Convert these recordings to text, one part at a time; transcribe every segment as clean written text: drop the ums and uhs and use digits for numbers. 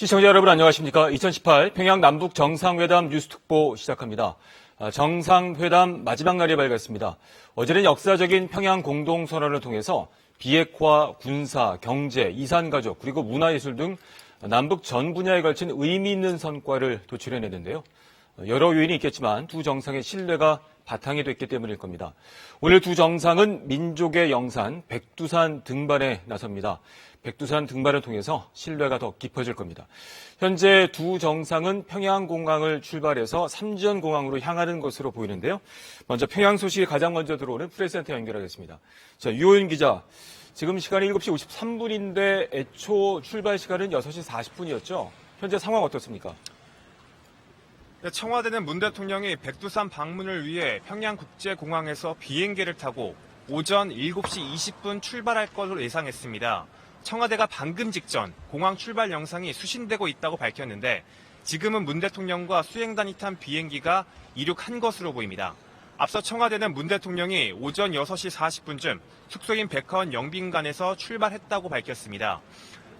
시청자 여러분 안녕하십니까. 2018 평양 남북 정상회담 뉴스특보 시작합니다. 정상회담 마지막 날이 밝았습니다. 어제는 역사적인 평양 공동선언을 통해서 비핵화, 군사, 경제, 이산가족, 그리고 문화예술 등 남북 전 분야에 걸친 의미 있는 성과를 도출해냈는데요. 여러 요인이 있겠지만 두 정상의 신뢰가 바탕이 됐기 때문일 겁니다. 오늘 두 정상은 민족의 영산 백두산 등반에 나섭니다. 백두산 등반을 통해서 신뢰가 더 깊어질 겁니다. 현재 두 정상은 평양공항을 출발해서 삼지연공항으로 향하는 것으로 보이는데요. 먼저 평양 소식이 가장 먼저 들어오는 프레스센터 연결하겠습니다. 자, 유호윤 기자, 지금 시간이 7시 53분인데 애초 출발 시간은 6시 40분이었죠. 현재 상황 어떻습니까? 청와대는 문 대통령이 백두산 방문을 위해 평양국제공항에서 비행기를 타고 오전 7시 20분 출발할 것으로 예상했습니다. 청와대가 방금 직전 공항 출발 영상이 수신되고 있다고 밝혔는데 지금은 문 대통령과 수행단이 탄 비행기가 이륙한 것으로 보입니다. 앞서 청와대는 문 대통령이 오전 6시 40분쯤 숙소인 백화원 영빈관에서 출발했다고 밝혔습니다.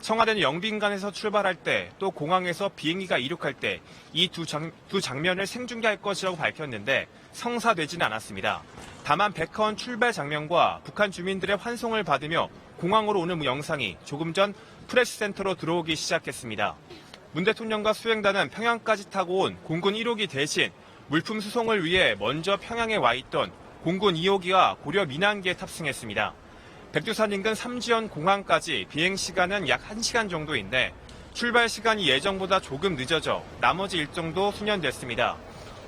청와대는 영빈관에서 출발할 때 또 공항에서 비행기가 이륙할 때 이 두 장면을 생중계할 것이라고 밝혔는데 성사되지는 않았습니다. 다만 백화원 출발 장면과 북한 주민들의 환송을 받으며 공항으로 오는 영상이 조금 전 프레스센터로 들어오기 시작했습니다. 문 대통령과 수행단은 평양까지 타고 온 공군 1호기 대신 물품 수송을 위해 먼저 평양에 와 있던 공군 2호기와 고려 민항기에 탑승했습니다. 백두산 인근 삼지연 공항까지 비행 시간은 약 1시간 정도인데 출발 시간이 예정보다 조금 늦어져 나머지 일정도 수년됐습니다.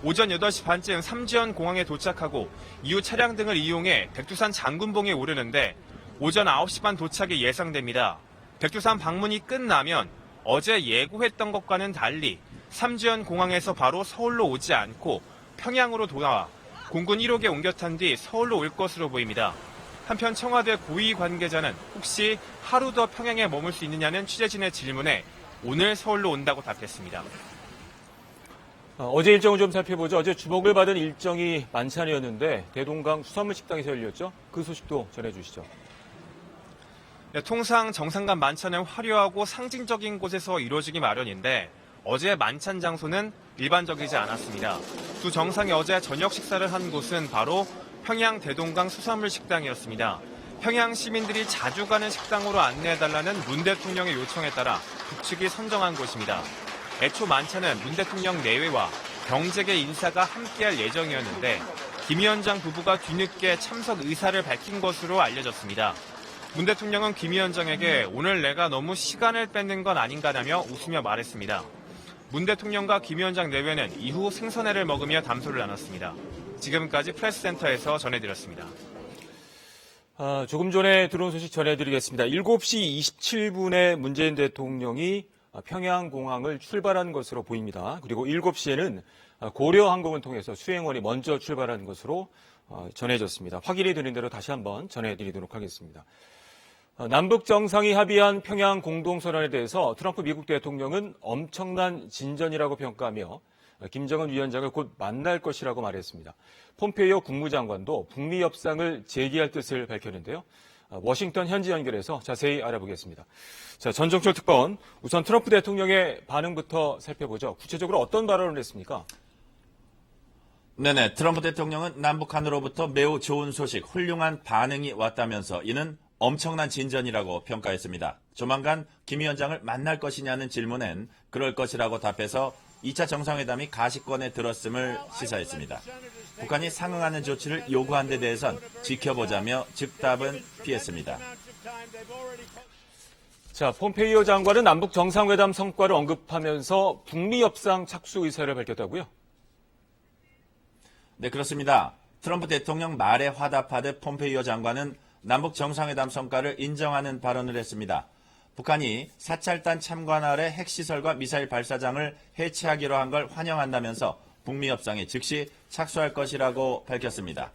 오전 8시 반쯤 삼지연 공항에 도착하고 이후 차량 등을 이용해 백두산 장군봉에 오르는데 오전 9시 반 도착이 예상됩니다. 백두산 방문이 끝나면 어제 예고했던 것과는 달리 삼지연 공항에서 바로 서울로 오지 않고 평양으로 돌아와 공군 1호기에 옮겨 탄 뒤 서울로 올 것으로 보입니다. 한편 청와대 고위 관계자는 혹시 하루 더 평양에 머물 수 있느냐는 취재진의 질문에 오늘 서울로 온다고 답했습니다. 어제 일정을 좀 살펴보죠. 어제 주목을 받은 일정이 만찬이었는데 대동강 수산물 식당에서 열렸죠. 그 소식도 전해주시죠. 네, 통상 정상 간 만찬은 화려하고 상징적인 곳에서 이루어지기 마련인데 어제 만찬 장소는 일반적이지 않았습니다. 두 정상이 어제 저녁 식사를 한 곳은 바로 평양 대동강 수산물 식당이었습니다. 평양 시민들이 자주 가는 식당으로 안내해달라는 문 대통령의 요청에 따라 북측이 선정한 곳입니다. 애초 만찬은 문 대통령 내외와 경제계 인사가 함께할 예정이었는데 김 위원장 부부가 뒤늦게 참석 의사를 밝힌 것으로 알려졌습니다. 문 대통령은 김 위원장에게 오늘 내가 너무 시간을 뺏는 건 아닌가라며 웃으며 말했습니다. 문 대통령과 김 위원장 내외는 이후 생선회를 먹으며 담소를 나눴습니다. 지금까지 프레스센터에서 전해드렸습니다. 조금 전에 들어온 소식 전해드리겠습니다. 7시 27분에 문재인 대통령이 평양공항을 출발한 것으로 보입니다. 그리고 7시에는 고려항공을 통해서 수행원이 먼저 출발한 것으로 전해졌습니다. 확인이 되는 대로 다시 한번 전해드리도록 하겠습니다. 남북 정상이 합의한 평양 공동선언에 대해서 트럼프 미국 대통령은 엄청난 진전이라고 평가하며 김정은 위원장을 곧 만날 것이라고 말했습니다. 폼페이오 국무장관도 북미 협상을 재개할 뜻을 밝혔는데요. 워싱턴 현지 연결해서 자세히 알아보겠습니다. 자, 전정철 특파원, 우선 트럼프 대통령의 반응부터 살펴보죠. 구체적으로 어떤 발언을 했습니까? 네네, 트럼프 대통령은 남북한으로부터 매우 좋은 소식, 훌륭한 반응이 왔다면서 이는 엄청난 진전이라고 평가했습니다. 조만간 김 위원장을 만날 것이냐는 질문엔 그럴 것이라고 답해서 2차 정상회담이 가시권에 들었음을 시사했습니다. 북한이 상응하는 조치를 요구한 데 대해선 지켜보자며 즉답은 피했습니다. 자, 폼페이오 장관은 남북 정상회담 성과를 언급하면서 북미 협상 착수 의사를 밝혔다고요? 네, 그렇습니다. 트럼프 대통령 말에 화답하듯 폼페이오 장관은 남북 정상회담 성과를 인정하는 발언을 했습니다. 북한이 사찰단 참관 아래 핵시설과 미사일 발사장을 해체하기로 한 걸 환영한다면서 북미 협상에 즉시 착수할 것이라고 밝혔습니다.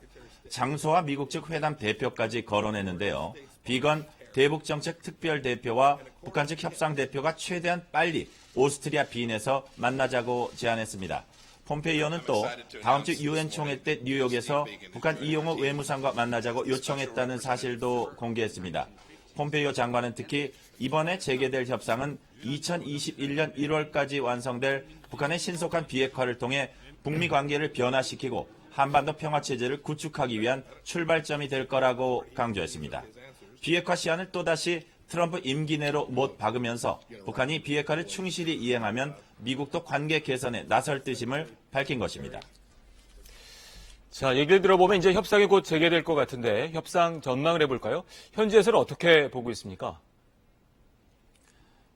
장소와 미국 측 회담 대표까지 거론했는데요. 비건 대북정책 특별대표와 북한 측 협상 대표가 최대한 빨리 오스트리아 빈에서 만나자고 제안했습니다. 폼페이오는 또 다음 주 유엔 총회 때 뉴욕에서 북한 이용호 외무상과 만나자고 요청했다는 사실도 공개했습니다. 폼페이오 장관은 특히 이번에 재개될 협상은 2021년 1월까지 완성될 북한의 신속한 비핵화를 통해 북미 관계를 변화시키고 한반도 평화체제를 구축하기 위한 출발점이 될 거라고 강조했습니다. 비핵화 시한을 또다시 트럼프 임기 내로 못 박으면서 북한이 비핵화를 충실히 이행하면 미국도 관계 개선에 나설 뜻임을 밝힌 것입니다. 자, 얘기를 들어보면 이제 협상이 곧 재개될 것 같은데 협상 전망을 해볼까요? 현지에서는 어떻게 보고 있습니까?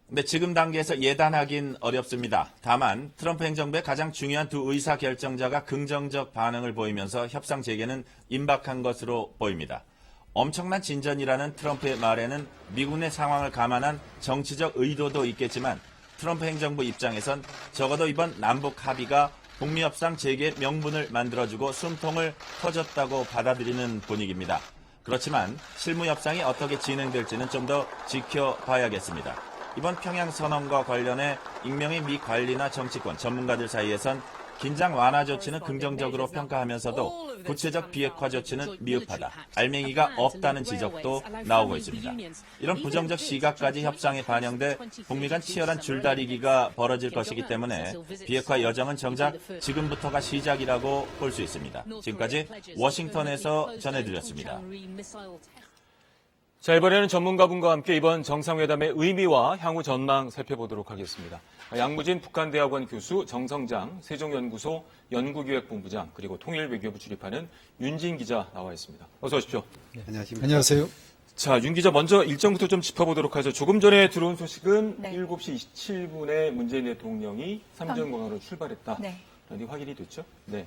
근데 지금 단계에서 예단하긴 어렵습니다. 다만 트럼프 행정부의 가장 중요한 두 의사 결정자가 긍정적 반응을 보이면서 협상 재개는 임박한 것으로 보입니다. 엄청난 진전이라는 트럼프의 말에는 미국 내 상황을 감안한 정치적 의도도 있겠지만 트럼프 행정부 입장에선 적어도 이번 남북 합의가 북미 협상 재개 명분을 만들어주고 숨통을 터줬다고 받아들이는 분위기입니다. 그렇지만 실무 협상이 어떻게 진행될지는 좀 더 지켜봐야겠습니다. 이번 평양 선언과 관련해 익명의 미 관리나 정치권 전문가들 사이에선 긴장 완화 조치는 긍정적으로 평가하면서도 구체적 비핵화 조치는 미흡하다, 알맹이가 없다는 지적도 나오고 있습니다. 이런 부정적 시각까지 협상에 반영돼 북미 간 치열한 줄다리기가 벌어질 것이기 때문에 비핵화 여정은 정작 지금부터가 시작이라고 볼 수 있습니다. 지금까지 워싱턴에서 전해드렸습니다. 자, 이번에는 전문가분과 함께 이번 정상회담의 의미와 향후 전망 살펴보도록 하겠습니다. 양무진 북한대학원 교수, 정성장 세종연구소 연구기획본부장, 그리고 통일외교부 출입하는 윤진 기자 나와 있습니다. 어서 오십시오. 네, 안녕하십니까. 안녕하세요. 자, 윤 기자 먼저 일정부터 좀 짚어보도록 하죠. 조금 전에 들어온 소식은 네. 7시 27분에 문재인 대통령이 삼지연공항으로 출발했다. 네. 라는 확인이 됐죠? 네.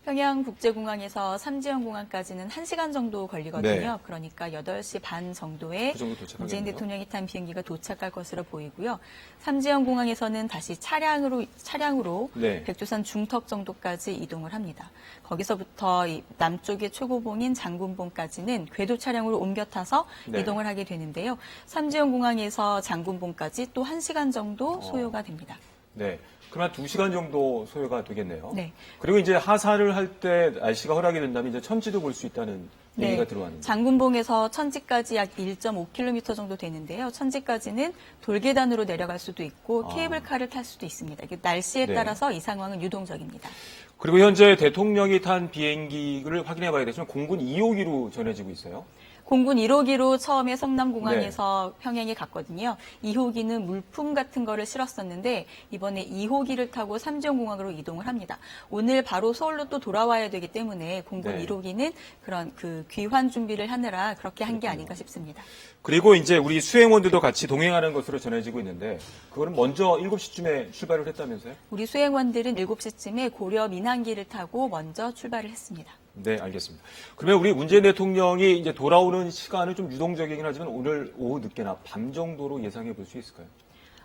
평양국제공항에서 삼지연공항까지는 1시간 정도 걸리거든요. 네. 그러니까 8시 반 정도에 그 정도 도착하겠네요. 문재인 대통령이 탄 비행기가 도착할 것으로 보이고요. 삼지연공항에서는 다시 차량으로 네. 백두산 중턱 정도까지 이동을 합니다. 거기서부터 이 남쪽의 최고봉인 장군봉까지는 궤도 차량으로 옮겨 타서 네. 이동을 하게 되는데요. 삼지연공항에서 장군봉까지 또 1시간 정도 소요가 됩니다. 네. 그럼 한 2시간 정도 소요가 되겠네요. 네. 그리고 이제 하사를 할 때 날씨가 허락이 된다면 이제 천지도 볼 수 있다는 얘기가 들어왔는데. 장군봉에서 천지까지 약 1.5km 정도 되는데요. 천지까지는 돌계단으로 내려갈 수도 있고 케이블카를 탈 수도 있습니다. 이게 날씨에 네. 따라서 이 상황은 유동적입니다. 그리고 현재 대통령이 탄 비행기를 확인해 봐야 되지만 공군 2호기로 전해지고 있어요. 공군 1호기로 처음에 성남공항에서 평양에 갔거든요. 2호기는 물품 같은 거를 실었었는데 이번에 2호기를 타고 삼지연공항으로 이동을 합니다. 오늘 바로 서울로 또 돌아와야 되기 때문에 공군 네. 1호기는 그런 그 귀환 준비를 하느라 그렇게 한 게 아닌가 싶습니다. 그리고 이제 우리 수행원들도 같이 동행하는 것으로 전해지고 있는데 그거는 먼저 7시쯤에 출발을 했다면서요? 우리 수행원들은 7시쯤에 고려 민항기를 타고 먼저 출발을 했습니다. 네, 알겠습니다. 그러면 우리 문재인 대통령이 이제 돌아오는 시간은 좀 유동적이긴 하지만 오늘 오후 늦게나 밤 정도로 예상해 볼 수 있을까요?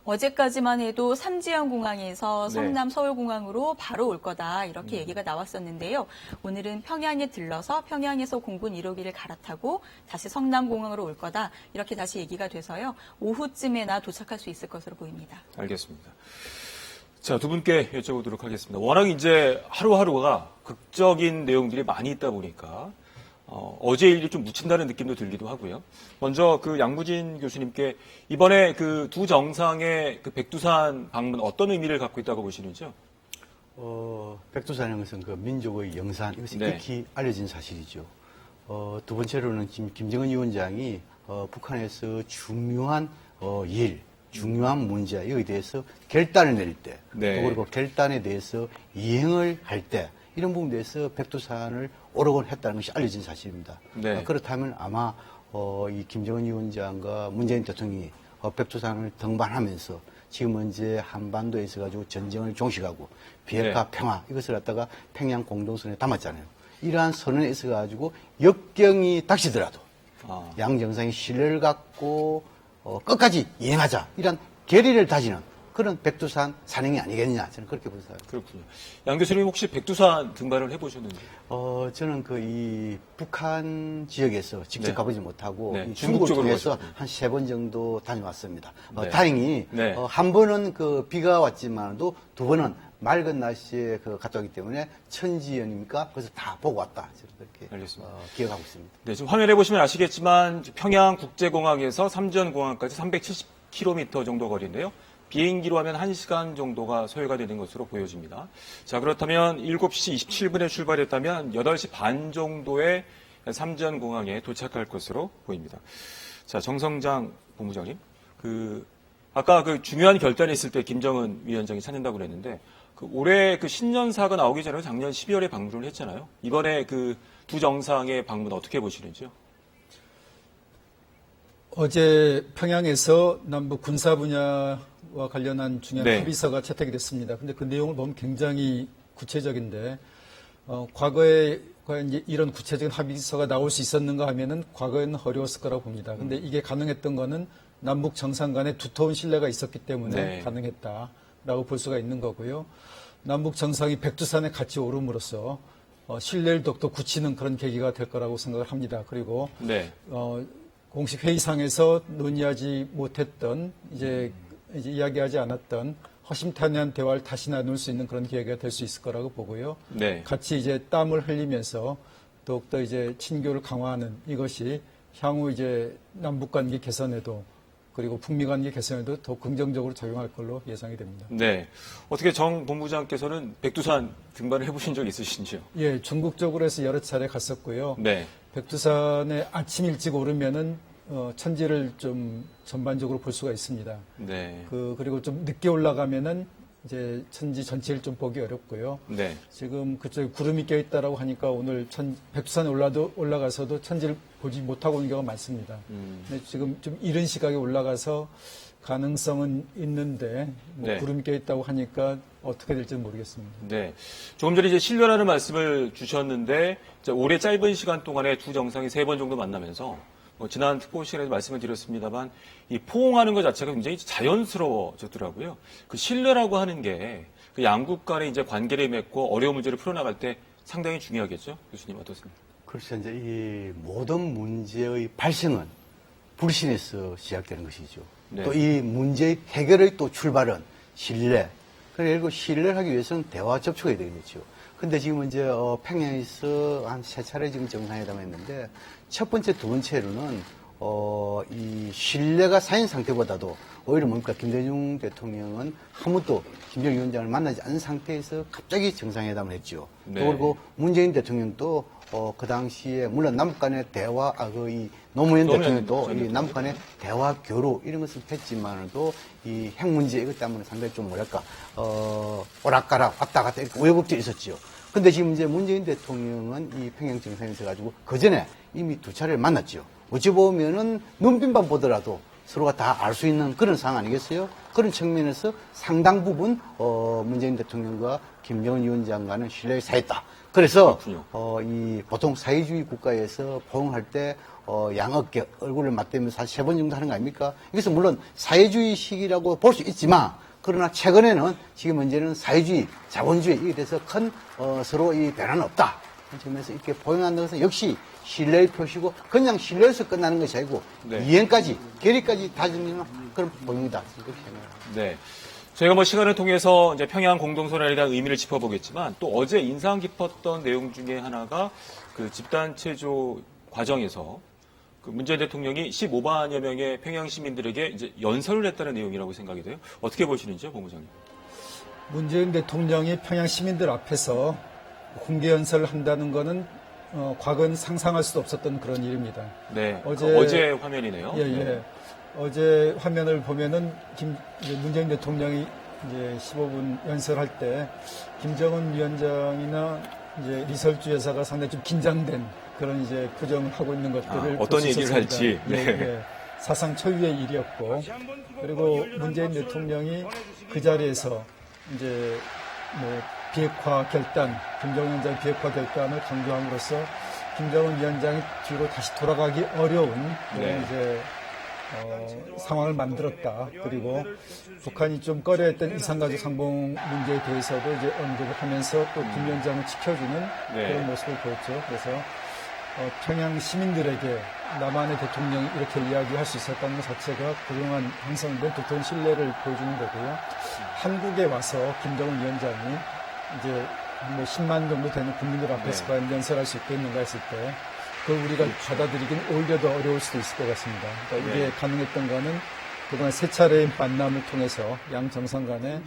어제까지만 해도 삼지연공항에서 네. 성남 서울공항으로 바로 올 거다 이렇게 얘기가 나왔었는데요. 오늘은 평양에 들러서 평양에서 공군 1호기를 갈아타고 다시 성남공항으로 올 거다 이렇게 다시 얘기가 돼서요. 오후쯤에나 도착할 수 있을 것으로 보입니다. 알겠습니다. 자, 두 분께 여쭤보도록 하겠습니다. 워낙 이제 하루하루가 극적인 내용들이 많이 있다 보니까 어제 일이 좀 묻힌다는 느낌도 들기도 하고요. 먼저 그 양무진 교수님께 이번에 그 두 정상의 그 백두산 방문 어떤 의미를 갖고 있다고 보시는지요? 백두산은 것은 그 민족의 영산, 이것이 네. 익히 알려진 사실이죠. 두 번째로는 지금 김정은 위원장이 북한에서 중요한 중요한 문제, 여기에 대해서 결단을 내릴 때, 네. 또 그리고 결단에 대해서 이행을 할 때, 이런 부분에 대해서 백두산을 오르곤 했다는 것이 알려진 사실입니다. 네. 그렇다면 아마 이 김정은 위원장과 문재인 대통령이 백두산을 등반하면서 지금 이제 한반도에서 가지고 전쟁을 종식하고 비핵화 네. 평화 이것을 갖다가 평양 공동선언에 담았잖아요. 이러한 선언에 있어 가지고 역경이 닥치더라도 양 정상이 신뢰를 갖고 끝까지 이행하자 이런 결의를 다지는 그런 백두산 산행이 아니겠느냐 저는 그렇게 보세요. 그렇군요. 양 교수님 혹시 백두산 등반을 해보셨는지? 저는 이 북한 지역에서 직접 네. 가보지 못하고 네, 이 중국 중국을 쪽으로 통해서 가셨군요. 한 3번 정도 다녀왔습니다. 네. 다행히 네. 한 번은 비가 왔지만도 두 번은 맑은 날씨에 갔다 오기 때문에 천지연입니까? 그래서 다 보고 왔다. 그렇게 알겠습니다. 기억하고 있습니다. 네, 지금 화면에 보시면 아시겠지만 평양국제공항에서 삼전공항까지 370km 정도 거리인데요. 비행기로 하면 1시간 정도가 소요가 되는 것으로 보여집니다. 자, 그렇다면 7시 27분에 출발했다면 8시 반 정도에 삼전공항에 도착할 것으로 보입니다. 자, 정성장 본부장님, 아까 중요한 결단이 있을 때 김정은 위원장이 찾는다고 그랬는데, 올해 신년사가 나오기 전에 작년 12월에 방문을 했잖아요. 이번에 두 정상의 방문 어떻게 보시는지요? 어제 평양에서 남북 군사 분야와 관련한 중요한 네. 합의서가 채택이 됐습니다. 근데 그 내용을 보면 굉장히 구체적인데, 과거에 과연 이제 이런 구체적인 합의서가 나올 수 있었는가 하면은 과거에는 어려웠을 거라고 봅니다. 근데 이게 가능했던 거는 남북 정상 간에 두터운 신뢰가 있었기 때문에 네. 가능했다라고 볼 수가 있는 거고요. 남북 정상이 백두산에 같이 오름으로써 신뢰를 더욱더 굳히는 그런 계기가 될 거라고 생각을 합니다. 그리고 네. 공식 회의상에서 논의하지 못했던 이제 이야기하지 않았던 허심탄회한 대화를 다시 나눌 수 있는 그런 기회가 될 수 있을 거라고 보고요. 네. 같이 이제 땀을 흘리면서 더욱더 이제 친교를 강화하는 이것이 향후 이제 남북 관계 개선에도 그리고 북미 관계 개선에도 더 긍정적으로 작용할 걸로 예상이 됩니다. 네. 어떻게 정 본부장께서는 백두산 등반을 해보신 적 있으신지요? 예, 중국 쪽으로 해서 여러 차례 갔었고요. 네. 백두산에 아침 일찍 오르면은 천지를 좀 전반적으로 볼 수가 있습니다. 네. 그리고 좀 늦게 올라가면은 이제 천지 전체를 좀 보기 어렵고요. 네. 지금 그쪽에 구름이 껴있다라고 하니까 오늘 백두산에 올라가서도 천지를 보지 못하고 오는 경우가 많습니다. 근데 지금 좀 이른 시각에 올라가서 가능성은 있는데 네. 구름이 껴있다고 하니까 어떻게 될지는 모르겠습니다. 네. 조금 전에 이제 신뢰라는 말씀을 주셨는데, 올해 짧은 시간 동안에 두 정상이 3번 정도 만나면서, 지난 특보 시간에도 말씀을 드렸습니다만, 이 포옹하는 것 자체가 굉장히 자연스러워졌더라고요. 신뢰라고 하는 게, 양국 간의 이제 관계를 맺고 어려운 문제를 풀어나갈 때 상당히 중요하겠죠? 교수님 어떻습니까? 그렇죠. 이제 이 모든 문제의 발생은 불신에서 시작되는 것이죠. 네. 또 이 문제의 해결의 또 출발은 신뢰. 그리고 신뢰를 하기 위해서는 대화 접촉이 되겠죠. 근데 지금 이제 평양에서 한 3차례 지금 정상회담을 했는데 첫 번째, 두 번째로는 이 신뢰가 쌓인 상태보다도 오히려 뭡니까 김대중 대통령은 한 번도 김정은 위원장을 만나지 않은 상태에서 갑자기 정상회담을 했죠. 네. 또 그리고 문재인 대통령도 그 당시에 물론 남북 간의 대화, 이 노무현 대통령도 이 남북 간의 대화 교류 이런 것을 했지만도 이 핵 문제 이것 때문에 상당히 좀 뭐랄까 오락가락 왔다 갔다 이렇게 우여곡절이 있었죠. 근데 지금 이제 문재인 대통령은 이 평양 정상에서 가지고 그 전에 이미 2차례를 만났죠. 어찌 보면은 눈빛만 보더라도 서로가 다 알 수 있는 그런 상황 아니겠어요? 그런 측면에서 상당 부분 문재인 대통령과 김정은 위원장 간은 신뢰가 쌓였다. 그래서 이 보통 사회주의 국가에서 포옹할 때 양어깨 얼굴을 맞대면서 한 3번 정도 하는 거 아닙니까? 이것은 물론 사회주의식이라고 볼 수 있지만 그러나 최근에는 지금 문제는 사회주의, 자본주의 이에 대해서 큰 서로 이 변화는 없다. 그런 측면에서 이렇게 포용한다는 것은 역시 신뢰의 표시고 그냥 신뢰에서 끝나는 것이 아니고 네. 이행까지, 결의까지 다지는 그런 포용이다. 이렇게 생각합니다. 네. 저희가 시간을 통해서 이제 평양 공동선언에 대한 의미를 짚어보겠지만 또 어제 인상 깊었던 내용 중에 하나가 집단 체조 과정에서 문재인 대통령이 15만여 명의 평양 시민들에게 이제 연설을 했다는 내용이라고 생각이 돼요. 어떻게 보시는지요, 본부장님? 문재인 대통령이 평양 시민들 앞에서 공개 연설을 한다는 것은 과거엔 상상할 수도 없었던 그런 일입니다. 네. 어제 화면이네요. 예, 예. 네. 어제 화면을 보면은 문재인 대통령이 이제 15분 연설할 때 김정은 위원장이나 이제 리설주 여사가 상당히 좀 긴장된 그런 이제 표정을 하고 있는 것들을 어떤 얘기를 할지. 예, 예. 사상 초유의 일이었고 그리고 문재인 대통령이 그 자리에서 이제 비핵화 결단, 김정은 위원장 비핵화 결단을 강조함으로써 김정은 위원장이 뒤로 다시 돌아가기 어려운 그런 이제 상황을 만들었다. 그리고 북한이 좀 꺼려했던 이산가족 상봉 문제에 대해서도 이제 언급을 하면서 또 김 위원장을 지켜주는 그런 모습을 보였죠. 그래서 평양 시민들에게 남한의 대통령이 이렇게 이야기할 수 있었다는 것 자체가 그동안 형성된 두터운 신뢰를 보여주는 거고요. 한국에 와서 김정은 위원장이 이제 뭐 10만 정도 되는 국민들 앞에서 과연 연설할 수 있겠는가 했을 때 그걸 우리가 받아들이기는 오히려 더 어려울 수도 있을 것 같습니다. 그러니까 이게 가능했던 거는 그동안 세 차례의 만남을 통해서 양 정상 간에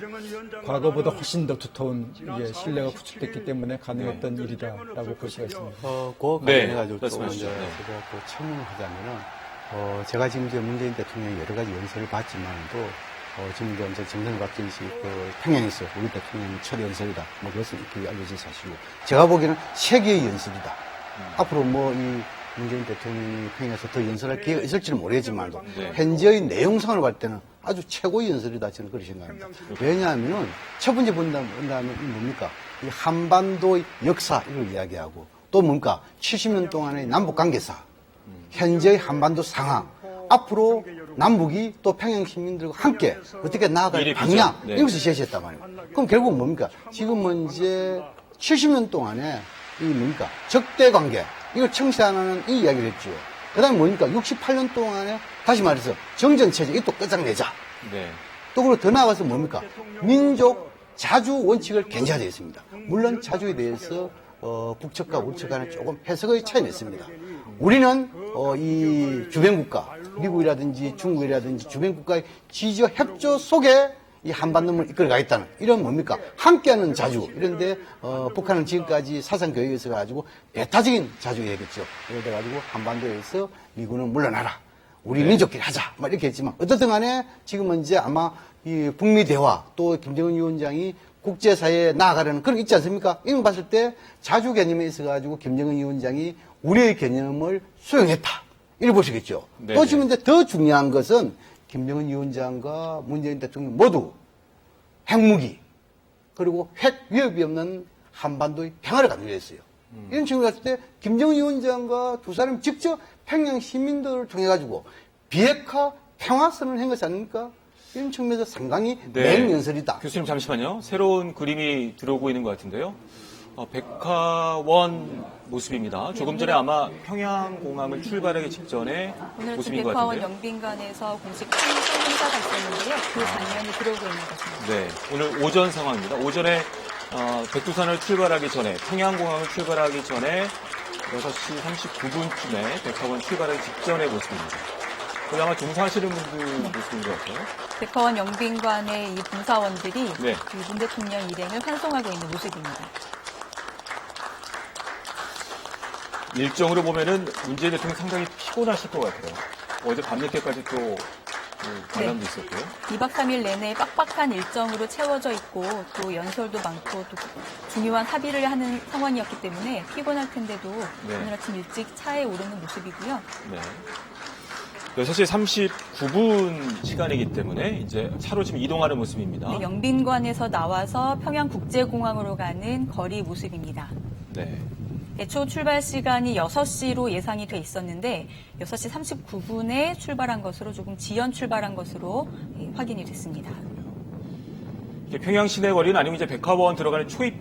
과거보다 훨씬 더 두터운 신뢰가 구축됐기 때문에 가능했던 일이다라고 볼 수가 있습니다. 그거 네, 관련해가지고 또 말씀하시죠. 이제 네. 제가 또 첨언을 하자면은, 제가 지금 이제 문재인 대통령의 여러 가지 연설을 봤지만도, 지금 이제 정상 박진 씨, 평양에서 우리 대통령의 첫 연설이다. 뭐 그것은 이렇게 알려진 사실이고, 제가 보기에는 세계의 연설이다. 앞으로 뭐 이 문재인 대통령이 평양에서 더 연설할 기회가 있을지는 모르겠지만도, 현재의 내용상을 볼 때는 아주 최고의 연설이다. 저는 그렇게 생각합니다. 왜냐하면, 첫 번째 본다면 이 뭡니까? 이 한반도의 역사, 이걸 이야기하고, 또 뭡니까? 70년 동안의 남북 관계사, 현재의 한반도 상황, 앞으로 남북이 또 평양 시민들과 함께 어떻게 나아갈 미래 방향, 비전. 네. 이것을 제시했단 말이에요. 그럼 결국 뭡니까? 지금은 이제 70년 동안에 이 뭡니까? 적대 관계, 이걸 청산하는 이 이야기를 했죠. 그 다음에 뭡니까? 68년 동안에 다시 말해서 정전체제, 이거 또 끝장내자. 네. 또 그리고 더 나아가서 뭡니까? 민족 자주 원칙을 견지하되어 있습니다. 물론 자주에 대해서 북측과 우측 간에 조금 해석의 차이는 있습니다. 우리는 이 주변국가, 미국이라든지 중국이라든지 주변국가의 지지와 협조 속에 이 한반도를 이끌어가겠다는 이런 뭡니까? 함께하는 자주. 이런데 북한은 지금까지 사상 교육에서 가지고 배타적인 자주 얘기했죠. 그래 가지고 한반도에서 미군은 물러나라. 우리 민족끼리 하자. 막 이렇게 했지만 어떻든 간에 지금은 이제 아마 이 북미 대화 또 김정은 위원장이 국제사회에 나아가려는 그런 게 있지 않습니까? 이런 거 봤을 때 자주 개념에 있어가지고 김정은 위원장이 우리의 개념을 수용했다. 이렇게 보시겠죠. 네, 또 지금 이제 더 중요한 것은 김정은 위원장과 문재인 대통령 모두 핵무기 그리고 핵 위협이 없는 한반도의 평화를 강조했어요. 이런 측면에 봤을 때 김정은 위원장과 두 사람이 직접 평양 시민들을 통해 가지고 비핵화 평화선을 한 것이 아닙니까? 이런 측면에서 상당히 맹연설이다. 교수님 잠시만요. 새로운 그림이 들어오고 있는 것 같은데요. 백화원 모습입니다. 조금 전에 아마 평양공항을 출발하기 직전에 오늘 모습인 것 백화원 같은데요. 영빈관에서 공식 취소 행사가 있었는데요. 그 장면이 들어오고 있는 것입니다. 네, 오늘 오전 상황입니다. 오전에 백두산을 출발하기 전에 평양공항을 출발하기 전에 6시 39분쯤에 백화원 출발하기 직전의 모습입니다. 거기 아마 종사하시는 분들 모습인 것 같아요. 백화원 영빈관의 이 봉사원들이 네. 이 문 대통령 일행을 환송하고 있는 모습입니다. 일정으로 보면은 문재인 대통령 상당히 피곤하실 것 같아요. 어제 밤늦게까지 또 관람도 있었고요. 2박 3일 내내 빡빡한 일정으로 채워져 있고 또 연설도 많고 또 중요한 합의를 하는 상황이었기 때문에 피곤할 텐데도 네. 오늘 아침 일찍 차에 오르는 모습이고요. 네. 6시 39분 시간이기 때문에 이제 차로 지금 이동하는 모습입니다. 네, 영빈관에서 나와서 평양국제공항으로 가는 거리 모습입니다. 네. 애초 출발 시간이 6시로 예상이 돼 있었는데 6시 39분에 출발한 것으로 조금 지연 출발한 것으로 확인이 됐습니다. 이게 평양 시내 거리는 아니면 이제 백화원 들어가는 초입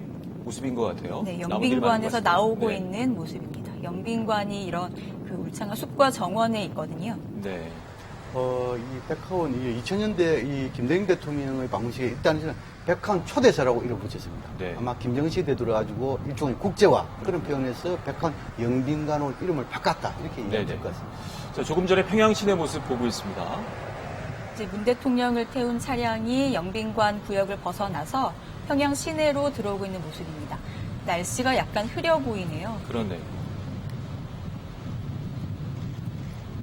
모습인 것 같아요. 네, 나무 길이 많은 영빈관에서 것 같습니다. 나오고 네. 있는 모습입니다. 영빈관이 이런 그 울창한 숲과 정원에 있거든요. 네. 이 백화원이 2000년대 이 김대중 대통령의 방문식에 일단은 백화원 초대사라고 이름 붙였습니다. 네. 아마 김정은 시대에 들어가지고 일종의 국제화 그런 표현에서 백화원 영빈관으로 이름을 바꿨다 이렇게 이해할 네네. 것 같습니다. 자, 조금 전에 평양 시내 모습 보고 있습니다. 이제 문 대통령을 태운 차량이 영빈관 구역을 벗어나서 평양 시내로 들어오고 있는 모습입니다. 날씨가 약간 흐려 보이네요. 그렇네요.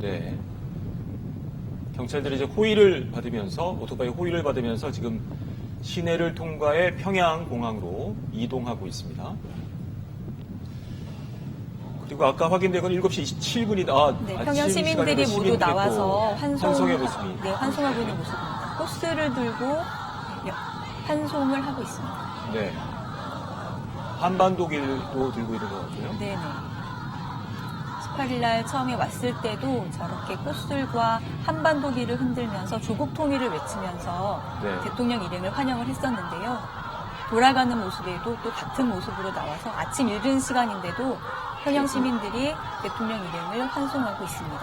네. 경찰들이 이제 호의를 받으면서 오토바이 호의를 받으면서 지금 시내를 통과해 평양공항으로 이동하고 있습니다. 그리고 아까 확인된 건 7시 27분이다. 네, 평양 시민들이 모두 나와서 환송의 모습이. 네, 환송하고 있는 모습입니다. 꽃을 들고 환송을 하고 있습니다. 네. 한반도길도 들고 있는 것 같고요. 네네. 18일 날 처음에 왔을 때도 저렇게 꽃술과 한반도기를 흔들면서 조국 통일을 외치면서 네. 대통령 일행을 환영을 했었는데요. 돌아가는 모습에도 또 같은 모습으로 나와서 아침 이른 시간인데도 평양 시민들이 대통령 일행을 환송하고 있습니다.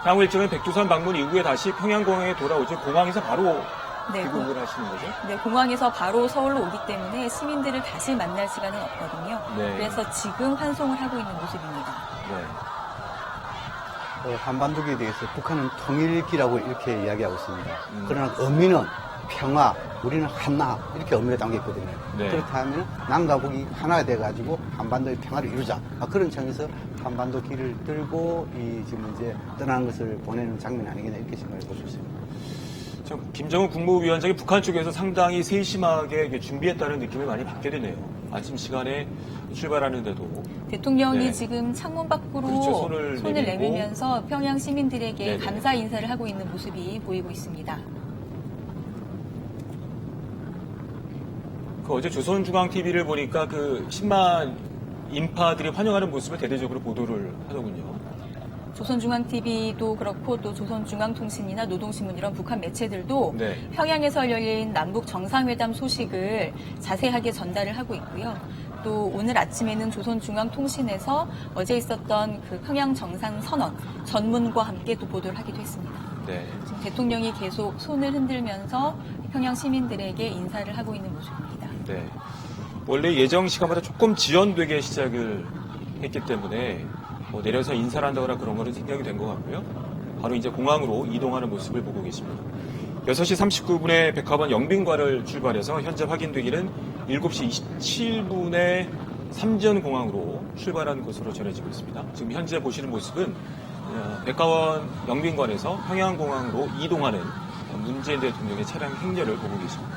향후 일정은 백두산 방문 이후에 다시 평양공항에 돌아오죠. 공항에서 바로 네, 귀국을 하시는 거죠? 네, 공항에서 바로 서울로 오기 때문에 시민들을 다시 만날 시간은 없거든요. 네. 그래서 지금 환송을 하고 있는 모습입니다. 네. 한반도에 대해서 북한은 통일기라고 이렇게 이야기하고 있습니다. 그러나 의미는 평화, 우리는 하나 이렇게 의미가 담겨 있거든요. 네. 그렇다면 남과 북이 하나가 돼가지고 한반도의 평화를 이루자. 그런 점에서 한반도 길을 들고 지금 이제 떠나는 것을 보내는 장면이 아니겠나 이렇게 생각해 볼 수 있습니다. 참, 김정은 국무위원장이 북한 쪽에서 상당히 세심하게 준비했다는 느낌을 많이 받게 되네요. 아침 시간에 출발하는데도. 대통령이 네. 지금 창문 밖으로 그렇죠. 손을 내밀고. 내밀면서 평양 시민들에게 네네. 감사 인사를 하고 있는 모습이 보이고 있습니다. 그 어제 조선중앙TV를 보니까 그 10만 인파들이 환영하는 모습을 대대적으로 보도를 하더군요. 조선중앙TV도 그렇고 또 조선중앙통신이나 노동신문 이런 북한 매체들도 네. 평양에서 열린 남북 정상회담 소식을 자세하게 전달을 하고 있고요. 또 오늘 아침에는 조선중앙통신에서 어제 있었던 그 평양 정상선언 전문과 함께 또 보도를 하기도 했습니다. 네. 지금 대통령이 계속 손을 흔들면서 평양 시민들에게 인사를 하고 있는 모습입니다. 네. 원래 예정 시간보다 조금 지연되게 시작을 했기 때문에 내려서 인사를 한다거나 그런 거는 생략이 된 것 같고요. 바로 이제 공항으로 이동하는 모습을 보고 계십니다. 6시 39분에 백화원 영빈관을 출발해서 현재 확인되기는 7시 27분에 삼전공항으로 출발한 것으로 전해지고 있습니다. 지금 현재 보시는 모습은 백화원 영빈관에서 평양공항으로 이동하는 문재인 대통령의 차량 행렬을 보고 계십니다.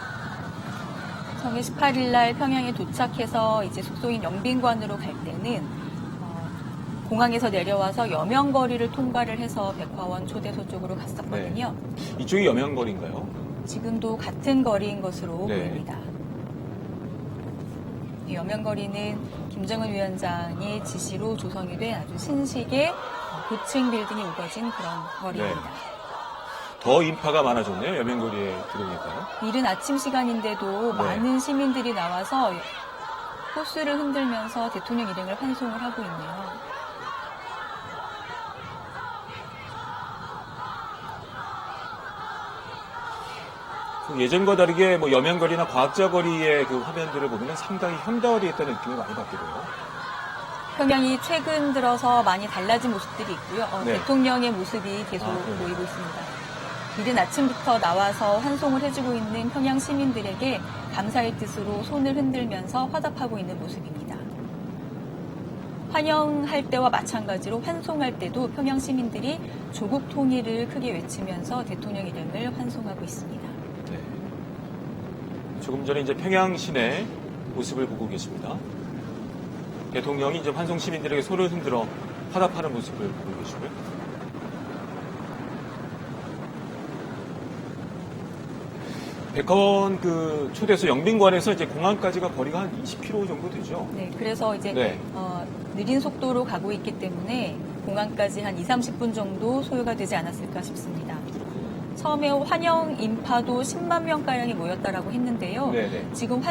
정일 18일 날 평양에 도착해서 이제 숙소인 영빈관으로 갈 때는 공항에서 내려와서 여명거리를 통과를 해서 백화원 초대소 쪽으로 갔었거든요. 네. 이쪽이 여명거리인가요? 지금도 같은 거리인 것으로 네. 보입니다. 이 여명거리는 김정은 위원장의 지시로 조성이 된 아주 신식의 고층 빌딩이 우거진 그런 거리입니다. 네. 더 인파가 많아졌네요. 여명거리에 들어오니까요. 이른 아침 시간인데도 네. 많은 시민들이 나와서 호수를 흔들면서 대통령 일행을 환송을 하고 있네요. 예전과 다르게 여명거리나 과학자거리의 그 화면들을 보면 상당히 현대화되었다는 느낌을 많이 받게 돼요. 평양이 최근 들어서 많이 달라진 모습들이 있고요. 네. 대통령의 모습이 계속 네. 보이고 있습니다. 이른 아침부터 나와서 환송을 해주고 있는 평양 시민들에게 감사의 뜻으로 손을 흔들면서 화답하고 있는 모습입니다. 환영할 때와 마찬가지로 환송할 때도 평양 시민들이 조국 통일을 크게 외치면서 대통령 일행을 환송하고 있습니다. 네. 조금 전에 이제 평양 시내 모습을 보고 계십니다. 대통령이 이제 환송 시민들에게 손을 흔들어 화답하는 모습을 보고 계시고요. 백화원 그 초대소 영빈관에서 이제 공항까지가 거리가 한 20km 정도 되죠. 네, 그래서 이제 네. 느린 속도로 가고 있기 때문에 공항까지 한 20-30분 정도 소요가 되지 않았을까 싶습니다. 처음에 환영 인파도 10만 명가량이 모였다라고 했는데요. 네네. 지금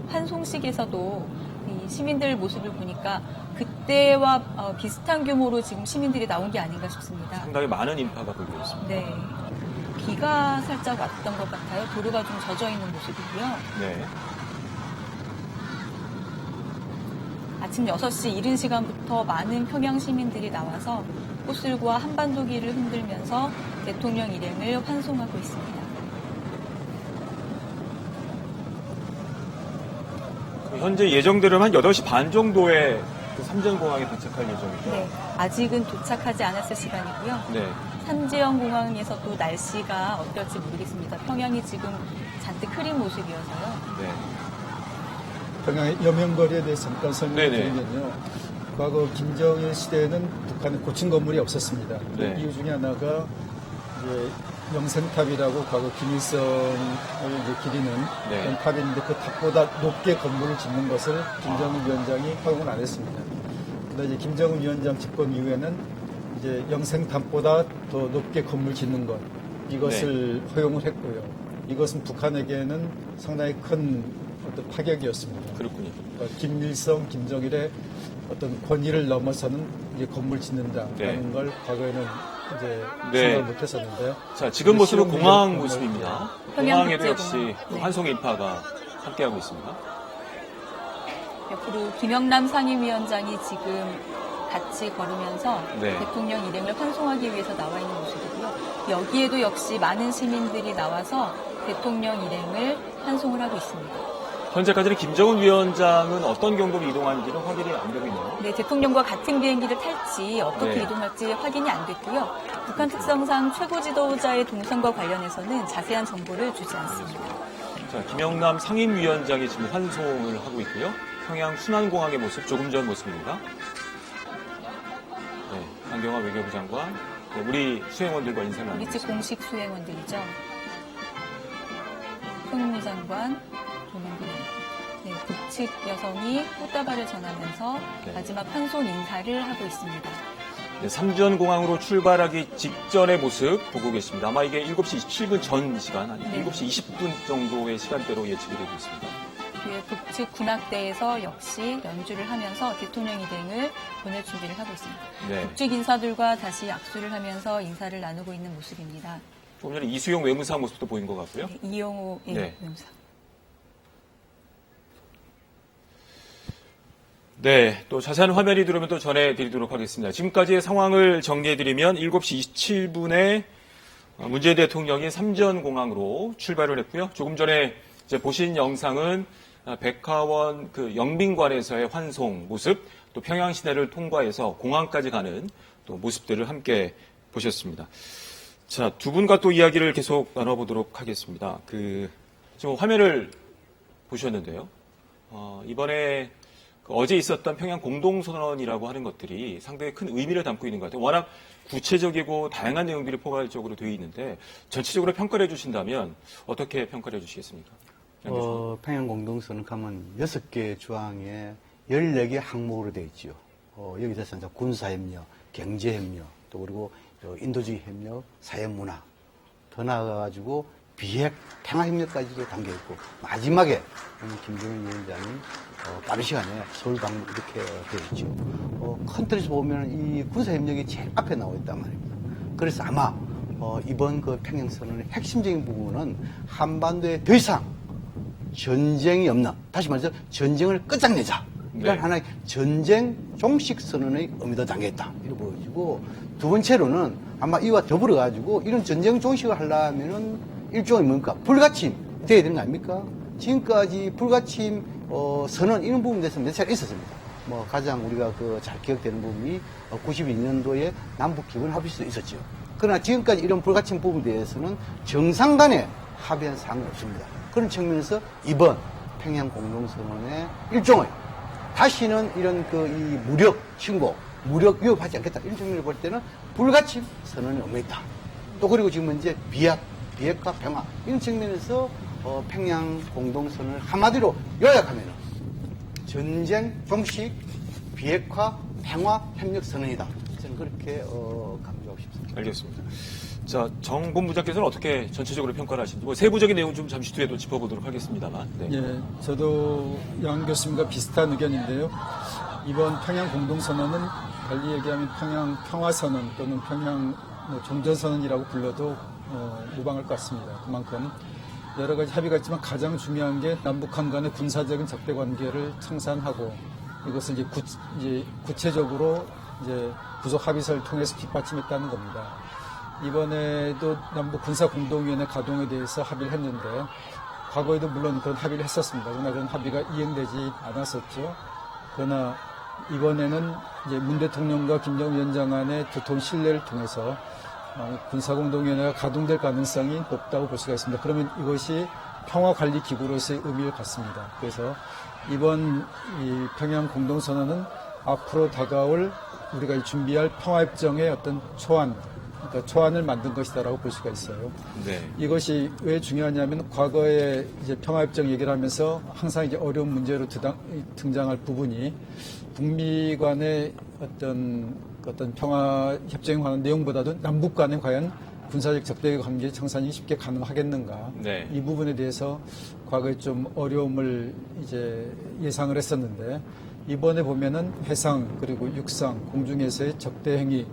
환송식에서도 이 시민들 모습을 보니까 그때와 비슷한 규모로 지금 시민들이 나온 게 아닌가 싶습니다. 상당히 많은 인파가 보이고 있습니다. 네. 비가 살짝 왔던 것 같아요. 도로가 좀 젖어 있는 모습이고요. 네. 아침 6시 이른 시간부터 많은 평양 시민들이 나와서 꽃술과 한반도기를 흔들면서 대통령 일행을 환송하고 있습니다. 현재 예정대로는 한 8시 반 정도에 그 삼전공항에 도착할 예정이죠. 네, 아직은 도착하지 않았을 시간이고요. 네. 산지영 공항에서 또 날씨가 어떨지 모르겠습니다. 평양이 지금 잔뜩 흐린 모습이어서요. 네. 평양의 여명거리에 대해서 잠깐 설명을 네네. 드리면요. 과거 김정일 시대에는 북한에 고층 건물이 없었습니다. 그 네. 이유 중에 하나가 이제 영생탑이라고 과거 김일성을 이제 기리는 네. 그런 탑이 있는데 그 탑보다 높게 건물을 짓는 것을 김정은 위원장이 허용을 안 했습니다. 그런데 이제 김정은 위원장 집권 이후에는 이제 영생탑보다 더 높게 건물 짓는 것 이것을 허용을 했고요. 이것은 북한에게는 상당히 큰 어떤 파격이었습니다. 그렇군요. 그러니까 김일성, 김정일의 어떤 권위를 넘어서는 이제 건물 짓는다라는 네. 걸 과거에는 이제 네. 생각을 못했었는데요. 자, 지금 모습은 실용 공항 미디어 모습입니다. 평양 공항에도 역시 국제공항. 또 네. 환송 인파가 함께하고 있습니다. 옆으로 김영남 상임위원장이 지금 같이 걸으면서 네. 대통령 일행을 환송하기 위해서 나와 있는 모습이고요. 여기에도 역시 많은 시민들이 나와서 대통령 일행을 환송을 하고 있습니다. 현재까지는 김정은 위원장은 어떤 경로로 이동하는지는 확인이 안 되고 있네요. 네, 대통령과 같은 비행기를 탈지 어떻게 네. 이동할지 확인이 안 됐고요. 북한 특성상 최고 지도자의 동선과 관련해서는 자세한 정보를 주지 않습니다. 자, 김영남 상임위원장이 지금 환송을 하고 있고요. 평양 순안공항의 모습, 조금 전 모습입니다. 네, 강경화 외교부 장관, 네, 우리 수행원들과 인사를 나누고 우리 측 있습니다. 공식 수행원들이죠. 송영무 장관, 조명근 네, 북측 여성이 꽃다발을 전하면서 네. 마지막 환송 인사를 하고 있습니다. 네, 삼전공항으로 출발하기 직전의 모습 보고 계십니다. 아마 이게 7시 27분 전 시간, 아니 네. 7시 20분 정도의 시간대로 예측이 되고 있습니다. 뒤에 북측 군악대에서 역시 연주를 하면서 대통령 일행을 보낼 준비를 하고 있습니다. 네. 북측 인사들과 다시 악수를 하면서 인사를 나누고 있는 모습입니다. 조금 전에 이수용 외무상 모습도 보인 것 같고요. 네, 이용호 네. 외무상. 네, 또 자세한 화면이 들어오면 또 전해드리도록 하겠습니다. 지금까지의 상황을 정리해드리면 7시 27분에 문재인 대통령이 삼전공항으로 출발을 했고요. 조금 전에 이제 보신 영상은 백화원 그 영빈관에서의 환송 모습, 또 평양 시내를 통과해서 공항까지 가는 또 모습들을 함께 보셨습니다. 자, 두 분과 또 이야기를 계속 나눠보도록 하겠습니다. 지금 화면을 보셨는데요. 이번에 어제 있었던 평양 공동선언이라고 하는 것들이 상당히 큰 의미를 담고 있는 것 같아요. 워낙 구체적이고 다양한 내용들이 포괄적으로 되어 있는데 전체적으로 평가를 해주신다면 어떻게 평가를 해주시겠습니까? 평양 공동선언 가면 6개 조항에 14개 항목으로 되어 있지요. 여기 대해서 이제 군사협력, 경제협력, 또 그리고 인도주의 협력, 사회문화, 더 나아가가지고 비핵 평화협력까지도 담겨있고, 마지막에 김정은 위원장이 빠른 시간에 서울 방문 이렇게 되어 있죠. 큰 틀에서 보면 이 군사협력이 제일 앞에 나와 있단 말입니다. 그래서 아마 이번 그 평양선언의 핵심적인 부분은 한반도에 더 이상 전쟁이 없는, 다시 말해서 전쟁을 끝장내자. 이런 네. 하나의 전쟁 종식 선언의 의미도 담겨있다. 이렇게 보여지고, 두 번째로는 아마 이와 더불어가지고 이런 전쟁 종식을 하려면은 일종의 뭡니까? 불가침 돼야 되는 거 아닙니까? 지금까지 불가침 선언 이런 부분에 대해서 몇 차례 있었습니다. 뭐 가장 우리가 잘 기억되는 부분이 92년도에 남북 기본 합의서도 있었죠. 그러나 지금까지 이런 불가침 부분에 대해서는 정상 간에 합의한 사항은 없습니다. 그런 측면에서 이번 평양 공동선언의 일종의 다시는 이런 이 무력 신고, 무력 위협하지 않겠다 이런 측면을 볼 때는 불가침 선언의 의미가 있다. 또 그리고 지금 이제 비핵화 평화 이런 측면에서 평양 공동선언을 한마디로 요약하면은 전쟁 종식 비핵화 평화 협력 선언이다. 저는 그렇게 강조하고 싶습니다. 알겠습니다. 자, 정 본부장께서는 어떻게 전체적으로 평가를 하시는지, 뭐 세부적인 내용 좀 잠시 뒤에 또 짚어보도록 하겠습니다만. 네. 예, 저도 양 교수님과 비슷한 의견인데요. 이번 평양 공동선언은 달리 얘기하면 평양 평화선언 또는 평양 종전선언이라고 불러도 무방할 것 같습니다. 그만큼 여러 가지 합의가 있지만 가장 중요한 게 남북한 간의 군사적인 적대 관계를 청산하고 이것을 이제 구체적으로 이제 부속 합의서를 통해서 뒷받침했다는 겁니다. 이번에도 남북 군사 공동위원회 가동에 대해서 합의를 했는데 과거에도 물론 그런 합의를 했었습니다. 그러나 그런 합의가 이행되지 않았었죠. 그러나 이번에는 이제 문 대통령과 김정은 위원장 간의 두터운 신뢰를 통해서 군사공동위원회가 가동될 가능성이 높다고 볼 수가 있습니다. 그러면 이것이 평화관리기구로서의 의미를 갖습니다. 그래서 이번 이 평양 공동선언은 앞으로 다가올 우리가 준비할 평화협정의 어떤 그러니까 초안을 만든 것이다라고 볼 수가 있어요. 네. 이것이 왜 중요하냐면 과거에 이제 평화협정 얘기를 하면서 항상 이제 어려운 문제로 등장할 부분이 북미 간의 어떤 평화협정에 관한 내용보다도 남북 간에 과연 군사적 적대 관계 청산이 쉽게 가능하겠는가? 네. 이 부분에 대해서 과거에 좀 어려움을 이제 예상을 했었는데 이번에 보면은 해상 그리고 육상 공중에서의 적대 행위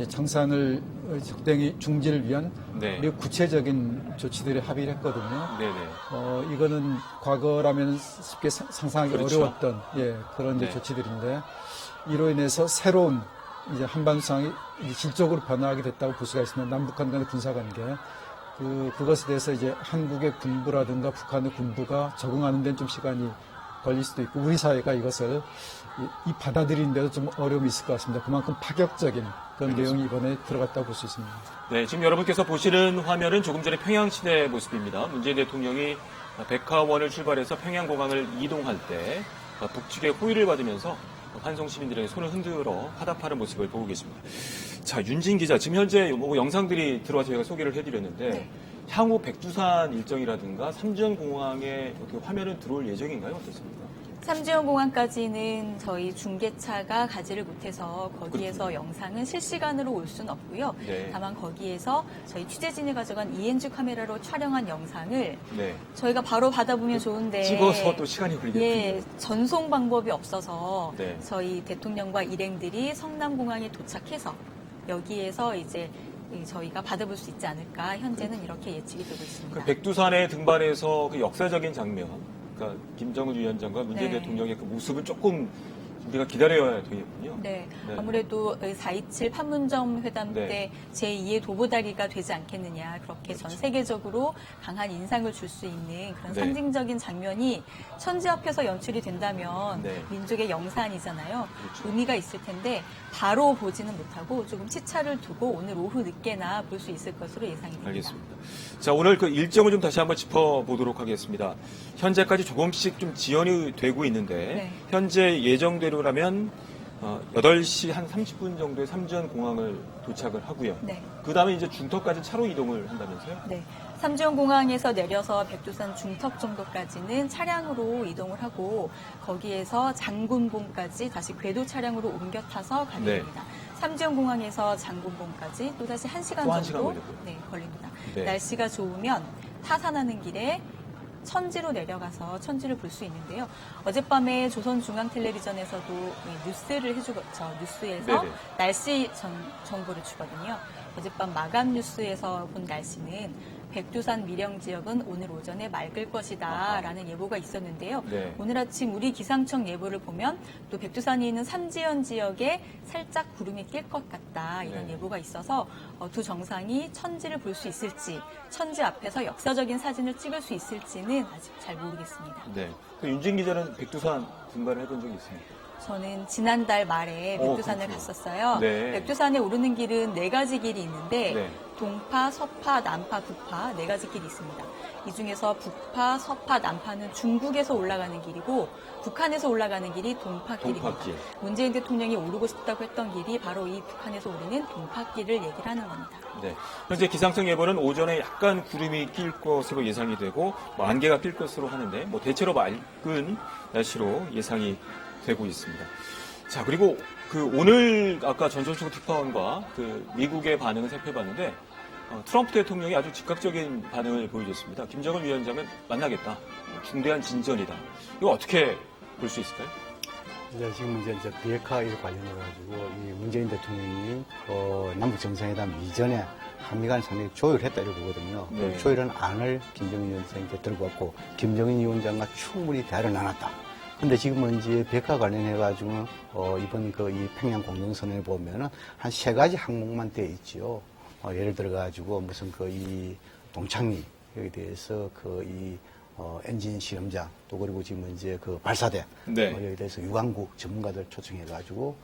청산을 적대 행위 중지를 위한 네. 우리 구체적인 조치들에 합의를 했거든요. 네네. 이거는 과거라면 쉽게 상상하기 그렇죠. 어려웠던 그런 이제 네. 조치들인데 이로 인해서 새로운 이제 한반도 상황이 이제 질적으로 변화하게 됐다고 볼 수가 있습니다. 남북한 간의 군사 관계. 그것에 대해서 이제 한국의 군부라든가 북한의 군부가 적응하는 데는 좀 시간이 걸릴 수도 있고 우리 사회가 이것을 이 받아들이는 데도 좀 어려움이 있을 것 같습니다. 그만큼 파격적인 그런 내용이 이번에 들어갔다고 볼 수 있습니다. 네, 지금 여러분께서 보시는 화면은 조금 전에 평양 시내 모습입니다. 문재인 대통령이 백화원을 출발해서 평양공항을 이동할 때 북측의 호의를 받으면서 환송 시민들에게 손을 흔들어 화답하는 모습을 보고 계십니다. 자, 윤진 기자, 지금 현재 영상들이 들어와서 제가 소개를 해드렸는데 네. 향후 백두산 일정이라든가 삼주연공항에 어떻게 화면은 들어올 예정인가요? 어떻습니까? 삼주연공항까지는 저희 중계차가 가지를 못해서 거기에서 영상은 실시간으로 올 수는 없고요. 네. 다만 거기에서 저희 취재진이 가져간 ENG 카메라로 촬영한 영상을 네. 저희가 바로 받아보면 좋은데 찍어서 또 시간이 걸리겠군요. 예, 전송 방법이 없어서 네. 저희 대통령과 일행들이 성남공항에 도착해서 여기에서 이제 저희가 받아볼 수 있지 않을까 현재는 이렇게 예측이 되고 있습니다. 그 백두산에 등반해서 그 역사적인 장면, 그러니까 김정은 위원장과 문재인 네. 대통령의 그 모습을 조금 우리가 기다려야 되겠군요. 네, 네. 아무래도 4.27 판문점 회담 네. 때 제2의 도보다리가 되지 않겠느냐. 그렇게 전 세계적으로 강한 인상을 줄 수 있는 그런 네. 상징적인 장면이 천지 앞에서 연출이 된다면 네. 민족의 영산이잖아요. 그렇죠. 의미가 있을 텐데 바로 보지는 못하고 조금 시차를 두고 오늘 오후 늦게나 볼 수 있을 것으로 예상이 됩니다. 알겠습니다. 자, 오늘 그 일정을 좀 다시 한번 짚어보도록 하겠습니다. 현재까지 조금씩 좀 지연이 되고 있는데 네. 현재 예정대로라면 8시 한 30분 정도에 삼주연 공항을 도착을 하고요. 네. 그 다음에 이제 중턱까지 차로 이동을 한다면서요? 네. 삼주연공항에서 내려서 백두산 중턱 정도까지는 차량으로 이동을 하고 거기에서 장군봉까지 다시 궤도 차량으로 옮겨 타서 가게 네. 됩니다. 삼주연공항에서 장군봉까지 또 다시 1시간 또 1시간 정도 걸리고요. 네, 걸립니다. 네. 날씨가 좋으면 타산하는 길에 천지로 내려가서 천지를 볼 수 있는데요. 어젯밤에 조선중앙텔레비전에서도 뉴스를 해주죠. 뉴스에서 네네. 날씨 정보를 주거든요. 어젯밤 마감 뉴스에서 본 날씨는 백두산 미령 지역은 오늘 오전에 맑을 것이다 라는 예보가 있었는데요. 네. 오늘 아침 우리 기상청 예보를 보면 또 백두산이 있는 삼지연 지역에 살짝 구름이 낄 것 같다 이런 네. 예보가 있어서 두 정상이 천지를 볼 수 있을지 천지 앞에서 역사적인 사진을 찍을 수 있을지는 아직 잘 모르겠습니다. 네. 그 윤진 기자는 백두산 등반을 해본 적이 있습니까? 저는 지난달 말에 백두산을 그렇군요. 갔었어요. 네. 백두산에 오르는 길은 4가지 길이 있는데 네. 동파, 서파, 남파, 북파 4가지 길이 있습니다. 이 중에서 북파, 서파, 남파는 중국에서 올라가는 길이고 북한에서 올라가는 길이 동파길입니다. 동파길. 문재인 대통령이 오르고 싶다고 했던 길이 바로 이 북한에서 오르는 동파길을 얘기를 하는 겁니다. 네. 현재 기상청 예보는 오전에 약간 구름이 낄 것으로 예상이 되고 안개가 낄 것으로 하는데 대체로 맑은 날씨로 예상이 되고 있습니다. 자, 그리고 오늘 아까 전sol청 특파원과 미국의 반응을 살펴봤는데 트럼프 대통령이 아주 즉각적인 반응을 보여줬습니다. 김정은 위원장은 만나겠다. 중대한 진전이다. 이거 어떻게 볼 수 있을까요? 지금 이제 비핵화 일 관련해가지고 이 문재인 대통령이 남북 정상회담 이전에 한미 간 상당히 조율했다 이렇게 보거든요. 네. 그 조율한 안을 김정은 위원장한테 들고 왔고 김정은 위원장과 충분히 대화를 나눴다. 근데 지금은 이제 비핵화 관련해가지고 이번 이 평양 공동선언에 보면은 한 3가지 항목만 돼 있지요. 예를 들어가지고 무슨 이 동창리 여기 대해서 엔진 실험장 또 그리고 지금 이제 발사대 네. 여기 대해서 유관국 전문가들 초청해가지고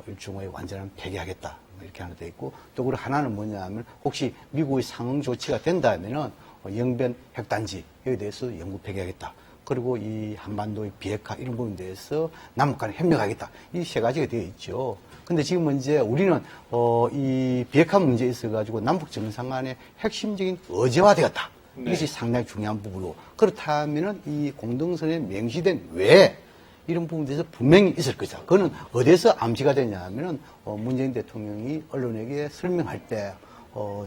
일종의 완전한 폐기하겠다 이렇게 하나 돼 있고 또 그리고 하나는 뭐냐면 혹시 미국의 상응 조치가 된다면은 영변 핵단지 여기 대해서 영구 폐기하겠다. 그리고 이 한반도의 비핵화 이런 부분에 대해서 남북 간에 협력하겠다. 이 3가지가 되어 있죠. 근데 지금 이제 우리는 이 비핵화 문제에 있어가지고 남북 정상 간의 핵심적인 의제화되었다. 네. 이것이 상당히 중요한 부분으로. 그렇다면은 이 공동선언에 명시된 외에 이런 부분에 대해서 분명히 있을 거죠. 그거는 어디에서 암시가 되냐 하면은 문재인 대통령이 언론에게 설명할 때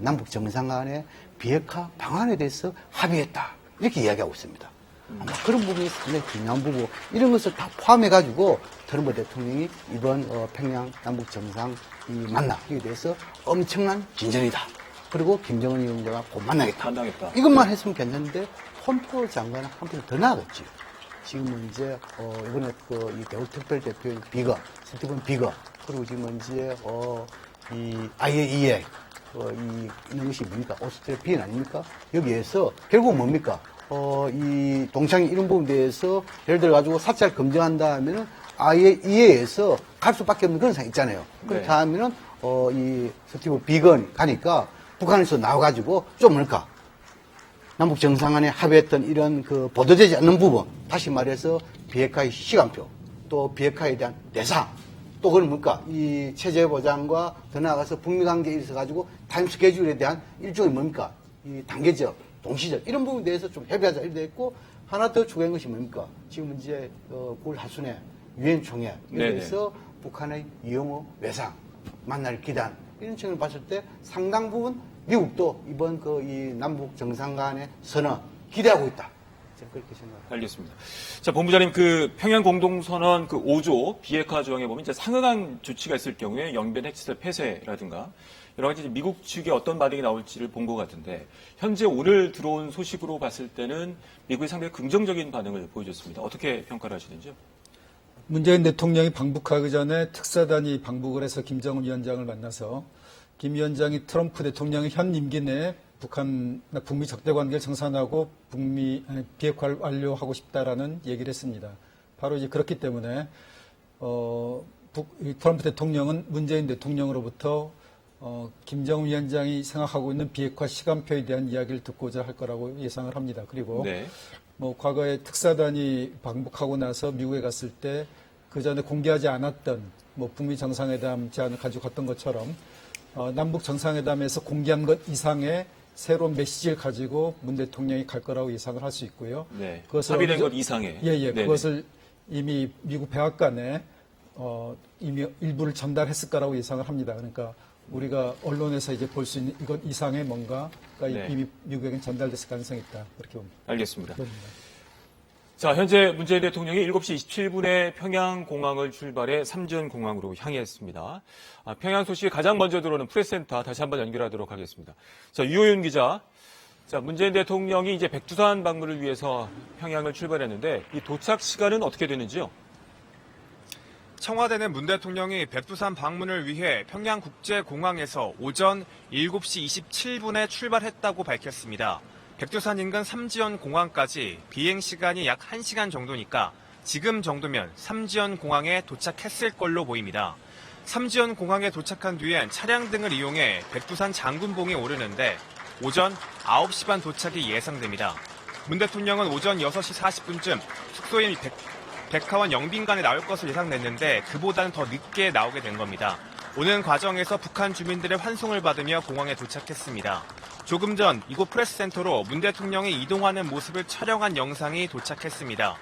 남북 정상 간의 비핵화 방안에 대해서 합의했다. 이렇게 이야기하고 있습니다. 아마 그런 부분이 상당히 중요한 부분, 이런 것을 다 포함해가지고 트럼프 대통령이 이번 평양 남북 정상 이 만나기에 대해서 엄청난 진전이다. 그리고 김정은 위원장과 곧 만나겠다. 이것만 했으면 괜찮은데 폼페이오 장관은 한편 더 나아갔죠. 지금은 이제 이번에 이 대북 특별 대표인 비거, 스티븐 비거, 그리고 지금 이제 이 IAEA 이런 것이 뭡니까? 오스트리아 비엔 아닙니까? 여기에서 결국 뭡니까? 이 동창 이런 부분에 대해서 예를 들어 가지고 사찰 검증한다 하면은 IAEA에서 갈 수밖에 없는 그런 상황 있잖아요. 그렇다 하면은 이 스티븐 비건 가니까 북한에서 나와가지고 좀 뭘까? 남북 정상 간에 합의했던 이런 그 보도되지 않는 부분, 다시 말해서 비핵화의 시간표, 또 비핵화에 대한 대상, 또 그건 뭘까? 이 체제 보장과 더 나아가서 북미 관계에 있어가지고 타임 스케줄에 대한 일종의 뭡니까? 이 단계적, 동시적, 이런 부분에 대해서 좀 협의하자 이렇게 됐고, 하나 더 추가한 것이 뭡니까? 지금 이제 9월 하순에 유엔 총회, 여기에서 북한의 이용호 외상 만날 기단, 이런 측면을 봤을 때 상당 부분 미국도 이번 이 남북 정상 간의 선언 기대하고 있다. 그렇게 생각합니다. 알겠습니다. 자, 본부장님, 평양 공동선언 5조 비핵화 조항에 보면 이제 상응한 조치가 있을 경우에 영변 핵시설 폐쇄라든가 여러 가지 미국 측에 어떤 반응이 나올지를 본 것 같은데 현재 오늘 들어온 소식으로 봤을 때는 미국이 상당히 긍정적인 반응을 보여줬습니다. 어떻게 평가를 하시는지요? 문재인 대통령이 방북하기 전에 특사단이 방북을 해서 김정은 위원장을 만나서 김 위원장이 트럼프 대통령의 현 임기 내에 북미 적대 관계를 정산하고 비핵화를 완료하고 싶다라는 얘기를 했습니다. 바로 이제 그렇기 때문에 트럼프 대통령은 문재인 대통령으로부터 김정은 위원장이 생각하고 있는 비핵화 시간표에 대한 이야기를 듣고자 할 거라고 예상을 합니다. 그리고 과거에 특사단이 방북하고 나서 미국에 갔을 때 그 전에 공개하지 않았던 북미 정상회담 제안을 가지고 갔던 것처럼 남북 정상회담에서 공개한 것 이상의 새로운 메시지를 가지고 문 대통령이 갈 거라고 예상을 할 수 있고요. 그것을 합의된 것 이상의. 그것을 이미 미국 백악관에 이미 일부를 전달했을 거라고 예상을 합니다. 그러니까 우리가 언론에서 이제 볼 수 있는 이것 이상의 뭔가가 이미 미국에게 전달됐을 가능성이 있다. 그렇게 봅니다. 알겠습니다. 자, 현재 문재인 대통령이 7시 27분에 평양공항을 출발해 삼지연공항으로 향했습니다. 평양 소식이 가장 먼저 들어오는 프레스센터 다시 한번 연결하도록 하겠습니다. 자, 유호윤 기자. 자, 문재인 대통령이 이제 백두산 방문을 위해서 평양을 출발했는데 이 도착 시간은 어떻게 되는지요? 청와대는 문 대통령이 백두산 방문을 위해 평양국제공항에서 오전 7시 27분에 출발했다고 밝혔습니다. 백두산 인근 삼지연공항까지 비행시간이 약 1시간 정도니까 지금 정도면 삼지연공항에 도착했을 걸로 보입니다. 삼지연공항에 도착한 뒤엔 차량 등을 이용해 백두산 장군봉에 오르는데 오전 9시 반 도착이 예상됩니다. 문 대통령은 오전 6시 40분쯤 숙소인 백화원 영빈관에 나올 것을 예상됐는데 그보다는 더 늦게 나오게 된 겁니다. 오는 과정에서 북한 주민들의 환송을 받으며 공항에 도착했습니다. 조금 전 이곳 프레스센터로 문 대통령이 이동하는 모습을 촬영한 영상이 도착했습니다.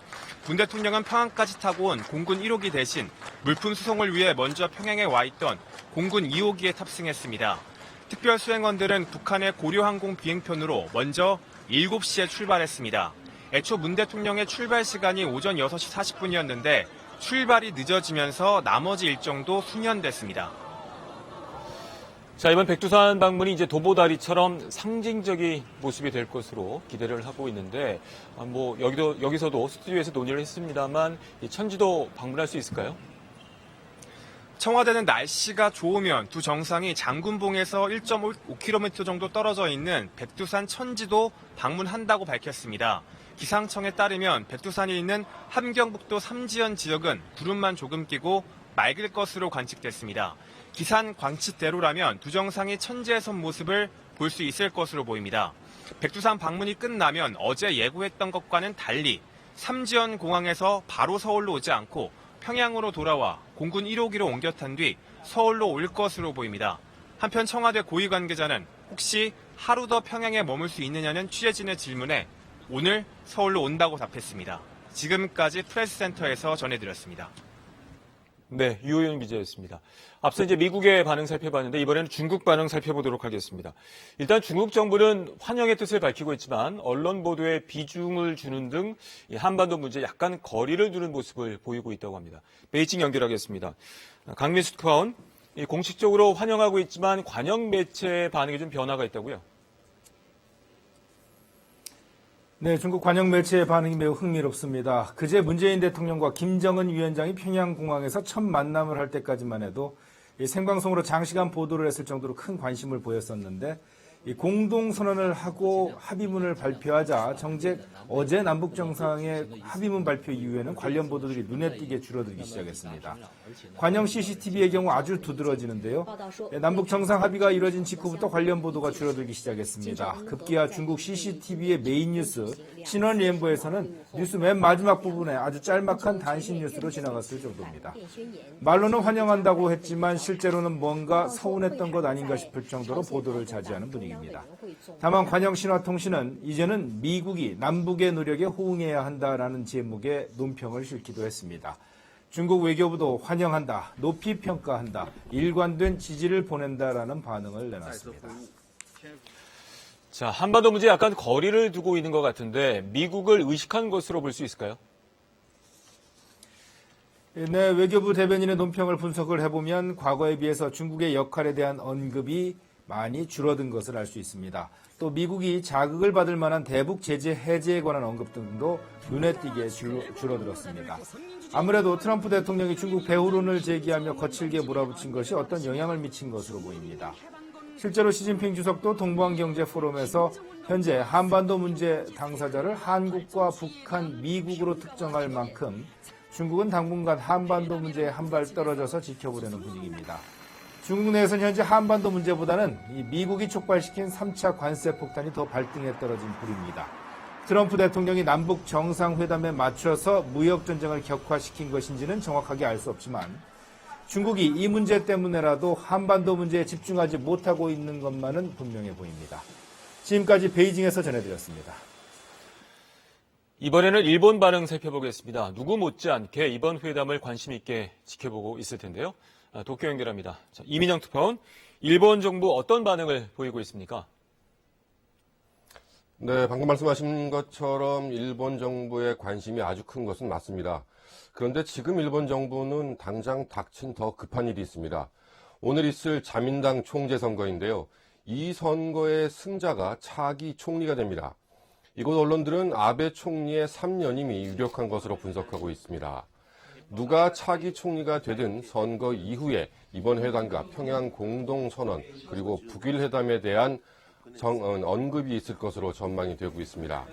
문 대통령은 평양까지 타고 온 공군 1호기 대신 물품 수송을 위해 먼저 평양에 와 있던 공군 2호기에 탑승했습니다. 특별 수행원들은 북한의 고려항공 비행편으로 먼저 7시에 출발했습니다. 애초 문 대통령의 출발 시간이 오전 6시 40분이었는데 출발이 늦어지면서 나머지 일정도 수년됐습니다. 자, 이번 백두산 방문이 이제 도보다리처럼 상징적인 모습이 될 것으로 기대를 하고 있는데, 여기서도 스튜디오에서 논의를 했습니다만, 이 천지도 방문할 수 있을까요? 청와대는 날씨가 좋으면 두 정상이 장군봉에서 1.5km 정도 떨어져 있는 백두산 천지도 방문한다고 밝혔습니다. 기상청에 따르면 백두산이 있는 함경북도 삼지연 지역은 구름만 조금 끼고 맑을 것으로 관측됐습니다. 기산 관측대로라면 두 정상이 천지의 선 모습을 볼 수 있을 것으로 보입니다. 백두산 방문이 끝나면 어제 예고했던 것과는 달리 삼지연 공항에서 바로 서울로 오지 않고 평양으로 돌아와 공군 1호기로 옮겨 탄 뒤 서울로 올 것으로 보입니다. 한편 청와대 고위 관계자는 혹시 하루 더 평양에 머물 수 있느냐는 취재진의 질문에 오늘 서울로 온다고 답했습니다. 지금까지 프레스센터에서 전해드렸습니다. 네, 유호연 기자였습니다. 앞서 이제 미국의 반응 살펴봤는데 이번에는 중국 반응 살펴보도록 하겠습니다. 일단 중국 정부는 환영의 뜻을 밝히고 있지만 언론 보도에 비중을 주는 등 이 한반도 문제에 약간 거리를 두는 모습을 보이고 있다고 합니다. 베이징 연결하겠습니다. 강민수 특파원, 공식적으로 환영하고 있지만 관영 매체의 반응에 좀 변화가 있다고요? 네, 중국 관영 매체의 반응이 매우 흥미롭습니다. 그제 문재인 대통령과 김정은 위원장이 평양공항에서 첫 만남을 할 때까지만 해도 생방송으로 장시간 보도를 했을 정도로 큰 관심을 보였었는데 이 공동선언을 하고 합의문을 발표하자 정작 어제 남북정상의 합의문 발표 이후에는 관련 보도들이 눈에 띄게 줄어들기 시작했습니다. 관영 CCTV의 경우 아주 두드러지는데요. 남북정상 합의가 이뤄진 직후부터 관련 보도가 줄어들기 시작했습니다. 급기야 중국 CCTV의 메인 뉴스 신원리엔보에서는 뉴스 맨 마지막 부분에 아주 짤막한 단신 뉴스로 지나갔을 정도입니다. 말로는 환영한다고 했지만 실제로는 뭔가 서운했던 것 아닌가 싶을 정도로 보도를 자제하는 분위기입니다. 다만 관영신화통신은 이제는 미국이 남북의 노력에 호응해야 한다라는 제목의 논평을 실기도 했습니다. 중국 외교부도 환영한다, 높이 평가한다, 일관된 지지를 보낸다라는 반응을 내놨습니다. 자, 한반도 문제에 약간 거리를 두고 있는 것 같은데 미국을 의식한 것으로 볼 수 있을까요? 네, 외교부 대변인의 논평을 분석을 해보면 과거에 비해서 중국의 역할에 대한 언급이 많이 줄어든 것을 알 수 있습니다. 또 미국이 자극을 받을 만한 대북 제재 해제에 관한 언급 등도 눈에 띄게 줄어들었습니다. 아무래도 트럼프 대통령이 중국 배후론을 제기하며 거칠게 몰아붙인 것이 어떤 영향을 미친 것으로 보입니다. 실제로 시진핑 주석도 동북아경제포럼에서 현재 한반도 문제 당사자를 한국과 북한, 미국으로 특정할 만큼 중국은 당분간 한반도 문제에 한 발 떨어져서 지켜보려는 분위기입니다. 중국 내에서는 현재 한반도 문제보다는 이 미국이 촉발시킨 3차 관세 폭탄이 더 발등에 떨어진 불입니다. 트럼프 대통령이 남북 정상회담에 맞춰서 무역 전쟁을 격화시킨 것인지는 정확하게 알 수 없지만 중국이 이 문제 때문에라도 한반도 문제에 집중하지 못하고 있는 것만은 분명해 보입니다. 지금까지 베이징에서 전해드렸습니다. 이번에는 일본 반응 살펴보겠습니다. 누구 못지않게 이번 회담을 관심 있게 지켜보고 있을 텐데요. 도쿄 연결합니다. 자, 이민영 특파원, 일본 정부 어떤 반응을 보이고 있습니까? 네, 방금 말씀하신 것처럼 일본 정부의 관심이 아주 큰 것은 맞습니다. 그런데 지금 일본 정부는 당장 닥친 더 급한 일이 있습니다. 오늘 있을 자민당 총재 선거인데요. 이 선거의 승자가 차기 총리가 됩니다. 이곳 언론들은 아베 총리의 3년임이 유력한 것으로 분석하고 있습니다. 누가 차기 총리가 되든 선거 이후에 이번 회담과 평양 공동선언 그리고 북일 회담에 대한 언급이 있을 것으로 전망이 되고 있습니다.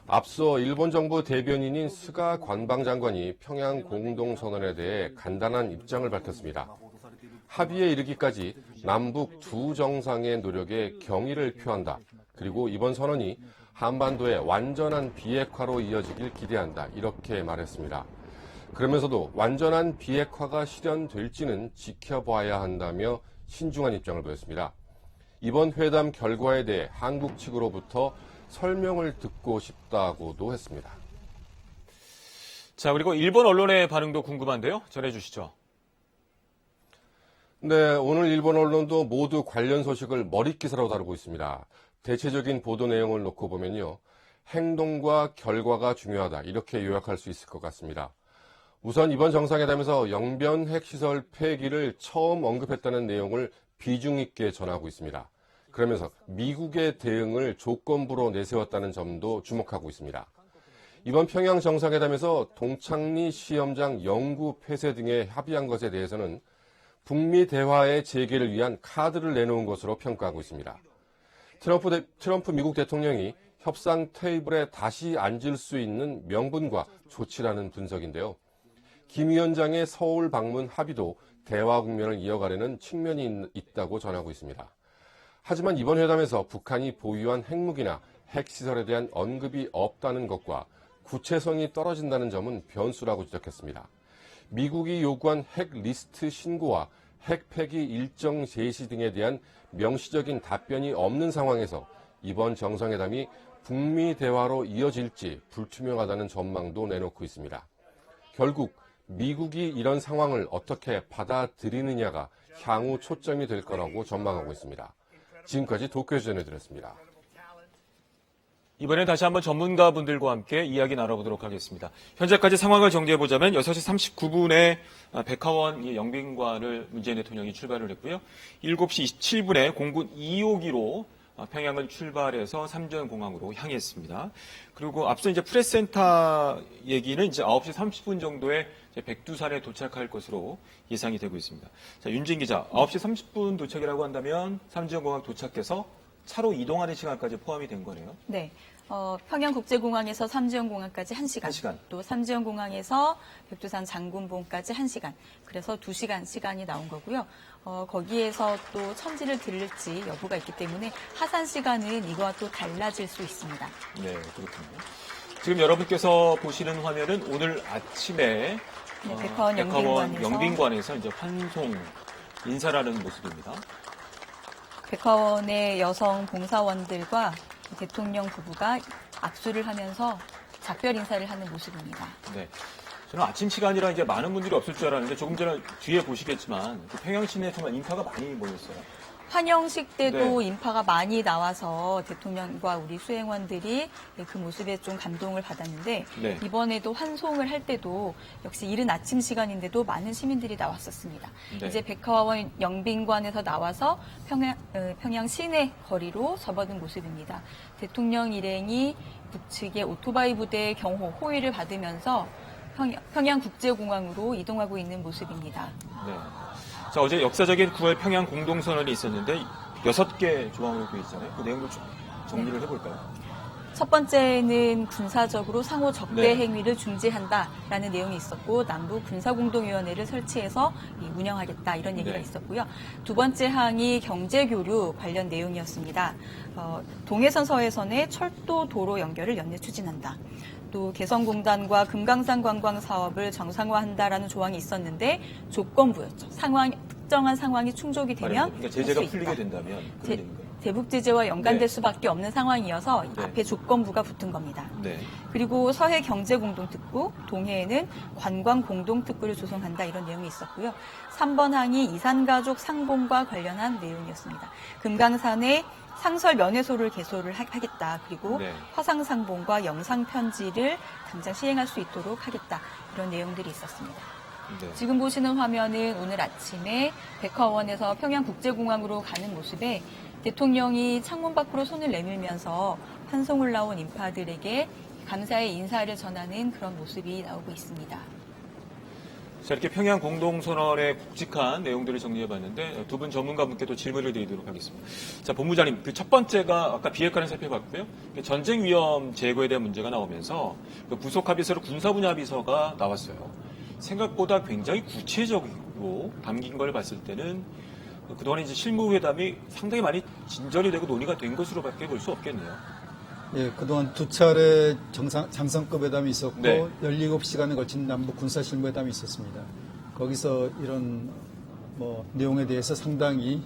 앞서 일본 정부 대변인인 스가 관방장관이 평양 공동선언에 대해 간단한 입장을 밝혔습니다. 합의에 이르기까지 남북 두 정상의 노력에 경의를 표한다. 그리고 이번 선언이 한반도의 완전한 비핵화로 이어지길 기대한다. 이렇게 말했습니다. 그러면서도 완전한 비핵화가 실현될지는 지켜봐야 한다며 신중한 입장을 보였습니다. 이번 회담 결과에 대해 한국 측으로부터 설명을 듣고 싶다고도 했습니다. 자, 그리고 일본 언론의 반응도 궁금한데요. 전해주시죠. 네, 오늘 일본 언론도 모두 관련 소식을 머릿기사로 다루고 있습니다. 대체적인 보도 내용을 놓고 보면요. 행동과 결과가 중요하다. 이렇게 요약할 수 있을 것 같습니다. 우선 이번 정상회담에서 영변 핵시설 폐기를 처음 언급했다는 내용을 비중 있게 전하고 있습니다. 그러면서 미국의 대응을 조건부로 내세웠다는 점도 주목하고 있습니다. 이번 평양 정상회담에서 동창리 시험장 영구 폐쇄 등에 합의한 것에 대해서는 북미 대화의 재개를 위한 카드를 내놓은 것으로 평가하고 있습니다. 트럼프 미국 대통령이 협상 테이블에 다시 앉을 수 있는 명분과 조치라는 분석인데요. 김 위원장의 서울 방문 합의도 대화 국면을 이어가려는 측면이 있다고 전하고 있습니다. 하지만 이번 회담에서 북한이 보유한 핵무기나 핵시설에 대한 언급이 없다는 것과 구체성이 떨어진다는 점은 변수라고 지적했습니다. 미국이 요구한 핵 리스트 신고와 핵 폐기 일정 제시 등에 대한 명시적인 답변이 없는 상황에서 이번 정상회담이 북미 대화로 이어질지 불투명하다는 전망도 내놓고 있습니다. 결국 미국이 이런 상황을 어떻게 받아들이느냐가 향후 초점이 될 거라고 전망하고 있습니다. 지금까지 도쿄에서 전해드렸습니다. 이번엔 다시 한번 전문가분들과 함께 이야기 나눠보도록 하겠습니다. 현재까지 상황을 정리해보자면 6시 39분에 백화원 영빈관을 문재인 대통령이 출발을 했고요. 7시 27분에 공군 2호기로 평양을 출발해서 삼주연공항으로 향했습니다. 그리고 앞서 이제 프레스센터 얘기는 이제 9시 30분 정도에 백두산에 도착할 것으로 예상이 되고 있습니다. 자, 윤진 기자, 9시 30분 도착이라고 한다면 삼주연공항 도착해서 차로 이동하는 시간까지 포함이 된 거네요. 네. 평양국제공항에서 삼주연공항까지 1시간, 1시간. 또 삼주연공항에서 백두산 장군봉까지 1시간, 그래서 2시간 시간이 나온 거고요. 거기에서 또 천지를 들릴지 여부가 있기 때문에 하산 시간은 이거와 또 달라질 수 있습니다. 네, 그렇군요. 지금 여러분께서 보시는 화면은 오늘 아침에 네, 백화원 영빈관에서 이제 환송 인사라는 모습입니다. 백화원의 여성 봉사원들과 대통령 부부가 악수를 하면서 작별 인사를 하는 모습입니다. 네. 저는 아침 시간이라 이제 많은 분들이 없을 줄 알았는데 조금 전에 뒤에 보시겠지만 평양 시내에 정말 인파가 많이 모였어요. 환영식 때도 네. 인파가 많이 나와서 대통령과 우리 수행원들이 그 모습에 좀 감동을 받았는데 네. 이번에도 환송을 할 때도 역시 이른 아침 시간인데도 많은 시민들이 나왔었습니다. 네. 이제 백화원 영빈관에서 나와서 평양 시내 거리로 접어든 모습입니다. 대통령 일행이 북측의 오토바이 부대의 경호, 호위를 받으면서 평양국제공항으로 이동하고 있는 모습입니다. 네. 자, 어제 역사적인 9월 평양 공동선언이 있었는데 6개 조항으로 되어 있잖아요. 그 내용을 좀 정리를 해볼까요? 첫 번째는 군사적으로 상호 적대 네. 행위를 중지한다라는 내용이 있었고 남북 군사공동위원회를 설치해서 운영하겠다 이런 얘기가 네. 있었고요. 두 번째 항이 경제교류 관련 내용이었습니다. 동해선 서해선의 철도 도로 연결을 연내 추진한다. 또 개성공단과 금강산 관광 사업을 정상화한다라는 조항이 있었는데 조건부였죠. 특정한 상황이 충족이 되면 그러니까 제재가 할 수 풀리게 있다. 된다면 그런 얘기인가요? 대북 제재와 연관될 네. 수밖에 없는 상황이어서 네. 앞에 조건부가 붙은 겁니다. 네. 그리고 서해 경제공동특구, 동해에는 관광공동특구를 조성한다 이런 내용이 있었고요. 3번 항이 이산가족 상봉과 관련한 내용이었습니다. 금강산에 상설 면회소를 개소를 하겠다. 그리고 네. 화상상봉과 영상편지를 당장 시행할 수 있도록 하겠다. 이런 내용들이 있었습니다. 네. 지금 보시는 화면은 오늘 아침에 백화원에서 평양국제공항으로 가는 모습에 대통령이 창문 밖으로 손을 내밀면서 환송을 나온 인파들에게 감사의 인사를 전하는 그런 모습이 나오고 있습니다. 자, 이렇게 평양 공동선언의 굵직한 내용들을 정리해봤는데 두 분 전문가분께도 질문을 드리도록 하겠습니다. 자, 본부장님, 그 첫 번째가 아까 비핵화를 살펴봤고요. 전쟁 위험 제거에 대한 문제가 나오면서 그 부속 합의서로 군사 분야 합의서가 나왔어요. 생각보다 굉장히 구체적으로 담긴 걸 봤을 때는 그동안 이제 실무회담이 상당히 많이 진전이 되고 논의가 된 것으로밖에 볼 수 없겠네요. 예, 그동안 두 차례 장성급 회담이 있었고 네. 17시간에 걸친 남북 군사 실무 회담이 있었습니다. 거기서 이런 내용에 대해서 상당히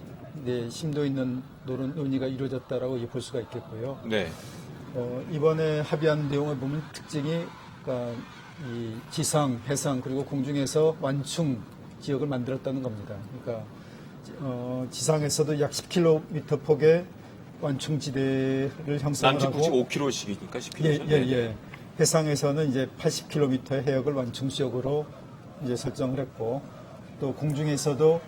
심도 있는 논의가 이루어졌다라고 볼 수가 있겠고요. 네. 이번에 합의한 내용을 보면 특징이 그러니까 이 지상, 해상 그리고 공중에서 완충 지역을 만들었다는 겁니다. 그러니까 지상에서도 약 10km 폭의 완충지대를 형성을 남측 하고 북측 5km씩이니까 10km. 예. 해상에서는 이제 80km의 해역을 완충 지역으로 이제 설정을 했고 또 공중에서도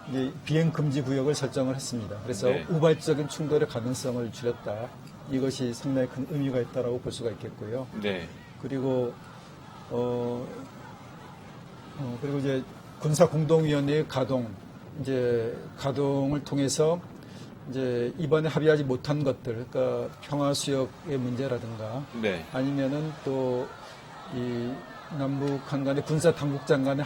이제 비행 금지 구역을 설정을 했습니다. 그래서 네. 우발적인 충돌의 가능성을 줄였다. 이것이 상당히 큰 의미가 있다라고 볼 수가 있겠고요. 네. 그리고 그리고 이제 군사 공동위원회의 가동을 통해서 이제 이번에 합의하지 못한 것들, 그러니까 평화 수역의 문제라든가, 네. 아니면은 또 이 남북 간의 군사 당국장 간의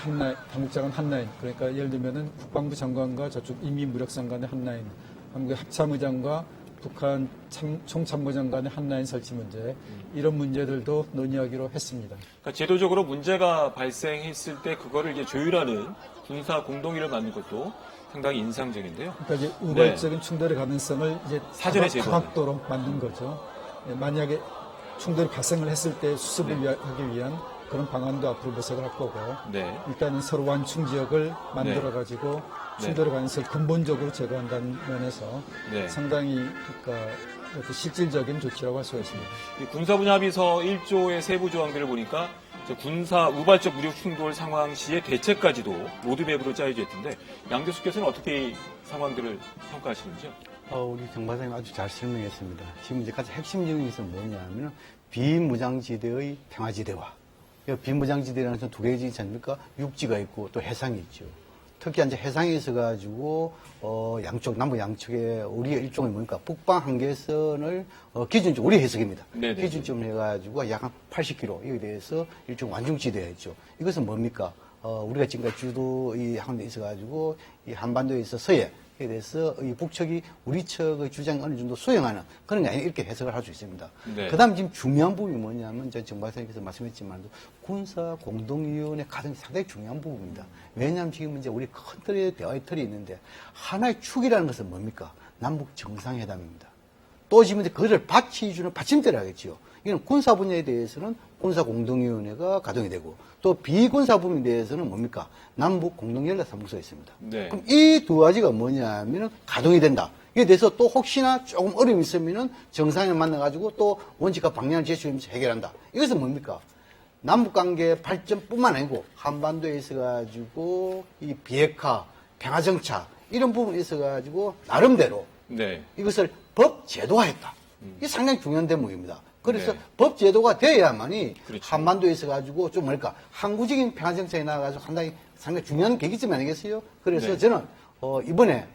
당국장은 한 라인, 그러니까 예를 들면은 국방부 장관과 저쪽 인민무력상 간의 한 라인, 한국의 합참의장과 북한 총참모장 간의 한 라인 설치 문제, 이런 문제들도 논의하기로 했습니다. 그러니까 제도적으로 문제가 발생했을 때 그거를 이제 조율하는 군사 공동위를 만든 것도 상당히 인상적인데요. 그러니까 이제 우발적인 충돌의 가능성을 이제 사전에 제거하는. 다각도로 만든 거죠. 만약에 충돌이 발생을 했을 때 수습을 하기 위한 그런 방안도 앞으로 모색을 할 거고 네. 일단은 서로 완충 지역을 만들어 가지고 충돌의 가능성을 근본적으로 제거한다는 면에서 네. 상당히 그러니까 어떤 실질적인 조치라고 할 수가 있습니다. 이 군사분야 합의서 1조의 세부 조항들을 보니까 이제 군사 우발적 무력 충돌 상황 시의 대책까지도 로드맵으로 짜여져 있던데 양 교수께서는 어떻게 이 상황들을 평가하시는지요? 우리 정 박사님 아주 잘 설명했습니다. 지금 이제 가장 핵심적인 것은 뭐냐면 비무장지대의 평화지대화. 비무장지대라는 것은 두 개지 않습니까? 육지가 있고 또 해상이 있죠. 특히 이제 해상에 있어 가지고 양쪽 남북 양측에 우리의 일종의 뭡니까 북방 한계선을 기준점 우리 해석입니다. 네네. 기준점 해가지고 약 한 80km 여기 대해서 일종 완중지대였죠. 이것은 뭡니까? 우리가 지금까지 주도 이 한데 있어 가지고 이 한반도에 있어 서해 에 대해서 이 북측이 우리 측의 주장 어느 정도 수용하는 그런 게 아니라 이렇게 해석을 할 수 있습니다. 네. 그다음 지금 중요한 부분이 뭐냐면 정 박사님께서 말씀했지만 군사 공동위원회 가장 상당히 중요한 부분입니다. 왜냐하면 지금 이제 우리 큰 틀의 대화의 틀이 있는데 하나의 축이라는 것은 뭡니까? 남북 정상회담입니다. 또 지금 이제 그를 받치주는 받침대를 하겠지요. 이건 군사 분야에 대해서는 군사 공동위원회가 가동이 되고 또 비군사 부분에 대해서는 뭡니까? 남북 공동연락사무소가 있습니다. 네. 그럼 이 두 가지가 뭐냐면은 가동이 된다. 이에 대해서 또 혹시나 조금 어려움이 있으면은 정상에 만나가지고 또 원칙과 방향을 제시하면서 해결한다. 이것은 뭡니까? 남북관계 발전뿐만 아니고 한반도에 있어가지고 이 비핵화, 평화정착 이런 부분에 있어가지고 나름대로 네. 이것을 법 제도화했다. 이게 상당히 중요한 대목입니다. 그래서 네. 법 제도가 돼야만이 그렇죠. 한반도에 있어가지고 좀 뭘까 항구적인 평화정책에 나가가지고 상당히 중요한 계기점 아니겠어요? 그래서 네. 저는 이번에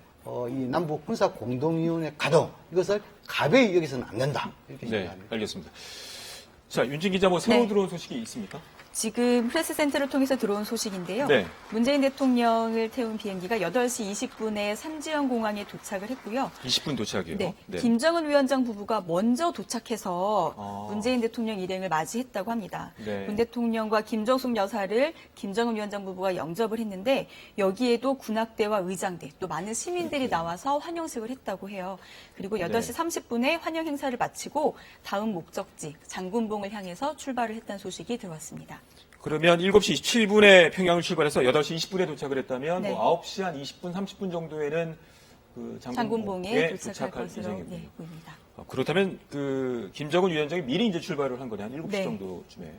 이 남북 군사 공동위원회 가동 이것을 가벼이 여기서는 안 된다 이렇게 네. 생각합니다. 알겠습니다. 자, 윤진 기자 뭐 새로 네. 들어온 소식이 있습니까? 지금 프레스센터를 통해서 들어온 소식인데요. 네. 문재인 대통령을 태운 비행기가 8시 20분에 삼지연 공항에 도착을 했고요. 20분 도착이에요. 네. 김정은 위원장 부부가 먼저 도착해서 문재인 대통령 일행을 맞이했다고 합니다. 네. 문 대통령과 김정숙 여사를 김정은 위원장 부부가 영접을 했는데 여기에도 군악대와 의장대 또 많은 시민들이 나와서 환영식을 했다고 해요. 그리고 8시 30분에 환영 행사를 마치고 다음 목적지 장군봉을 향해서 출발을 했다는 소식이 들어왔습니다. 그러면 7시 27분에 평양을 출발해서 8시 20분에 도착을 했다면 네. 뭐 9시 한 20분, 30분 정도에는 그 장군봉에 도착할 도착할 것으로 예정이군요. 네, 보입니다. 그렇다면 그 김정은 위원장이 미리 이제 출발을 한 거네. 한 7시 네. 정도쯤에.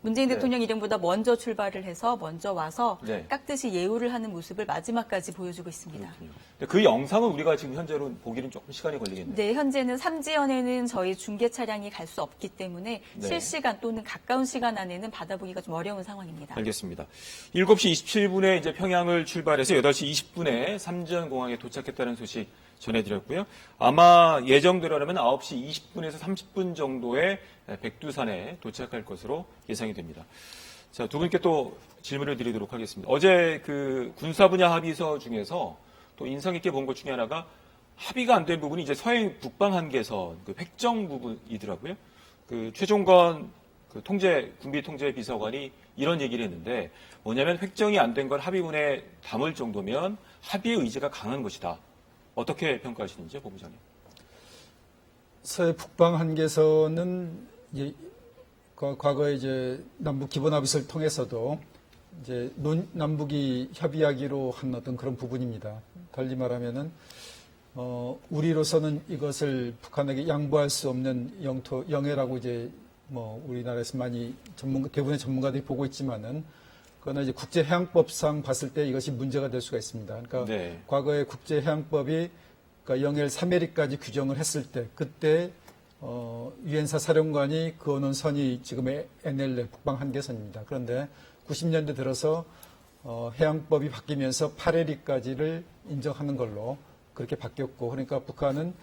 문재인 네. 대통령 일행보다 먼저 출발을 해서 먼저 와서 네. 깍듯이 예우를 하는 모습을 마지막까지 보여주고 있습니다. 그렇군요. 근데 그 영상은 우리가 지금 현재로 보기는 조금 시간이 걸리겠네요. 네, 현재는 삼지연에는 저희 중계 차량이 갈 수 없기 때문에 네. 실시간 또는 가까운 시간 안에는 받아보기가 좀 어려운 상황입니다. 알겠습니다. 7시 27분에 이제 평양을 출발해서 8시 20분에 삼지연 공항에 도착했다는 소식 전해드렸고요. 아마 예정대로라면 9시 20분에서 30분 정도에 백두산에 도착할 것으로 예상이 됩니다. 자, 두 분께 또 질문을 드리도록 하겠습니다. 어제 그 군사 분야 합의서 중에서 또 인상 깊게 본 것 중에 하나가 합의가 안 된 부분이 이제 서해 북방 한계선 그 획정 부분이더라고요. 그 최종건 그 군비 통제 비서관이 이런 얘기를 했는데 뭐냐면 획정이 안 된 걸 합의문에 담을 정도면 합의의 의지가 강한 것이다. 어떻게 평가하시는지요, 본부장님? 서해 북방 한계선은 이제 과거에 이제 남북 기본 합의서를 통해서도 이제 남북이 협의하기로 한 어떤 그런 부분입니다. 달리 말하면은 우리로서는 이것을 북한에게 양보할 수 없는 영해라고 이제 뭐 우리나라에서 많이 대부분의 전문가들이 보고 있지만은 그러나 이제 국제해양법상 봤을 때 이것이 문제가 될 수가 있습니다. 그러니까 네. 과거에 국제해양법이 그러니까 영해를 3mm까지 규정을 했을 때 그때 유엔사 사령관이 그어놓은 선이 지금의 NLL 북방 한계선입니다. 그런데 90년대 들어서 해양법이 바뀌면서 8mm까지를 인정하는 걸로 그렇게 바뀌었고 그러니까 북한은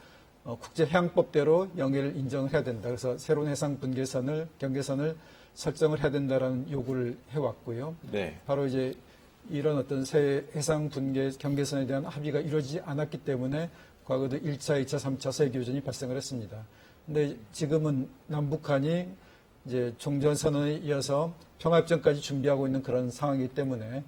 국제해양법대로 영해를 인정을 해야 된다. 그래서 새로운 해상 분계선을 경계선을 설정을 해야 된다라는 요구를 해왔고요. 네. 바로 이제 이런 어떤 새 해상 분계 경계선에 대한 합의가 이루어지지 않았기 때문에 과거도 1차, 2차, 3차 서해 교전이 발생을 했습니다. 근데 지금은 남북한이 이제 종전선언에 이어서 평화협정까지 준비하고 있는 그런 상황이기 때문에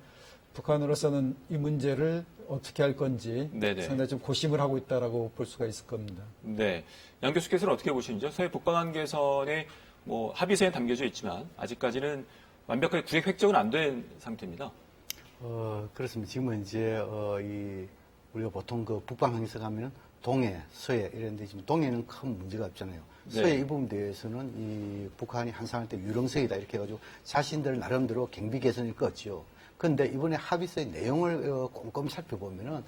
북한으로서는 이 문제를 어떻게 할 건지 네네. 상당히 좀 고심을 하고 있다라고 볼 수가 있을 겁니다. 네. 양 교수께서는 어떻게 보시는지요? 서해 북방 한계선에 뭐 합의서에 담겨져 있지만 아직까지는 완벽하게 구획 획정은 안 된 상태입니다. 그렇습니다. 지금은 이제, 우리가 보통 그 북방 항에서 가면은 동해, 서해 이런데 지금 동해는 큰 문제가 없잖아요. 네. 서해 이 부분에 대해서는 이 북한이 한상할 때 유령성이다 이렇게 해가지고 자신들 나름대로 경비 개선을 껐죠. 그런데 이번에 합의서의 내용을 꼼꼼히 살펴보면은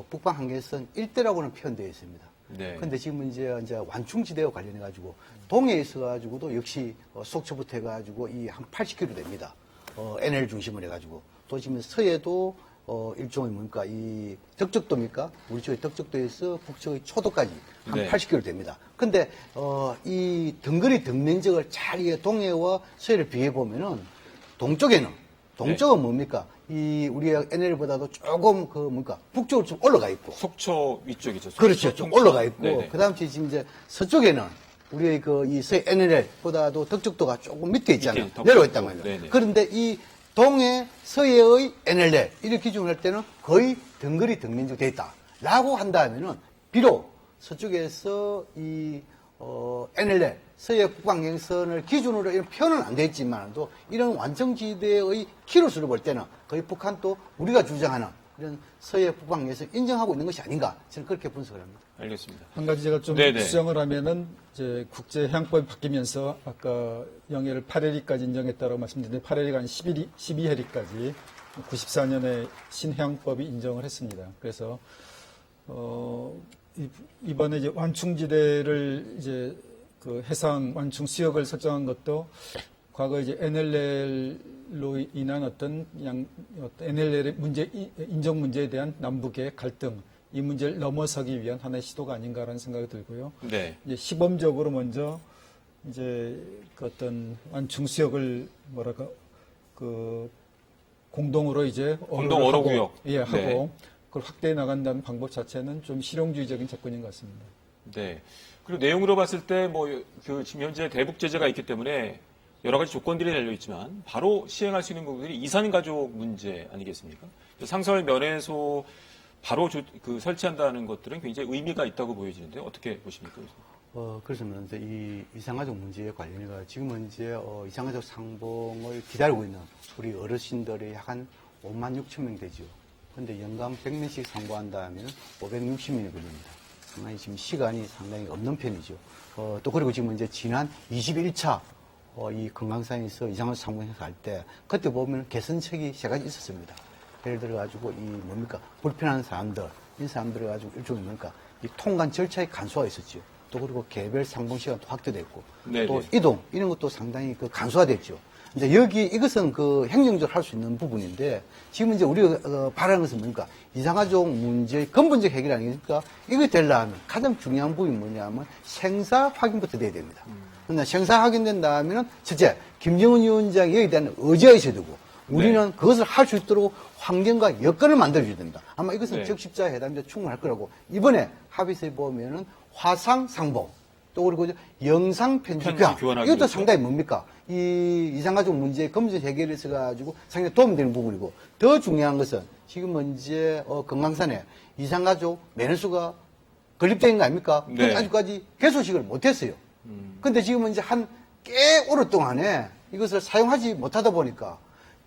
북방 한계선 일대라고는 표현되어 있습니다. 네. 근데 지금 이제 완충지대와 관련해가지고 동해에 있어가지고도 역시 속초부터 해가지고 이 한 80km 됩니다. NL 중심으로 해가지고 또 지금 서해도 일종의 뭡니까 이 덕적도입니까? 우리 쪽의 덕적도에서 북쪽의 초도까지 한 네. 80km 됩니다. 근데 이 덩거리 덩면적을 잘 이게 동해와 서해를 비교해 보면은 동쪽은 뭡니까? 이 우리가 NL보다도 조금 그 뭡니까 북쪽으로 좀 올라가 있고. 속초 위쪽이죠. 속초, 그렇죠. 좀 송천. 올라가 있고. 네네. 그다음 지금 이제 서쪽에는 우리의 그 이 서해 NL보다도 덕적도가 조금 밑에 있잖아요. 밑에 내려와 있단 말이에요. 네네. 그런데 이 동해 서해의 NLL 이렇게 기준을 할 때는 거의 덩거리 덩면적 돼 있다라고 한다면은 비록 서쪽에서 이 NLL 서해 북방경선을 기준으로 이런 표현은 안 됐지만도 이런 완성지대의 키로수를 볼 때는 거의 북한도 우리가 주장하는 이런 서해 북방경선 인정하고 있는 것이 아닌가 저는 그렇게 분석을 합니다. 알겠습니다. 한 가지 제가 좀 네네. 수정을 하면은 이제 국제해양법이 바뀌면서 아까 영해를 8해리까지 인정했다고 말씀드렸는데 8해리가 아닌 12해리까지 94년에 신해양법이 인정을 했습니다. 그래서 이번에 이제 완충지대를 이제 그 해상 완충 수역을 설정한 것도 과거 이제 NLL로 인한 어떤 NLL의 문제 인정 문제에 대한 남북의 갈등 이 문제를 넘어서기 위한 하나의 시도가 아닌가라는 생각이 들고요. 네. 이제 시범적으로 먼저 이제 그 어떤 완충 수역을 뭐랄까 그 공동으로 이제 공동 어로 구역. 하고 네. 그걸 확대해 나간다는 방법 자체는 좀 실용주의적인 접근인 것 같습니다. 네. 그리고 내용으로 봤을 때 그 지금 현재 대북 제재가 있기 때문에 여러 가지 조건들이 달려 있지만 바로 시행할 수 있는 부분들이 이산가족 문제 아니겠습니까? 상설 면에서 바로 그 설치한다는 것들은 굉장히 의미가 있다고 보여지는데 어떻게 보십니까? 그렇습니다. 이제 이 이산가족 문제에 관련해서 지금은 이제 이산가족 상봉을 기다리고 있는 우리 어르신들이 약 한 5만 6천 명 되죠. 근데 연간 100명씩 상봉한다면 560명이 걸립니다. 상당히 지금 시간이 상당히 없는 편이죠. 또 그리고 지금 이제 지난 21차 이 금강산에서 이산가족 상봉해서 할 때 그때 보면 개선책이 세 가지 있었습니다. 예를 들어가지고 이 뭡니까 불편한 사람들 이 사람들을 가지고 일종의 뭡니까 이 통관 절차의 간소화가 있었죠. 또 그리고 개별 상봉 시간도 확대됐고 네네. 또 이동 이런 것도 상당히 그 간소화됐죠. 이제 이것은 그 행정적으로 할 수 있는 부분인데 지금 이제 우리가 바라는 것은 뭡니까 이산가족 문제의 근본적 해결 아니겠습니까? 이거 되려면 가장 중요한 부분이 뭐냐면 생사 확인부터 돼야 됩니다. 그러나 생사 확인된다 하면은 첫째 김정은 위원장이 여기에 대한 의지가 있어야 되고 우리는 그것을 할 수 있도록 환경과 여건을 만들어줘야 된다. 아마 이것은 네. 적십자 회담에 충분할 거라고. 이번에 합의서에 보면은 화상 상봉, 또 그리고 영상 편지 교환. 교환하기로 이것도 했죠. 상당히 뭡니까? 이 이산가족 문제의 검증 해결에 있어가지고 상당히 도움되는 부분이고, 더 중요한 것은 지금 이제 금강산에 이산가족 매너수가 건립된 거 아닙니까? 네. 근데 아직까지 개소식을 못했어요. 근데 지금은 이제 꽤 오랫동안에 이것을 사용하지 못하다 보니까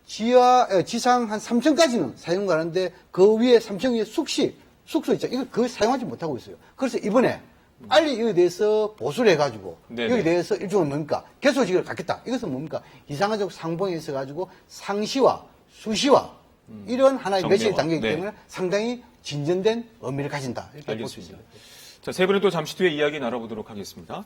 지상 한 3층까지는 사용 가는데 그 위에 3층 위에 숙소 있죠. 이거 그거 사용하지 못하고 있어요. 그래서 이번에 빨리 이거에 대해서 보수를 해가지고 네네. 여기에 대해서 일종의 뭡니까 개소식을 갖겠다. 이것은 뭡니까 이산가족 상봉에 있어가지고 상시와 수시와 이런 하나의 정례화. 매체의 단계이기 네. 때문에 상당히 진전된 의미를 가진다. 이렇게 볼 수 알겠습니다. 있습니다. 자, 세 분은 또 잠시 뒤에 이야기 나눠보도록 하겠습니다.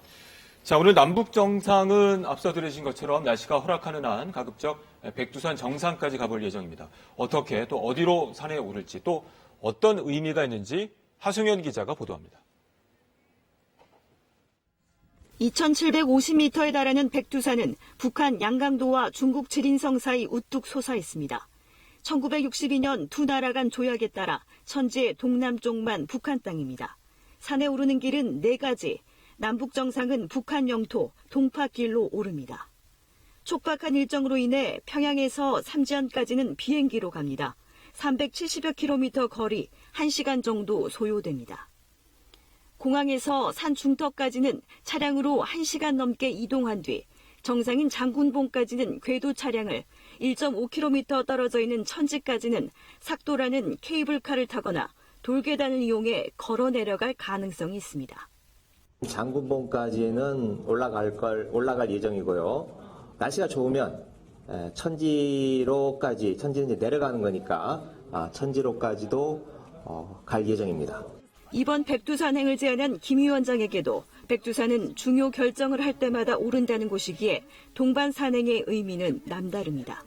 자, 오늘 남북 정상은 앞서 들으신 것처럼 날씨가 허락하는 한 가급적 백두산 정상까지 가볼 예정입니다. 어떻게 또 어디로 산에 오를지 또 어떤 의미가 있는지 하승현 기자가 보도합니다. 2,750m에 달하는 백두산은 북한 양강도와 중국 지린성 사이 우뚝 솟아 있습니다. 1962년 두 나라 간 조약에 따라 천지의 동남쪽만 북한 땅입니다. 산에 오르는 길은 4가지, 남북 정상은 북한 영토 동파길로 오릅니다. 촉박한 일정으로 인해 평양에서 삼지연까지는 비행기로 갑니다. 370여 킬로미터 거리, 1시간 정도 소요됩니다. 공항에서 산 중턱까지는 차량으로 1시간 넘게 이동한 뒤 정상인 장군봉까지는 궤도 차량을, 1.5km 떨어져 있는 천지까지는 삭도라는 케이블카를 타거나 돌계단을 이용해 걸어 내려갈 가능성이 있습니다. 장군봉까지는 올라갈 예정이고요. 날씨가 좋으면 천지로까지, 천지는 이제 내려가는 거니까 천지로까지도 갈 예정입니다. 이번 백두산행을 제안한 김 위원장에게도 백두산은 중요 결정을 할 때마다 오른다는 곳이기에 동반 산행의 의미는 남다릅니다.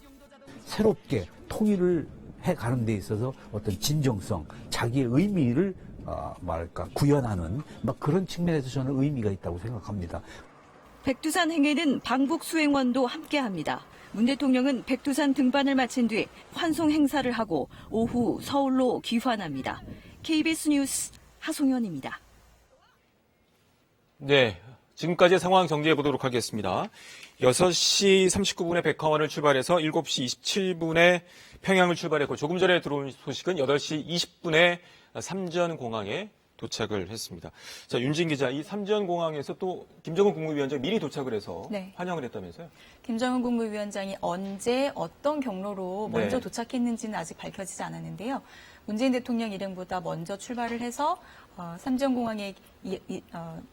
새롭게 통일을 해가는 데 있어서 어떤 진정성, 자기의 의미를 구현하는 그런 측면에서 저는 의미가 있다고 생각합니다. 백두산행에는 방북 수행원도 함께합니다. 문 대통령은 백두산 등반을 마친 뒤 환송 행사를 하고 오후 서울로 귀환합니다. KBS 뉴스 하송현입니다. 네, 지금까지의 상황 정리해 보도록 하겠습니다. 6시 39분에 백화원을 출발해서 7시 27분에 평양을 출발했고 조금 전에 들어온 소식은 8시 20분에 삼전공항에 도착을 했습니다. 자, 윤진 기자, 이 삼전공항에서 또 김정은 국무위원장이 미리 도착을 해서 네. 환영을 했다면서요? 김정은 국무위원장이 언제 어떤 경로로 먼저 네. 도착했는지는 아직 밝혀지지 않았는데요. 문재인 대통령 일행보다 먼저 출발을 해서 삼전공항에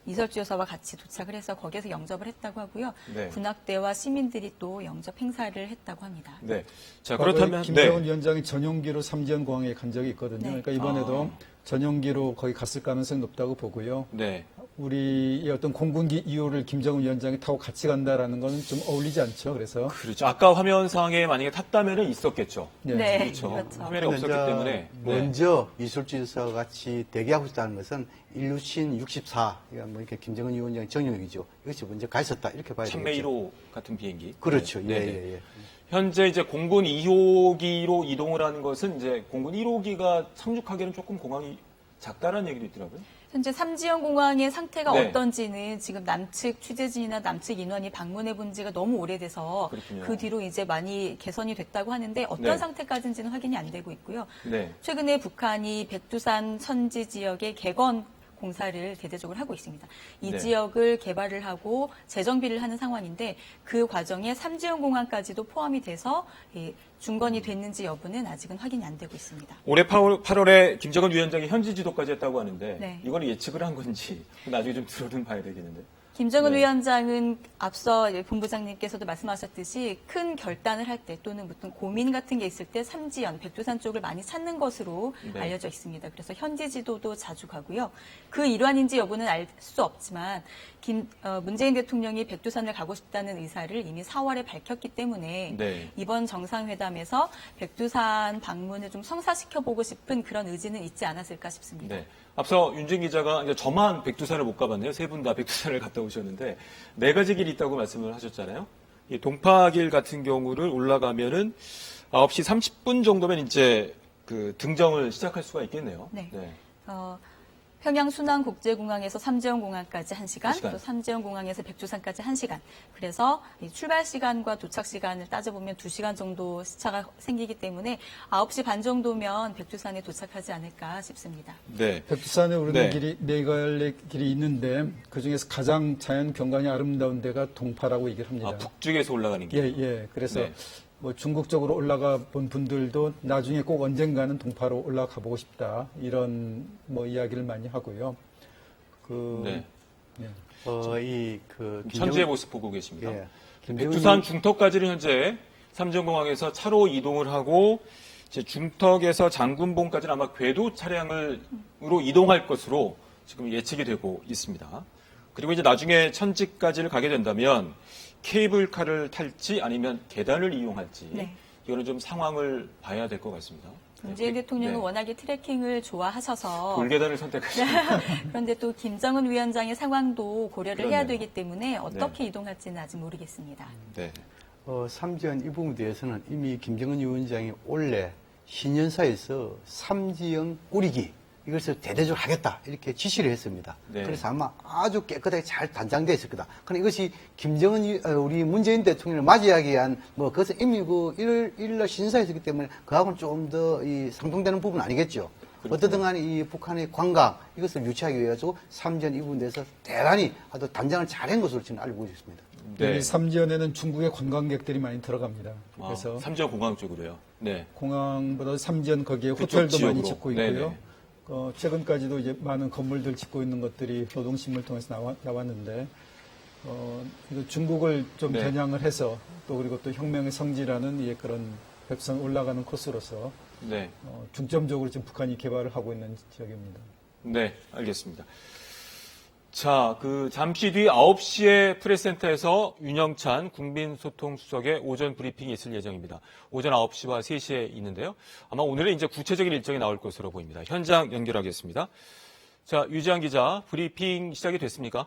이설주 여사와 같이 도착을 해서 거기에서 영접을 했다고 하고요. 네. 군악대와 시민들이 또 영접 행사를 했다고 합니다. 네. 자, 그렇다면 김정은 위원장이 전용기로 삼전공항에 간 적이 있거든요. 네. 그러니까 이번에도 전용기로 거기 갔을 가능성이 높다고 보고요. 네. 우리의 어떤 공군기 2호를 김정은 위원장이 타고 같이 간다라는 거는 좀 어울리지 않죠. 그래서 그렇죠. 아까 화면상에 만약에 탔다면은 있었겠죠. 네, 그렇죠. 그렇죠. 화면에 없었기 때문에. 먼저 이술주 여사와 같이 대기하고 있다는 것은 일루신 64, 뭐 이렇게 김정은 위원장의 정용이죠. 이것이 먼저 가 있었다 이렇게 봐야 참매 되겠죠. 1호 같은 비행기. 그렇죠. 네. 예, 예. 현재 이제 공군 2호기로 이동을 하는 것은 이제 공군 1호기가 상륙하기에는 조금 공항이 작다라는 얘기도 있더라고요. 현재 삼지연 공항의 상태가 네. 어떤지는 지금 남측 취재진이나 남측 인원이 방문해 본 지가 너무 오래돼서 그렇군요. 그 뒤로 이제 많이 개선이 됐다고 하는데 어떤 네. 상태까지인지는 확인이 안 되고 있고요. 네. 최근에 북한이 백두산 천지 지역의 개건 공사를 대대적으로 하고 있습니다. 이 네. 지역을 개발을 하고 재정비를 하는 상황인데 그 과정에 삼지연 공항까지도 포함이 돼서 중건이 됐는지 여부는 아직은 확인이 안 되고 있습니다. 올해 8월에 김정은 위원장이 현지 지도까지 했다고 하는데 네. 이거는 예측을 한 건지 나중에 좀 들어는 봐야 되겠는데. 김정은 네. 위원장은 앞서 본부장님께서도 말씀하셨듯이 큰 결단을 할 때 또는 무슨 고민 같은 게 있을 때 삼지연, 백두산 쪽을 많이 찾는 것으로 네. 알려져 있습니다. 그래서 현지 지도도 자주 가고요. 그 일환인지 여부는 알 수 없지만 문재인 대통령이 백두산을 가고 싶다는 의사를 이미 4월에 밝혔기 때문에 네. 이번 정상회담에서 백두산 방문을 좀 성사시켜보고 싶은 그런 의지는 있지 않았을까 싶습니다. 네. 앞서 윤진 기자가 이제 저만 백두산을 못 가봤네요. 세 분 다 백두산을 갔다 오셨는데 4가지 길이 있다고 말씀을 하셨잖아요. 이 동파길 같은 경우를 올라가면은 9시 30분 정도면 이제 그 등정을 시작할 수가 있겠네요. 네. 평양 순안국제공항에서 삼지연공항까지 1시간, 1시간. 또 삼지연공항에서 백두산까지 1시간. 그래서 이 출발 시간과 도착 시간을 따져보면 2시간 정도 시차가 생기기 때문에 9시 반 정도면 백두산에 도착하지 않을까 싶습니다. 네. 백두산에 오르는 네. 길이 4갈래 길이 있는데 그중에서 가장 자연 경관이 아름다운 데가 동파라고 얘기를 합니다. 북쪽에서 올라가는 길. 예. 그래서 네. 뭐 중국 쪽으로 올라가 본 분들도 나중에 꼭 언젠가는 동파로 올라가 보고 싶다 이런 뭐 이야기를 많이 하고요. 네. 김정은 현재의 모습 보고 계십니다. 예. 백두산 중턱까지는 현재 삼전공항에서 차로 이동을 하고 이제 중턱에서 장군봉까지는 아마 궤도 차량으로 이동할 것으로 지금 예측이 되고 있습니다. 그리고 이제 나중에 천지까지를 가게 된다면 케이블카를 탈지 아니면 계단을 이용할지 네. 이거는 좀 상황을 봐야 될 것 같습니다. 문재인 대통령은 네. 워낙에 트레킹을 좋아하셔서 돌계단을 선택하셨습니다. 그런데 또 김정은 위원장의 상황도 고려를 해야 그러네요. 되기 때문에 어떻게 이동할지는 아직 모르겠습니다. 네. 삼지연 이 부분에 대해서는 이미 김정은 위원장이 원래 신년사에서 삼지연 꾸리기 이것을 대대적으로 하겠다 이렇게 지시를 했습니다. 네. 그래서 아마 아주 깨끗하게 잘 단장되어 있을 거다. 그런데 이것이 우리 문재인 대통령을 맞이하기 위한 그것은 이미 일러 신사였기 때문에 그하고는 좀 더 상통되는 부분 아니겠죠. 그렇죠. 어떻든 간에 이 북한의 관광 이것을 유치하기 위해서 삼지연 이 부분에 대해서 대단히 아주 단장을 잘한 것으로 지금 알고 있습니다. 네. 여기 삼지연에는 중국의 관광객들이 많이 들어갑니다. 그래서 삼지연 공항 쪽으로요. 네. 공항보다 삼지연 거기에 그쪽 호텔도 많이 지역으로. 짓고 있고요. 네네. 최근까지도 이제 많은 건물들 짓고 있는 것들이 노동신문을 통해서 나왔는데 이거 중국을 좀 네. 겨냥을 해서 또 그리고 또 혁명의 성지라는 그런 벽선 올라가는 코스로서 네. 중점적으로 지금 북한이 개발을 하고 있는 지역입니다. 네, 알겠습니다. 자, 잠시 뒤 9시에 프레스센터에서 윤영찬 국민소통수석의 오전 브리핑이 있을 예정입니다. 오전 9시와 3시에 있는데요. 아마 오늘은 이제 구체적인 일정이 나올 것으로 보입니다. 현장 연결하겠습니다. 자, 유지한 기자, 브리핑 시작이 됐습니까?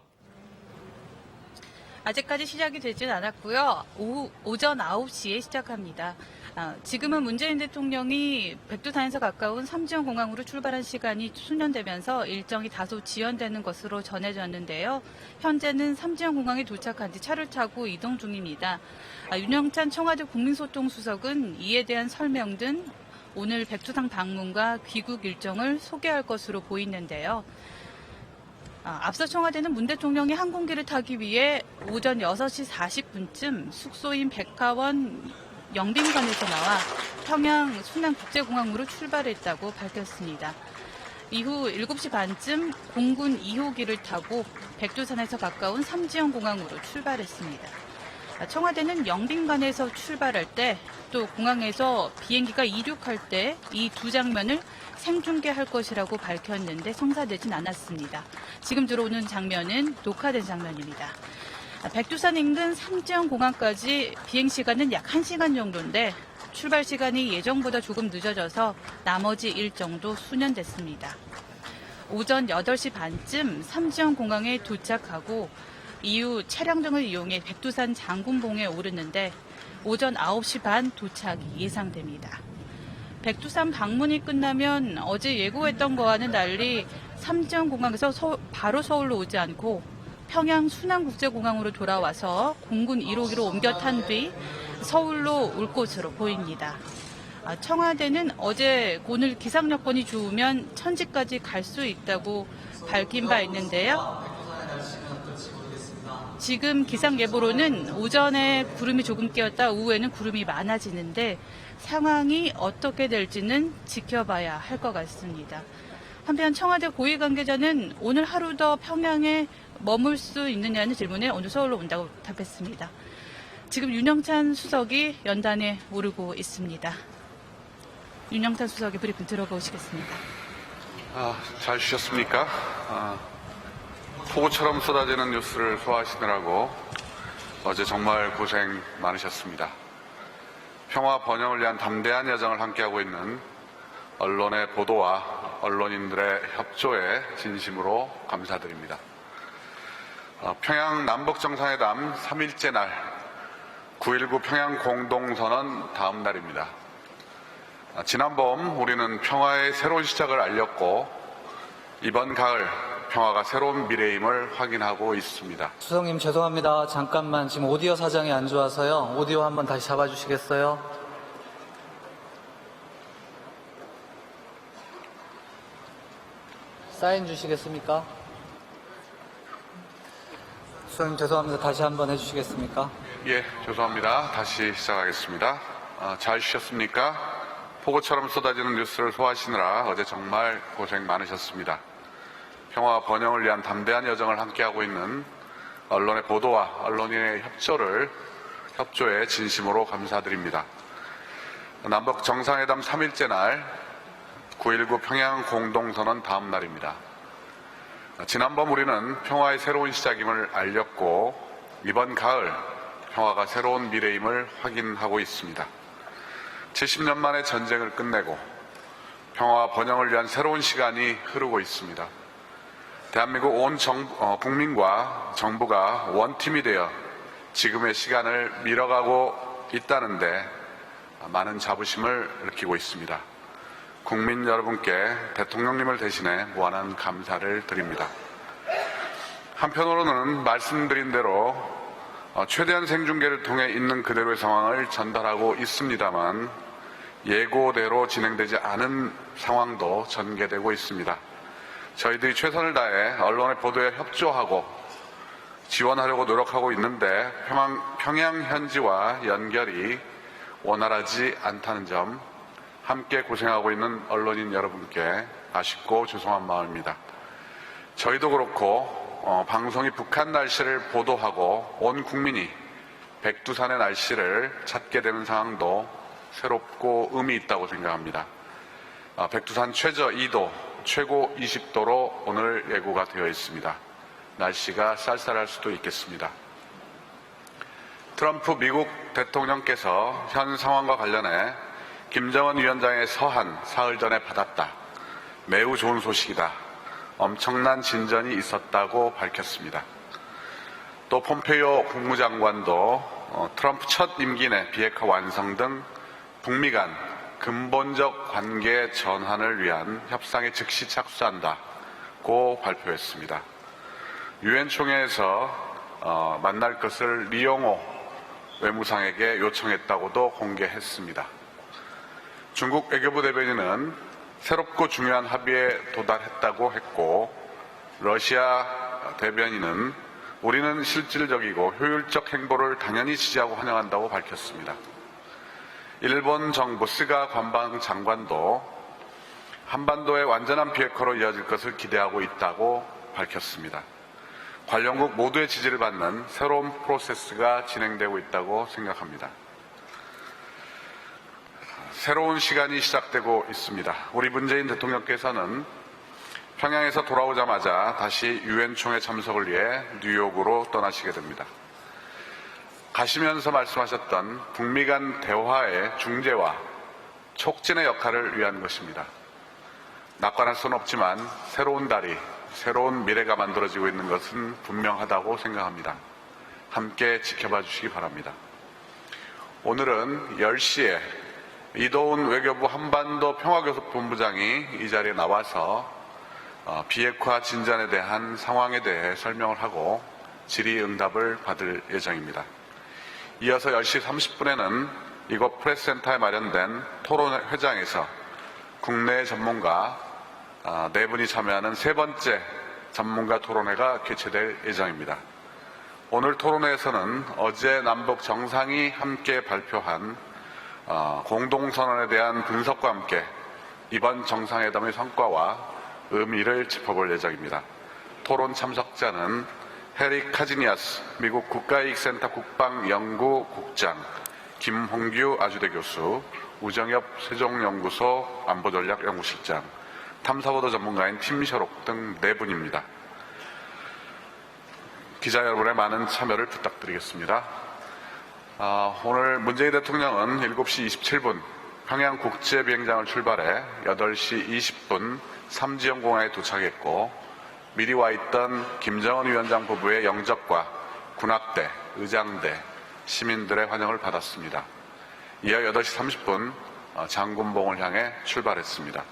아직까지 시작이 되진 않았고요. 오전 9시에 시작합니다. 지금은 문재인 대통령이 백두산에서 가까운 삼지연 공항으로 출발한 시간이 수년되면서 일정이 다소 지연되는 것으로 전해졌는데요. 현재는 삼지연 공항에 도착한 뒤 차를 타고 이동 중입니다. 윤영찬 청와대 국민소통수석은 이에 대한 설명 등 오늘 백두산 방문과 귀국 일정을 소개할 것으로 보이는데요. 앞서 청와대는 문 대통령이 항공기를 타기 위해 오전 6시 40분쯤 숙소인 백화원 영빈관에서 나와 평양 순안국제공항으로 출발했다고 밝혔습니다. 이후 7시 반쯤 공군 2호기를 타고 백두산에서 가까운 삼지연 공항으로 출발했습니다. 청와대는 영빈관에서 출발할 때 또 공항에서 비행기가 이륙할 때 이 두 장면을 생중계할 것이라고 밝혔는데 성사되진 않았습니다. 지금 들어오는 장면은 녹화된 장면입니다. 백두산 인근 삼지연 공항까지 비행시간은 약 1시간 정도인데 출발 시간이 예정보다 조금 늦어져서 나머지 일정도 수년됐습니다. 오전 8시 반쯤 삼지연 공항에 도착하고 이후 차량 등을 이용해 백두산 장군봉에 오르는데 오전 9시 반 도착이 예상됩니다. 백두산 방문이 끝나면 어제 예고했던 거와는 달리 삼지연 공항에서 바로 서울로 오지 않고 평양 순안국제공항으로 돌아와서 공군 1호기로 옮겨 탄 뒤 서울로 올 것으로 보입니다. 청와대는 어제 오늘 기상 여건이 좋으면 천지까지 갈 수 있다고 밝힌 바 있는데요. 지금 기상 예보로는 오전에 구름이 조금 끼었다 오후에는 구름이 많아지는데 상황이 어떻게 될지는 지켜봐야 할 것 같습니다. 한편 청와대 고위 관계자는 오늘 하루 더 평양에 머물 수 있느냐는 질문에 오늘 서울로 온다고 답했습니다. 지금 윤영찬 수석이 연단에 오르고 있습니다. 윤영찬 수석의 브리핑 들어보시겠습니다. 잘 쉬셨습니까? 폭우처럼 쏟아지는 뉴스를 소화하시느라고 어제 정말 고생 많으셨습니다. 평화 번영을 위한 담대한 여정을 함께하고 있는 언론의 보도와 언론인들의 협조에 진심으로 감사드립니다. 평양 남북정상회담 3일째 날 9.19 평양 공동선언 다음 날입니다. 지난 봄 우리는 평화의 새로운 시작을 알렸고 이번 가을 평화가 새로운 미래임을 확인하고 있습니다. 수석님 죄송합니다. 잠깐만 지금 오디오 사정이 안 좋아서요. 오디오 한번 다시 잡아주시겠어요? 사인 주시겠습니까? 수석님 죄송합니다. 다시 한번 해주시겠습니까? 예, 죄송합니다. 다시 시작하겠습니다. 잘 쉬셨습니까? 폭우처럼 쏟아지는 뉴스를 소화하시느라 어제 정말 고생 많으셨습니다. 평화 번영을 위한 담대한 여정을 함께하고 있는 언론의 보도와 언론인의 협조에 진심으로 감사드립니다. 남북 정상회담 3일째 날 9.19 평양 공동선언 다음 날입니다. 지난번 우리는 평화의 새로운 시작임을 알렸고 이번 가을 평화가 새로운 미래임을 확인하고 있습니다. 70년 만에 전쟁을 끝내고 평화와 번영을 위한 새로운 시간이 흐르고 있습니다. 대한민국 온 국민과 정부가 원팀이 되어 지금의 시간을 밀어가고 있다는데 많은 자부심을 느끼고 있습니다. 국민 여러분께 대통령님을 대신해 무한한 감사를 드립니다. 한편으로는 말씀드린 대로 최대한 생중계를 통해 있는 그대로의 상황을 전달하고 있습니다만 예고대로 진행되지 않은 상황도 전개되고 있습니다. 저희들이 최선을 다해 언론의 보도에 협조하고 지원하려고 노력하고 있는데 평양 현지와 연결이 원활하지 않다는 점 함께 고생하고 있는 언론인 여러분께 아쉽고 죄송한 마음입니다. 저희도 그렇고 방송이 북한 날씨를 보도하고 온 국민이 백두산의 날씨를 찾게 되는 상황도 새롭고 의미 있다고 생각합니다. 백두산 최저 2도, 최고 20도로 오늘 예고가 되어 있습니다. 날씨가 쌀쌀할 수도 있겠습니다. 트럼프 미국 대통령께서 현 상황과 관련해 김정은 위원장의 서한 사흘 전에 받았다. 매우 좋은 소식이다. 엄청난 진전이 있었다고 밝혔습니다. 또 폼페이오 국무장관도 트럼프 첫 임기 내 비핵화 완성 등 북미 간 근본적 관계 전환을 위한 협상에 즉시 착수한다고 발표했습니다. 유엔 총회에서 만날 것을 리용호 외무상에게 요청했다고도 공개했습니다. 중국 외교부 대변인은 새롭고 중요한 합의에 도달했다고 했고, 러시아 대변인은 우리는 실질적이고 효율적 행보를 당연히 지지하고 환영한다고 밝혔습니다. 일본 정부 스가 관방장관도 한반도의 완전한 비핵화로 이어질 것을 기대하고 있다고 밝혔습니다. 관련국 모두의 지지를 받는 새로운 프로세스가 진행되고 있다고 생각합니다. 새로운 시간이 시작되고 있습니다. 우리 문재인 대통령께서는 평양에서 돌아오자마자 다시 유엔 총회 참석을 위해 뉴욕으로 떠나시게 됩니다. 가시면서 말씀하셨던 북미 간 대화의 중재와 촉진의 역할을 위한 것입니다. 낙관할 수는 없지만 새로운 다리, 새로운 미래가 만들어지고 있는 것은 분명하다고 생각합니다. 함께 지켜봐 주시기 바랍니다. 오늘은 10시에 이도훈 외교부 한반도 평화교섭본부장이 이 자리에 나와서 비핵화 진전에 대한 상황에 대해 설명을 하고 질의응답을 받을 예정입니다. 이어서 10시 30분에는 이곳 프레스센터에 마련된 토론회장에서 국내 전문가 4분이 참여하는 세 번째 전문가 토론회가 개최될 예정입니다. 오늘 토론회에서는 어제 남북 정상이 함께 발표한 공동선언에 대한 분석과 함께 이번 정상회담의 성과와 의미를 짚어볼 예정입니다. 토론 참석자는 헤리 카지니아스 미국 국가이익센터 국방연구국장, 김홍규 아주대 교수, 우정엽 세종연구소 안보전략연구실장, 탐사보도 전문가인 팀셔록 등 4분입니다. 기자 여러분의 많은 참여를 부탁드리겠습니다. 오늘 문재인 대통령은 7시 27분 평양국제비행장을 출발해 8시 20분 삼지연 공항에 도착했고, 미리 와 있던 김정은 위원장 부부의 영접과 군악대, 의장대, 시민들의 환영을 받았습니다. 이어 8시 30분 장군봉을 향해 출발했습니다.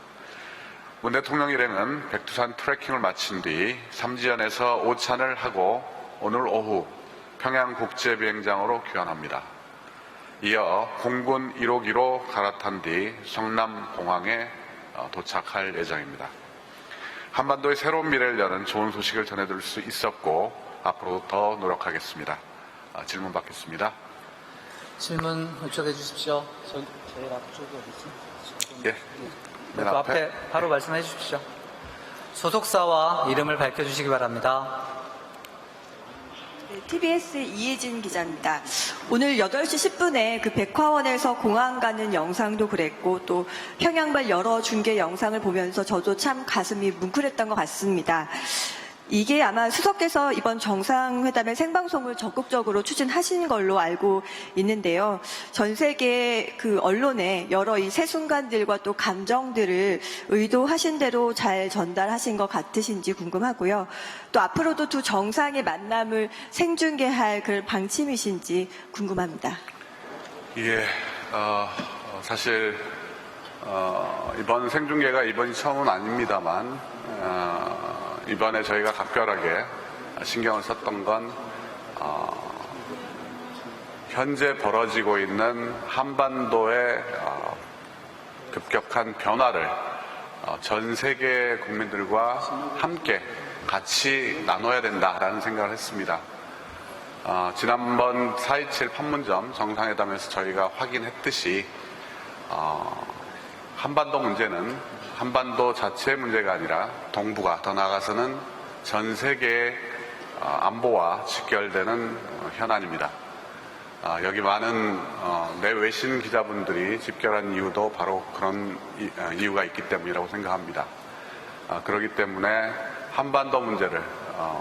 문 대통령 일행은 백두산 트레킹을 마친 뒤 삼지연에서 오찬을 하고 오늘 오후 평양국제비행장으로 귀환합니다. 이어 공군 1호기로 갈아탄 뒤 성남공항에 도착할 예정입니다. 한반도의 새로운 미래를 여는 좋은 소식을 전해드릴 수 있었고 앞으로도 더 노력하겠습니다. 질문 받겠습니다. 질문 요청해 주십시오. 제일 앞쪽이 어디지? 예. 그 앞에 바로 말씀해 주십시오. 소속사와 이름을 밝혀주시기 바랍니다. 네, TBS 이혜진 기자입니다. 오늘 8시 10분에 그 백화원에서 공항 가는 영상도 그랬고 또 평양발 여러 중계 영상을 보면서 저도 참 가슴이 뭉클했던 것 같습니다. 이게 아마 수석께서 이번 정상회담의 생방송을 적극적으로 추진하신 걸로 알고 있는데요. 전 세계 그 언론에 여러 이 새 순간들과 또 감정들을 의도하신 대로 잘 전달하신 것 같으신지 궁금하고요. 또 앞으로도 두 정상의 만남을 생중계할 그런 방침이신지 궁금합니다. 예, 사실 이번 생중계가 이번이 처음은 아닙니다만 이번에 저희가 각별하게 신경을 썼던 건 현재 벌어지고 있는 한반도의 급격한 변화를 전 세계 국민들과 함께 같이 나눠야 된다라는 생각을 했습니다. 지난번 4.27 판문점 정상회담에서 저희가 확인했듯이 한반도 문제는 한반도 자체의 문제가 아니라 동북아, 더 나아가서는 전 세계의 안보와 직결되는 현안입니다. 여기 많은 내 외신 기자분들이 집결한 이유도 바로 그런 이유가 있기 때문이라고 생각합니다. 그렇기 때문에 한반도 문제를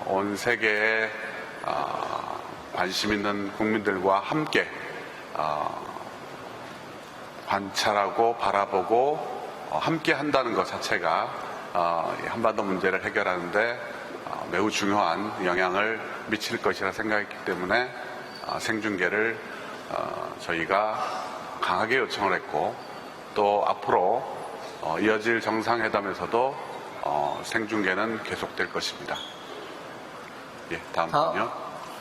온 세계에 관심 있는 국민들과 함께 관찰하고 바라보고 함께 한다는 것 자체가 한반도 문제를 해결하는데 매우 중요한 영향을 미칠 것이라 생각했기 때문에 생중계를 저희가 강하게 요청을 했고 또 앞으로 이어질 정상회담에서도 생중계는 계속될 것입니다. 예, 다음은요.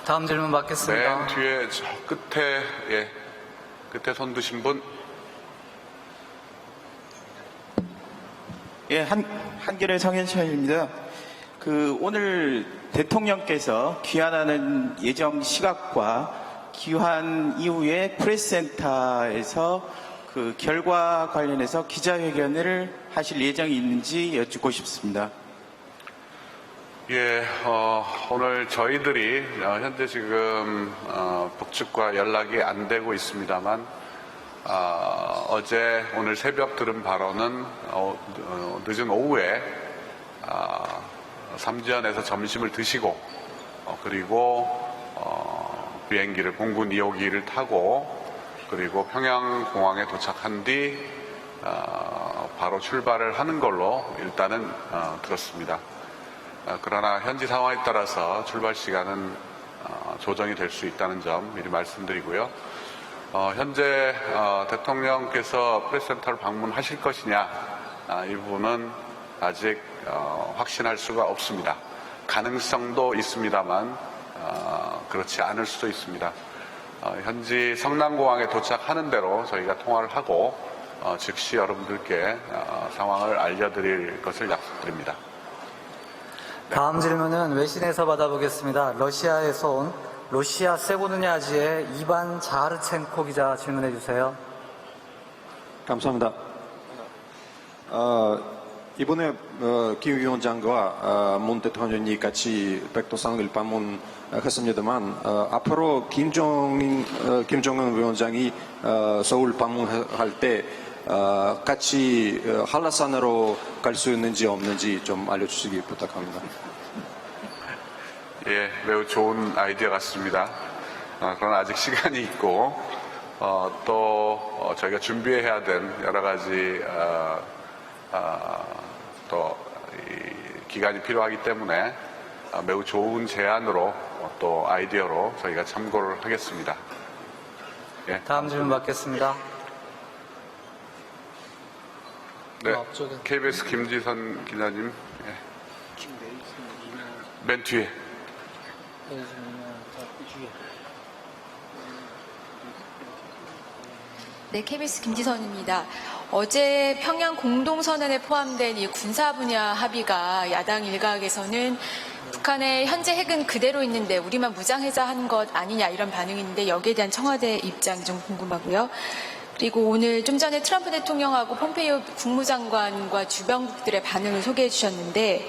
다음 질문 받겠습니다. 맨 뒤에 저 끝에 끝에 손 드신 분. 예, 한겨레 성현천입니다. 오늘 대통령께서 귀환하는 예정 시각과 귀환 이후에 프레스센터에서 결과 관련해서 기자회견을 하실 예정이 있는지 여쭙고 싶습니다. 예, 오늘 저희들이 현재 지금 북측과 연락이 안 되고 있습니다만 어제 오늘 새벽 들은 바로는 늦은 오후에 삼지연에서 점심을 드시고 그리고 비행기를 공군 2호기를 타고 그리고 평양공항에 도착한 뒤 바로 출발을 하는 걸로 일단은 들었습니다. 그러나 현지 상황에 따라서 출발 시간은 조정이 될 수 있다는 점 미리 말씀드리고요. 현재 대통령께서 프레스센터를 방문하실 것이냐 이 부분은 아직 확신할 수가 없습니다. 가능성도 있습니다만 그렇지 않을 수도 있습니다. 현지 성남공항에 도착하는 대로 저희가 통화를 하고 즉시 여러분들께 상황을 알려드릴 것을 약속드립니다. 다음 질문은 외신에서 받아보겠습니다. 러시아에서 온 러시아 세고느냐지의 이반 자하르첸코 기자 질문해 주세요. 감사합니다. 이번에 기후위원장과 문 대통령이 같이 백두산을 방문했습니다만 앞으로 김정은 위원장이 서울 방문할 때 같이 한라산으로 갈 수 있는지 없는지 좀 알려주시기 부탁합니다. 예, 매우 좋은 아이디어 같습니다. 그러나 아직 시간이 있고 또 저희가 준비해야 된 여러 가지 또 기간이 필요하기 때문에 매우 좋은 제안으로 또 아이디어로 저희가 참고를 하겠습니다. 예. 다음 질문 받겠습니다. 네, KBS 김지선 기자님. 예. 맨 뒤에. 네, KBS 김지선입니다. 어제 평양 공동선언에 포함된 이 군사 분야 합의가 야당 일각에서는 북한의 현재 핵은 그대로 있는데 우리만 무장해제한 것 아니냐 이런 반응인데 여기에 대한 청와대 입장이 좀 궁금하고요. 그리고 오늘 좀 전에 트럼프 대통령하고 폼페이오 국무장관과 주변국들의 반응을 소개해 주셨는데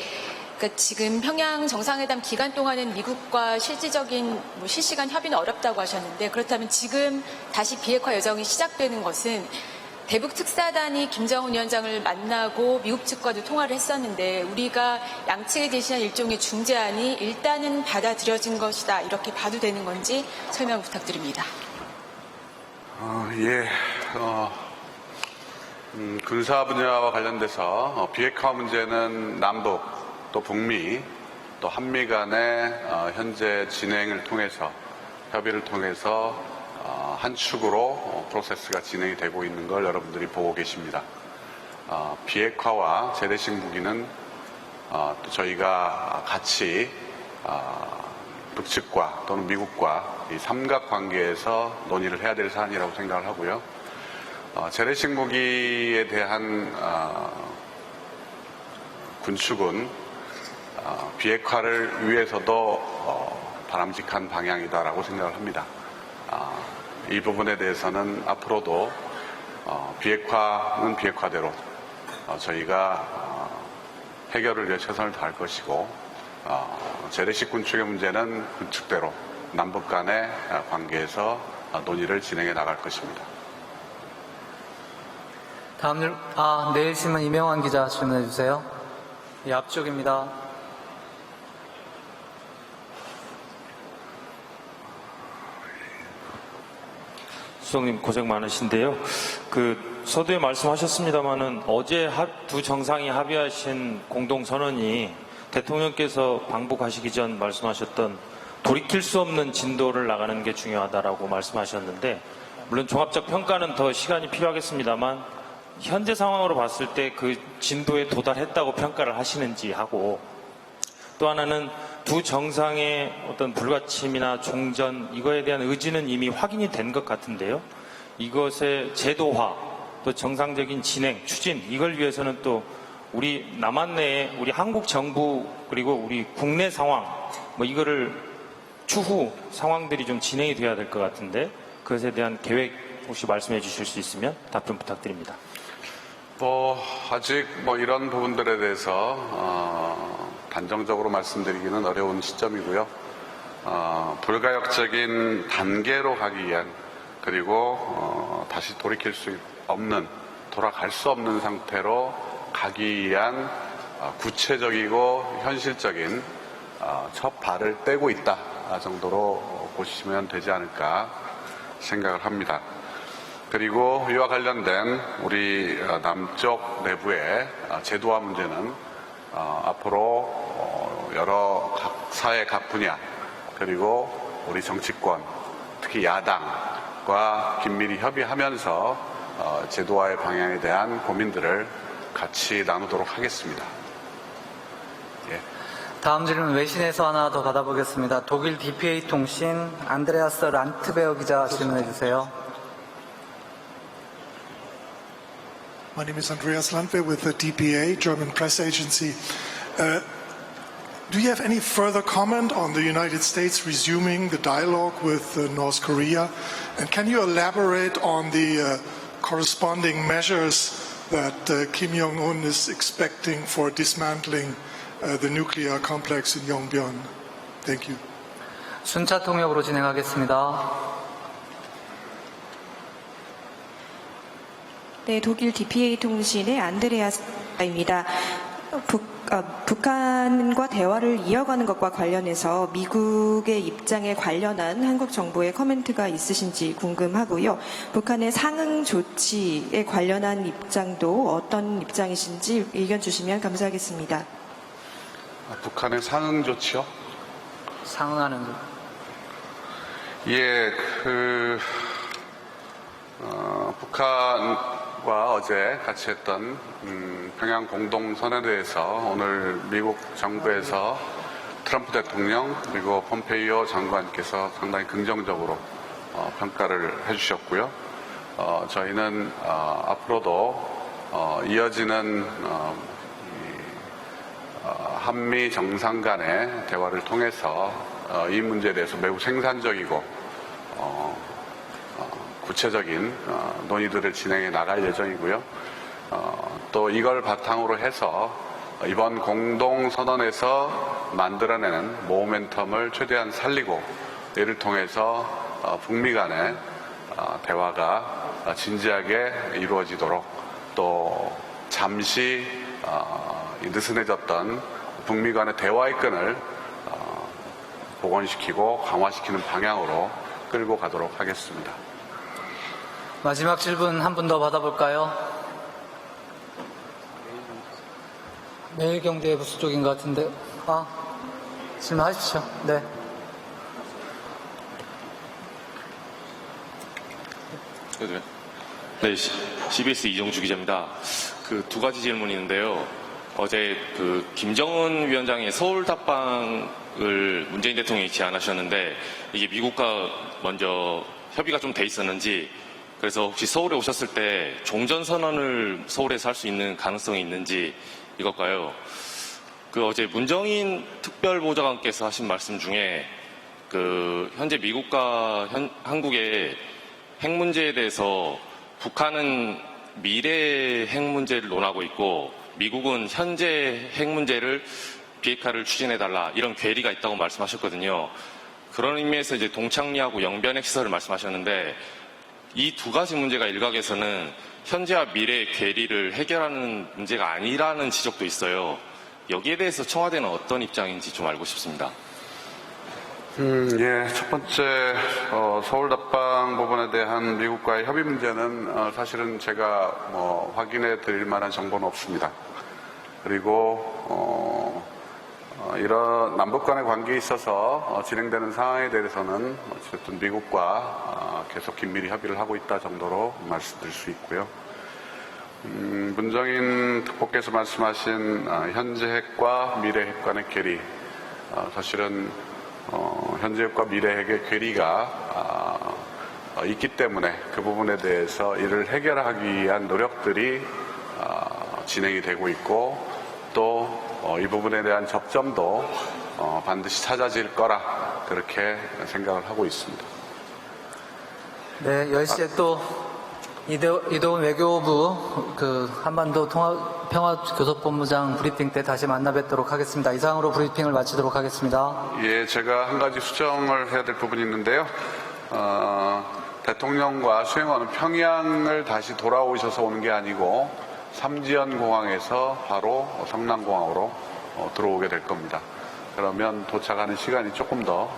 그러니까 지금 평양 정상회담 기간 동안은 미국과 실질적인 실시간 협의는 어렵다고 하셨는데 그렇다면 지금 다시 비핵화 여정이 시작되는 것은 대북 특사단이 김정은 위원장을 만나고 미국 측과도 통화를 했었는데 우리가 양측에 제시한 일종의 중재안이 일단은 받아들여진 것이다 이렇게 봐도 되는 건지 설명 부탁드립니다. 예, 군사 분야와 관련돼서 비핵화 문제는 남북 또 북미 또 한미 간의 현재 진행을 통해서 협의를 통해서 한 축으로 프로세스가 진행이 되고 있는 걸 여러분들이 보고 계십니다. 비핵화와 재래식 무기는 또 저희가 같이 북측과 또는 미국과 이 삼각관계에서 논의를 해야 될 사안이라고 생각을 하고요. 재래식 무기에 대한 군축은 비핵화를 위해서도 바람직한 방향이다라고 생각을 합니다. 이 부분에 대해서는 앞으로도 비핵화는 비핵화대로 저희가 해결을 위해 최선을 다할 것이고 재래식 군축의 문제는 군축대로 남북 간의 관계에서 논의를 진행해 나갈 것입니다. 내일 신문 이명환 기자 질문해 주세요. 예, 앞쪽입니다. 수석님 고생 많으신데요. 서두에 말씀하셨습니다마는 어제 두 정상이 합의하신 공동선언이 대통령께서 방북하시기 전 말씀하셨던 돌이킬 수 없는 진도를 나가는 게 중요하다라고 말씀하셨는데, 물론 종합적 평가는 더 시간이 필요하겠습니다만 현재 상황으로 봤을 때 그 진도에 도달했다고 평가를 하시는지 하고, 또 하나는 두 정상의 어떤 불가침이나 종전 이거에 대한 의지는 이미 확인이 된 것 같은데요. 이것의 제도화, 또 정상적인 진행, 추진 이걸 위해서는 또 우리 남한 내에 우리 한국 정부 그리고 우리 국내 상황 이거를 추후 상황들이 좀 진행이 돼야 될 것 같은데, 그것에 대한 계획 혹시 말씀해 주실 수 있으면 답변 부탁드립니다. 아직 이런 부분들에 대해서 단정적으로 말씀드리기는 어려운 시점이고요. 불가역적인 단계로 가기 위한, 그리고 다시 돌이킬 수 없는, 돌아갈 수 없는 상태로 가기 위한 구체적이고 현실적인 첫 발을 떼고 있다 정도로 보시면 되지 않을까 생각을 합니다. 그리고 이와 관련된 우리 남쪽 내부의 제도화 문제는 앞으로 여러 사회 각 분야, 그리고 우리 정치권, 특히 야당과 긴밀히 협의하면서 제도화의 방향에 대한 고민들을 같이 나누도록 하겠습니다. 예. 다음 질문 외신에서 하나 더 받아보겠습니다. 독일 DPA 통신 안드레아스 란트베어 기자 질문해 주세요. My name is Andreas Landwehr with the DPA, German press agency. Do you have any further comment on the United States resuming the dialogue with North Korea? And can you elaborate on the corresponding measures that Kim Jong-un is expecting for dismantling the nuclear complex in Yongbyon? Thank you. 순차 통역으로 진행하겠습니다. 네, 독일 DPA 통신의 안드레아스입니다. 북한과 대화를 이어가는 것과 관련해서 미국의 입장에 관련한 한국 정부의 코멘트가 있으신지 궁금하고요. 북한의 상응 조치에 관련한 입장도 어떤 입장이신지 의견 주시면 감사하겠습니다. 북한의 상응 조치요? 상응하는 조. 예, 북한과 어제 같이 했던 평양 공동선언에 대해서 오늘 미국 정부에서 트럼프 대통령 그리고 폼페이오 장관께서 상당히 긍정적으로 평가를 해주셨고요. 저희는 앞으로도 이어지는 한미 정상 간의 대화를 통해서 이 문제에 대해서 매우 생산적이고 구체적인 논의들을 진행해 나갈 예정이고요. 또 이걸 바탕으로 해서 이번 공동선언에서 만들어내는 모멘텀을 최대한 살리고, 이를 통해서 북미 간의 대화가 진지하게 이루어지도록, 또 잠시 느슨해졌던 북미 간의 대화의 끈을 복원시키고 강화시키는 방향으로 끌고 가도록 하겠습니다. 마지막 질문 한 분 더 받아볼까요? 매일경제부수 쪽인 것 같은데. 질문하십시오. 네. 네, CBS 이정주 기자입니다. 두 가지 질문이 있는데요. 어제 김정은 위원장의 서울 답방을 문재인 대통령이 제안하셨는데, 이게 미국과 먼저 협의가 좀 돼 있었는지, 그래서 혹시 서울에 오셨을 때 종전선언을 서울에서 할 수 있는 가능성이 있는지 이것과요. 어제 문정인 특별보좌관께서 하신 말씀 중에 현재 미국과 한국의 핵 문제에 대해서 북한은 미래 핵 문제를 논하고 있고 미국은 현재 핵 문제를 비핵화를 추진해달라 이런 괴리가 있다고 말씀하셨거든요. 그런 의미에서 이제 동창리하고 영변핵 시설을 말씀하셨는데 이 두 가지 문제가 일각에서는 현재와 미래의 괴리를 해결하는 문제가 아니라는 지적도 있어요. 여기에 대해서 청와대는 어떤 입장인지 좀 알고 싶습니다. 예, 첫 번째 서울 답방 부분에 대한 미국과의 협의 문제는 사실은 제가 확인해 드릴 만한 정보는 없습니다. 그리고 이런 남북 간의 관계에 있어서 진행되는 상황에 대해서는 어쨌든 미국과 계속 긴밀히 협의를 하고 있다 정도로 말씀드릴 수 있고요. 문정인 특보께서 말씀하신 현재 핵과 미래 핵 간의 괴리, 사실은 현재 핵과 미래 핵의 괴리가 있기 때문에 그 부분에 대해서 이를 해결하기 위한 노력들이 진행이 되고 있고 또 이 부분에 대한 접점도 반드시 찾아질 거라 그렇게 생각을 하고 있습니다. 네, 10시에 또 이도훈 외교부 한반도 평화교섭본부장 브리핑 때 다시 만나 뵙도록 하겠습니다. 이상으로 브리핑을 마치도록 하겠습니다. 예, 제가 한 가지 수정을 해야 될 부분이 있는데요. 대통령과 수행원은 평양을 다시 돌아오셔서 오는 게 아니고 삼지연 공항에서 바로 성남공항으로 들어오게 될 겁니다. 그러면 도착하는 시간이 조금 더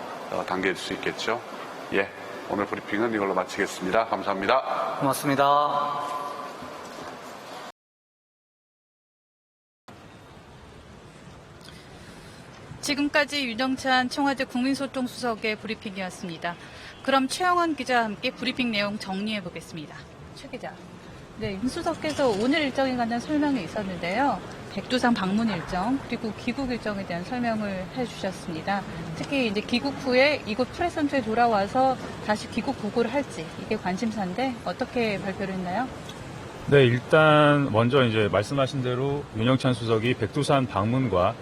당겨질 수 있겠죠. 예, 오늘 브리핑은 이걸로 마치겠습니다. 감사합니다. 고맙습니다. 지금까지 윤영찬 청와대 국민소통수석의 브리핑이었습니다. 그럼 최영원 기자와 함께 브리핑 내용 정리해 보겠습니다. 최 기자. 네, 윤 수석께서 오늘 일정에 관한 설명이 있었는데요. 백두산 방문 일정 그리고 귀국 일정에 대한 설명을 해주셨습니다. 특히 이제 귀국 후에 이곳 프레스센터에 돌아와서 다시 귀국 보고를 할지 이게 관심사인데 어떻게 발표를 했나요? 네, 일단 먼저 이제 말씀하신 대로 윤영찬 수석이 백두산 방문과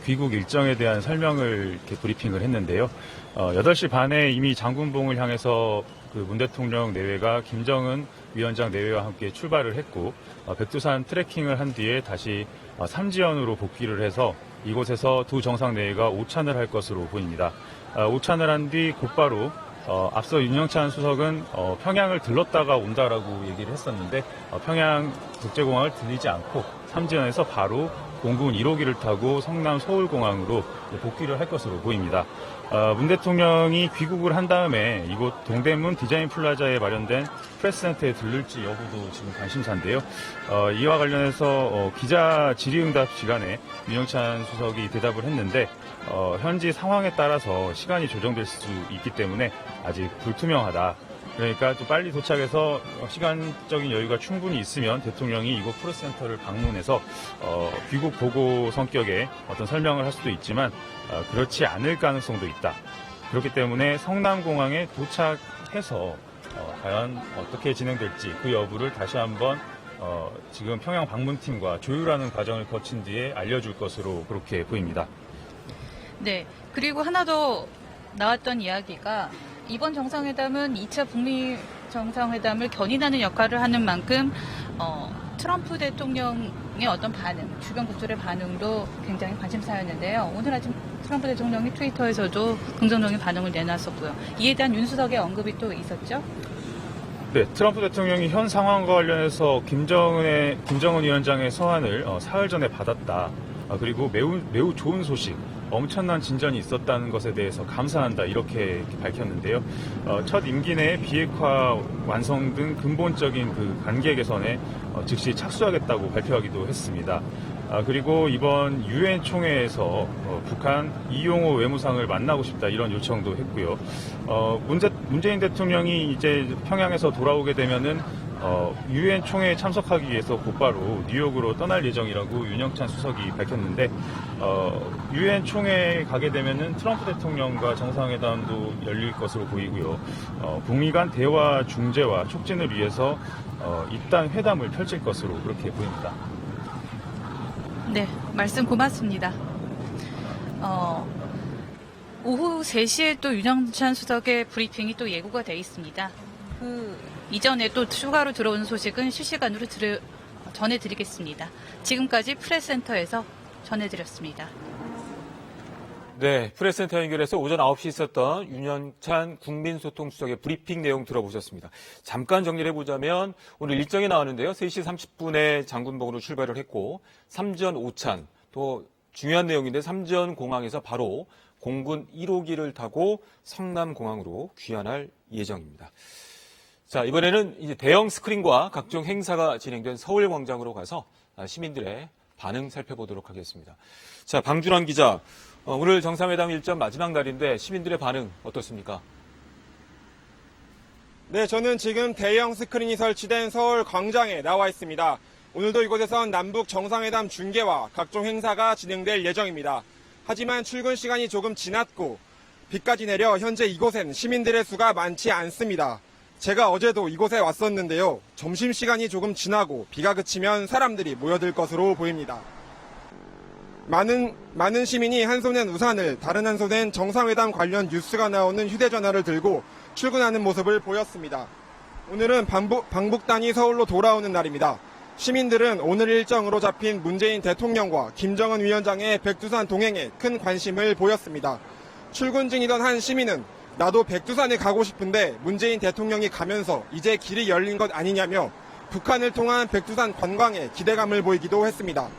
귀국 일정에 대한 설명을 이렇게 브리핑을 했는데요. 8시 반에 이미 장군봉을 향해서 그 문 대통령 내외가 김정은 위원장 내외와 함께 출발을 했고 백두산 트레킹을 한 뒤에 다시 삼지연으로 복귀를 해서 이곳에서 두 정상 내외가 오찬을 할 것으로 보입니다. 오찬을 한 뒤 곧바로 앞서 윤영찬 수석은 평양을 들렀다가 온다라고 얘기를 했었는데 평양 국제공항을 들리지 않고 삼지연에서 바로 공군 1호기를 타고 성남 서울공항으로 복귀를 할 것으로 보입니다. 문 대통령이 귀국을 한 다음에 이곳 동대문 디자인 플라자에 마련된 프레스센터에 들를지 여부도 지금 관심사인데요. 이와 관련해서 기자 질의응답 시간에 윤영찬 수석이 대답을 했는데 현지 상황에 따라서 시간이 조정될 수 있기 때문에 아직 불투명하다. 그러니까 좀 빨리 도착해서 시간적인 여유가 충분히 있으면 대통령이 이곳 프레스센터를 방문해서 귀국 보고 성격의 어떤 설명을 할 수도 있지만 그렇지 않을 가능성도 있다. 그렇기 때문에 성남공항에 도착해서 과연 어떻게 진행될지 그 여부를 다시 한번 지금 평양 방문팀과 조율하는 과정을 거친 뒤에 알려줄 것으로 그렇게 보입니다. 네, 그리고 하나 더 나왔던 이야기가 이번 정상회담은 2차 북미 정상회담을 견인하는 역할을 하는 만큼 트럼프 대통령의 어떤 반응, 주변 국들의 반응도 굉장히 관심사였는데요. 오늘 아침 트럼프 대통령이 트위터에서도 긍정적인 반응을 내놨었고요. 이에 대한 윤 수석의 언급이 또 있었죠? 네, 트럼프 대통령이 현 상황과 관련해서 김정은 위원장의 서한을 사흘 전에 받았다. 그리고 매우 좋은 소식, 엄청난 진전이 있었다는 것에 대해서 감사한다 이렇게 밝혔는데요. 첫 임기 내에 비핵화 완성 등 근본적인 그 관계 개선에 즉시 착수하겠다고 발표하기도 했습니다. 그리고 이번 유엔 총회에서 북한 이용호 외무상을 만나고 싶다 이런 요청도 했고요. 문재인 대통령이 이제 평양에서 돌아오게 되면은 유엔 총회에 참석하기 위해서 곧바로 뉴욕으로 떠날 예정이라고 윤영찬 수석이 밝혔는데 유엔 총회에 가게 되면은 트럼프 대통령과 정상회담도 열릴 것으로 보이고요. 북미 간 대화 중재와 촉진을 위해서 입단 회담을 펼칠 것으로 그렇게 보입니다. 네, 말씀 고맙습니다. 오후 3시에 또 윤영찬 수석의 브리핑이 또 예고가 돼 있습니다. 그 이전에 또 추가로 들어온 소식은 실시간으로 전해드리겠습니다. 지금까지 프레스센터에서 전해드렸습니다. 네, 프레스센터 연결해서 오전 9시 있었던 윤영찬 국민소통수석의 브리핑 내용 들어보셨습니다. 잠깐 정리를 해보자면 오늘 일정이 나왔는데요. 3시 30분에 장군봉으로 출발을 했고 3전 5찬, 또 중요한 내용인데 3전 공항에서 바로 공군 1호기를 타고 성남공항으로 귀환할 예정입니다. 자, 이번에는 이제 대형 스크린과 각종 행사가 진행된 서울광장으로 가서 시민들의 반응 살펴보도록 하겠습니다. 자, 방준환 기자, 오늘 정상회담 일정 마지막 날인데 시민들의 반응 어떻습니까? 네, 저는 지금 대형 스크린이 설치된 서울 광장에 나와 있습니다. 오늘도 이곳에선 남북 정상회담 중계와 각종 행사가 진행될 예정입니다. 하지만 출근 시간이 조금 지났고 비까지 내려 현재 이곳엔 시민들의 수가 많지 않습니다. 제가 어제도 이곳에 왔었는데요. 점심시간이 조금 지나고 비가 그치면 사람들이 모여들 것으로 보입니다. 많은 시민이 한 손엔 우산을, 다른 한 손엔 정상회담 관련 뉴스가 나오는 휴대전화를 들고 출근하는 모습을 보였습니다. 오늘은 방북단이 서울로 돌아오는 날입니다. 시민들은 오늘 일정으로 잡힌 문재인 대통령과 김정은 위원장의 백두산 동행에 큰 관심을 보였습니다. 출근 중이던 한 시민은 나도 백두산에 가고 싶은데 문재인 대통령이 가면서 이제 길이 열린 것 아니냐며 북한을 통한 백두산 관광에 기대감을 보이기도 했습니다.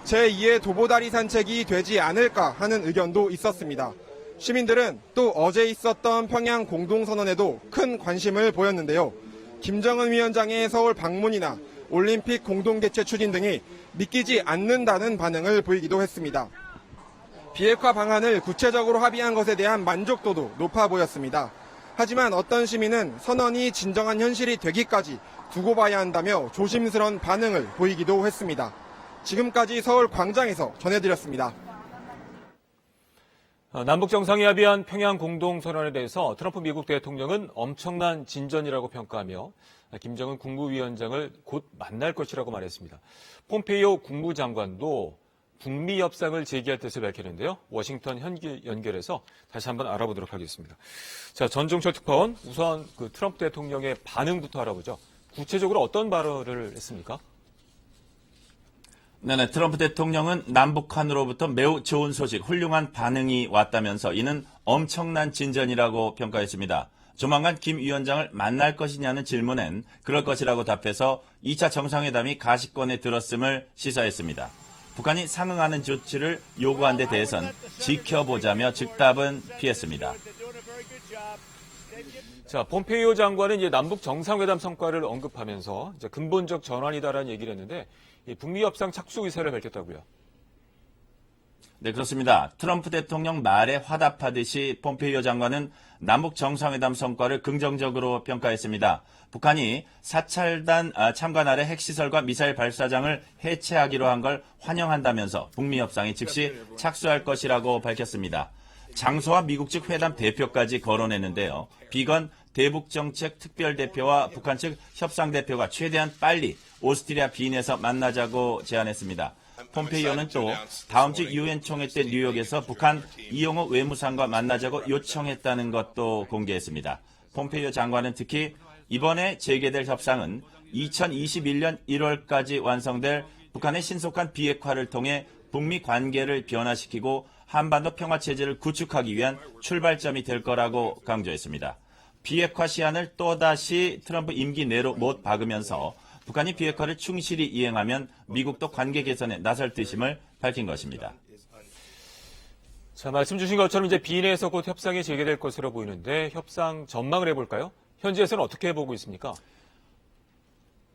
제2의 도보다리 산책이 되지 않을까 하는 의견도 있었습니다. 시민들은 또 어제 있었던 평양 공동선언에도 큰 관심을 보였는데요. 김정은 위원장의 서울 방문이나 올림픽 공동개최 추진 등이 믿기지 않는다는 반응을 보이기도 했습니다. 비핵화 방안을 구체적으로 합의한 것에 대한 만족도도 높아 보였습니다. 하지만 어떤 시민은 선언이 진정한 현실이 되기까지 두고 봐야 한다며 조심스러운 반응을 보이기도 했습니다. 지금까지 서울 광장에서 전해드렸습니다. 남북 정상이 합의한 평양 공동선언에 대해서 트럼프 미국 대통령은 엄청난 진전이라고 평가하며 김정은 국무위원장을 곧 만날 것이라고 말했습니다. 폼페이오 국무장관도 북미 협상을 재개할 뜻을 밝혔는데요. 워싱턴 연결해서 다시 한번 알아보도록 하겠습니다. 자, 전종철 특파원, 우선 그 트럼프 대통령의 반응부터 알아보죠. 구체적으로 어떤 발언을 했습니까? 네, 트럼프 대통령은 남북한으로부터 매우 좋은 소식, 훌륭한 반응이 왔다면서 이는 엄청난 진전이라고 평가했습니다. 조만간 김 위원장을 만날 것이냐는 질문엔 그럴 것이라고 답해서 2차 정상회담이 가시권에 들었음을 시사했습니다. 북한이 상응하는 조치를 요구한 데 대해선 지켜보자며 즉답은 피했습니다. 자, 폼페이오 장관은 이제 남북 정상회담 성과를 언급하면서 이제 근본적 전환이다라는 얘기를 했는데 북미 협상 착수 의사를 밝혔다고요. 네, 그렇습니다. 트럼프 대통령 말에 화답하듯이 폼페이오 장관은 남북 정상회담 성과를 긍정적으로 평가했습니다. 북한이 사찰단 참관 아래 핵시설과 미사일 발사장을 해체하기로 한 걸 환영한다면서 북미 협상에 즉시 착수할 것이라고 밝혔습니다. 장소와 미국 측 회담 대표까지 거론했는데요. 비건 대북정책 특별대표와 북한 측 협상대표가 최대한 빨리 오스트리아 빈에서 만나자고 제안했습니다. 폼페이오는 또 다음 주 유엔 총회 때 뉴욕에서 북한 이용호 외무상과 만나자고 요청했다는 것도 공개했습니다. 폼페이오 장관은 특히 이번에 재개될 협상은 2021년 1월까지 완성될 북한의 신속한 비핵화를 통해 북미 관계를 변화시키고 한반도 평화체제를 구축하기 위한 출발점이 될 거라고 강조했습니다. 비핵화 시한을 또다시 트럼프 임기 내로 못 박으면서 북한이 비핵화를 충실히 이행하면 미국도 관계 개선에 나설 뜻임을 밝힌 것입니다. 자, 말씀 주신 것처럼 이제 비내에서 곧 협상이 재개될 것으로 보이는데 협상 전망을 해볼까요? 현지에서는 어떻게 보고 있습니까?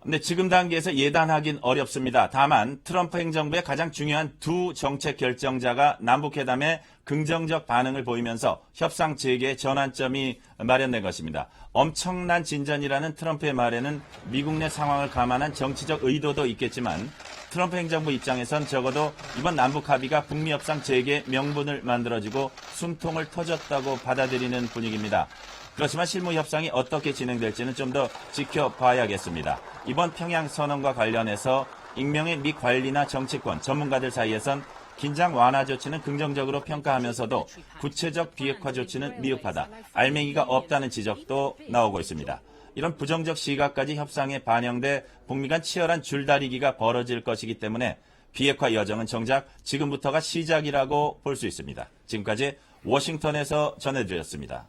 네, 지금 단계에서 예단하긴 어렵습니다. 다만 트럼프 행정부의 가장 중요한 두 정책 결정자가 남북회담에 긍정적 반응을 보이면서 협상 재개의 전환점이 마련된 것입니다. 엄청난 진전이라는 트럼프의 말에는 미국 내 상황을 감안한 정치적 의도도 있겠지만 트럼프 행정부 입장에선 적어도 이번 남북 합의가 북미 협상 재개의 명분을 만들어주고 숨통을 터졌다고 받아들이는 분위기입니다. 그렇지만 실무 협상이 어떻게 진행될지는 좀 더 지켜봐야겠습니다. 이번 평양 선언과 관련해서 익명의 미 관리나 정치권, 전문가들 사이에선 긴장 완화 조치는 긍정적으로 평가하면서도 구체적 비핵화 조치는 미흡하다, 알맹이가 없다는 지적도 나오고 있습니다. 이런 부정적 시각까지 협상에 반영돼 북미 간 치열한 줄다리기가 벌어질 것이기 때문에 비핵화 여정은 정작 지금부터가 시작이라고 볼 수 있습니다. 지금까지 워싱턴에서 전해드렸습니다.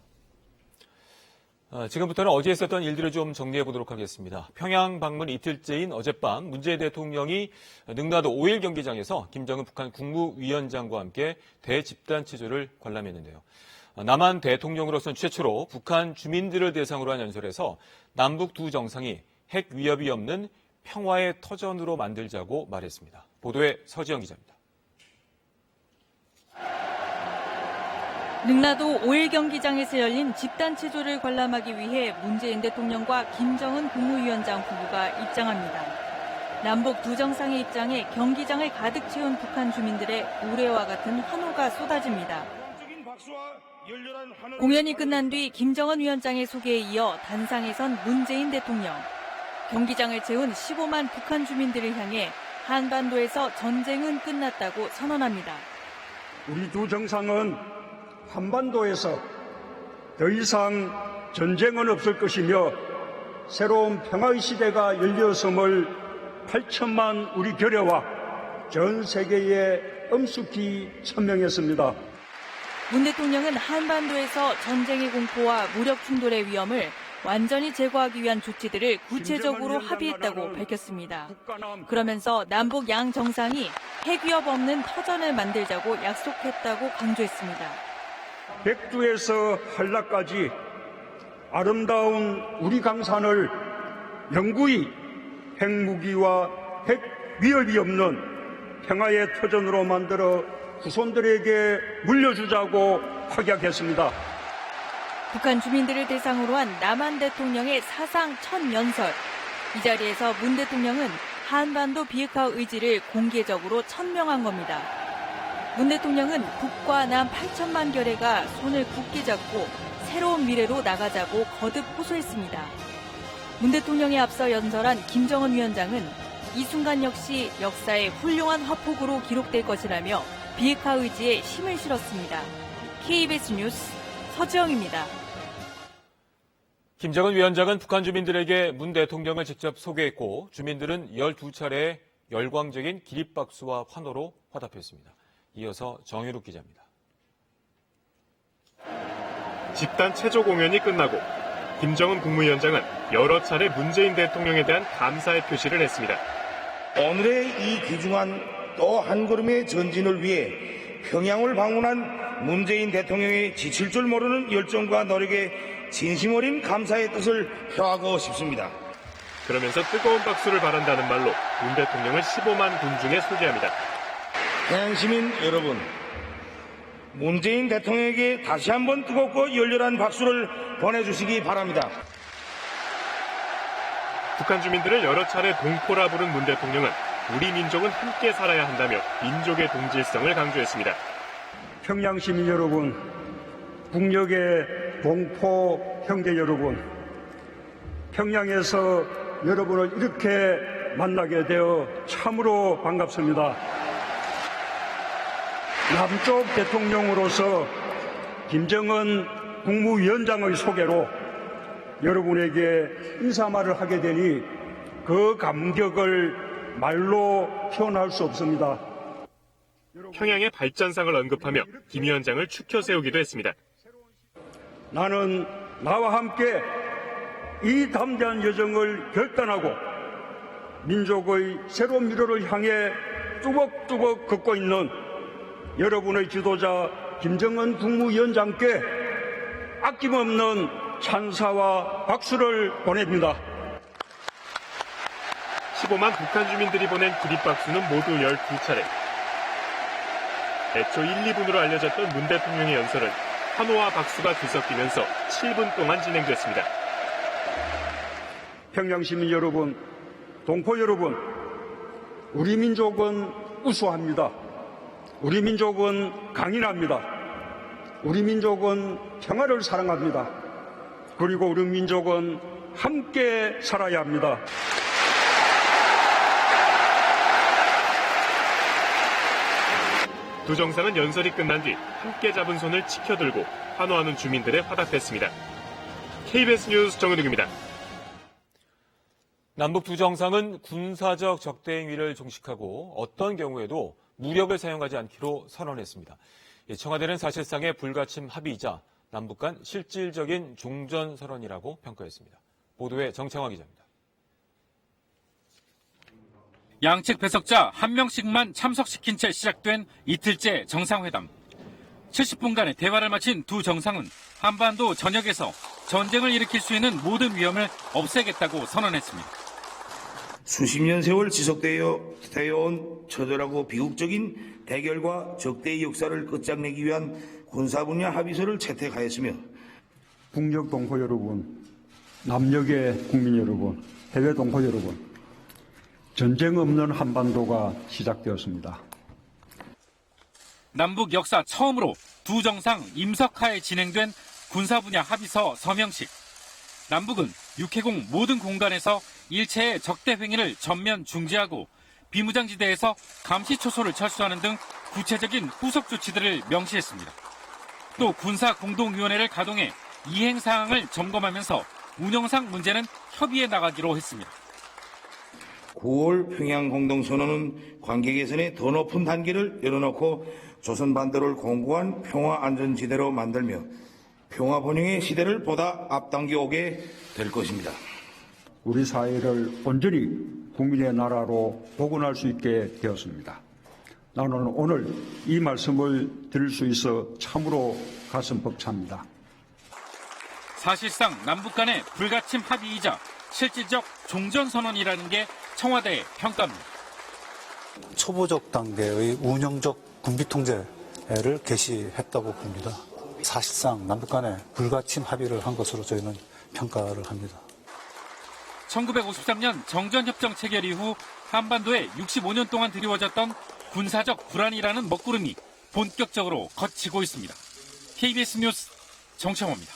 지금부터는 어제 있었던 일들을 좀 정리해 보도록 하겠습니다. 평양 방문 이틀째인 어젯밤 문재인 대통령이 능라도 5일 경기장에서 김정은 북한 국무위원장과 함께 대집단 체조를 관람했는데요. 남한 대통령으로서는 최초로 북한 주민들을 대상으로 한 연설에서 남북 두 정상이 핵 위협이 없는 평화의 터전으로 만들자고 말했습니다. 보도에 서지영 기자입니다. 능라도 5일 경기장에서 열린 집단 체조를 관람하기 위해 문재인 대통령과 김정은 국무위원장 부부가 입장합니다. 남북 두 정상의 입장에 경기장을 가득 채운 북한 주민들의 우레와 같은 환호가 쏟아집니다. 공연이 끝난 뒤 김정은 위원장의 소개에 이어 단상에 선 문재인 대통령. 경기장을 채운 15만 북한 주민들을 향해 한반도에서 전쟁은 끝났다고 선언합니다. 우리 두 정상은 한반도에서 더 이상 전쟁은 없을 것이며 새로운 평화의 시대가 열렸음을 8천만 우리 결여와 전 세계에 엄숙히 천명했습니다. 문 대통령은 한반도에서 전쟁의 공포와 무력 충돌의 위험을 완전히 제거하기 위한 조치들을 구체적으로 합의했다고 밝혔습니다. 그러면서 남북 양 정상이 핵 위협 없는 터전을 만들자고 약속했다고 강조했습니다. 백두에서 한라까지 아름다운 우리 강산을 영구히 핵무기와 핵 위협이 없는 평화의 터전으로 만들어 후손들에게 물려주자고 확약했습니다. 북한 주민들을 대상으로 한 남한 대통령의 사상 첫 연설. 이 자리에서 문 대통령은 한반도 비핵화 의지를 공개적으로 천명한 겁니다. 문 대통령은 북과 남 8천만 결의가 손을 굳게 잡고 새로운 미래로 나가자고 거듭 호소했습니다. 문 대통령에 앞서 연설한 김정은 위원장은 이 순간 역시 역사의 훌륭한 화폭으로 기록될 것이라며 비핵화 의지에 힘을 실었습니다. KBS 뉴스 서지영입니다. 김정은 위원장은 북한 주민들에게 문 대통령을 직접 소개했고 주민들은 12차례 열광적인 기립박수와 환호로 화답했습니다. 이어서 정유룩 기자입니다. 집단 체조 공연이 끝나고 김정은 국무위원장은 여러 차례 문재인 대통령에 대한 감사의 표시를 했습니다. 오늘의 이 귀중한 또 한 걸음의 전진을 위해 평양을 방문한 문재인 대통령의 지칠 줄 모르는 열정과 노력에 진심 어린 감사의 뜻을 표하고 싶습니다. 그러면서 뜨거운 박수를 바란다는 말로 문 대통령을 15만 군중에 소개합니다. 평양 시민 여러분, 문재인 대통령에게 다시 한번 뜨겁고 열렬한 박수를 보내주시기 바랍니다. 북한 주민들을 여러 차례 동포라 부른 문 대통령은 우리 민족은 함께 살아야 한다며 민족의 동질성을 강조했습니다. 평양 시민 여러분, 북녘의 동포 형제 여러분, 평양에서 여러분을 이렇게 만나게 되어 참으로 반갑습니다. 남쪽 대통령으로서 김정은 국무위원장의 소개로 여러분에게 인사말을 하게 되니 그 감격을 말로 표현할 수 없습니다. 평양의 발전상을 언급하며 김 위원장을 추켜 세우기도 했습니다. 나는 나와 함께 이 담대한 여정을 결단하고 민족의 새로운 미래를 향해 뚜벅뚜벅 걷고 있는 여러분의 지도자 김정은 국무위원장께 아낌없는 찬사와 박수를 보냅니다. 15만 북한 주민들이 보낸 기립박수는 모두 12차례. 애초 1, 2분으로 알려졌던 문 대통령의 연설은 환호와 박수가 뒤섞이면서 7분 동안 진행됐습니다. 평양 시민 여러분, 동포 여러분, 우리 민족은 우수합니다. 우리 민족은 강인합니다. 우리 민족은 평화를 사랑합니다. 그리고 우리 민족은 함께 살아야 합니다. 두 정상은 연설이 끝난 뒤 함께 잡은 손을 치켜들고 환호하는 주민들에 화답했습니다. KBS 뉴스 정은욱입니다. 남북 두 정상은 군사적 적대 행위를 종식하고 어떤 경우에도 무력을 사용하지 않기로 선언했습니다. 청와대는 사실상의 불가침 합의이자 남북 간 실질적인 종전선언이라고 평가했습니다. 보도에 정창화 기자입니다. 양측 배석자 한 명씩만 참석시킨 채 시작된 이틀째 정상회담. 70분간의 대화를 마친 두 정상은 한반도 전역에서 전쟁을 일으킬 수 있는 모든 위험을 없애겠다고 선언했습니다. 수십 년 세월 지속되어 온 처절하고 비극적인 대결과 적대의 역사를 끝장내기 위한 군사 분야 합의서를 채택하였으며 북녘 동포 여러분, 남녘의 국민 여러분, 해외 동포 여러분, 전쟁 없는 한반도가 시작되었습니다. 남북 역사 처음으로 두 정상 임석하에 진행된 군사 분야 합의서 서명식. 남북은 육해공 모든 공간에서 일체의 적대 행위를 전면 중지하고 비무장지대에서 감시초소를 철수하는 등 구체적인 후속 조치들을 명시했습니다. 또 군사 공동위원회를 가동해 이행 사항을 점검하면서 운영상 문제는 협의해 나가기로 했습니다. 9월 평양 공동선언은 관계 개선의 더 높은 단계를 열어놓고 조선 반도를 공고한 평화 안전지대로 만들며 평화 번영의 시대를 보다 앞당겨 오게 될 것입니다. 우리 사회를 온전히 국민의 나라로 복원할 수 있게 되었습니다. 나는 오늘 이 말씀을 드릴 수 있어 참으로 가슴 벅찹니다. 사실상 남북 간의 불가침 합의이자 실질적 종전선언이라는 게 청와대의 평가입니다. 초보적 단계의 운영적 군비통제를 개시했다고 봅니다. 사실상 남북 간에 불가침 합의를 한 것으로 저희는 평가를 합니다. 1953년 정전협정 체결 이후 한반도에 65년 동안 드리워졌던 군사적 불안이라는 먹구름이 본격적으로 걷히고 있습니다. KBS 뉴스 정창호입니다.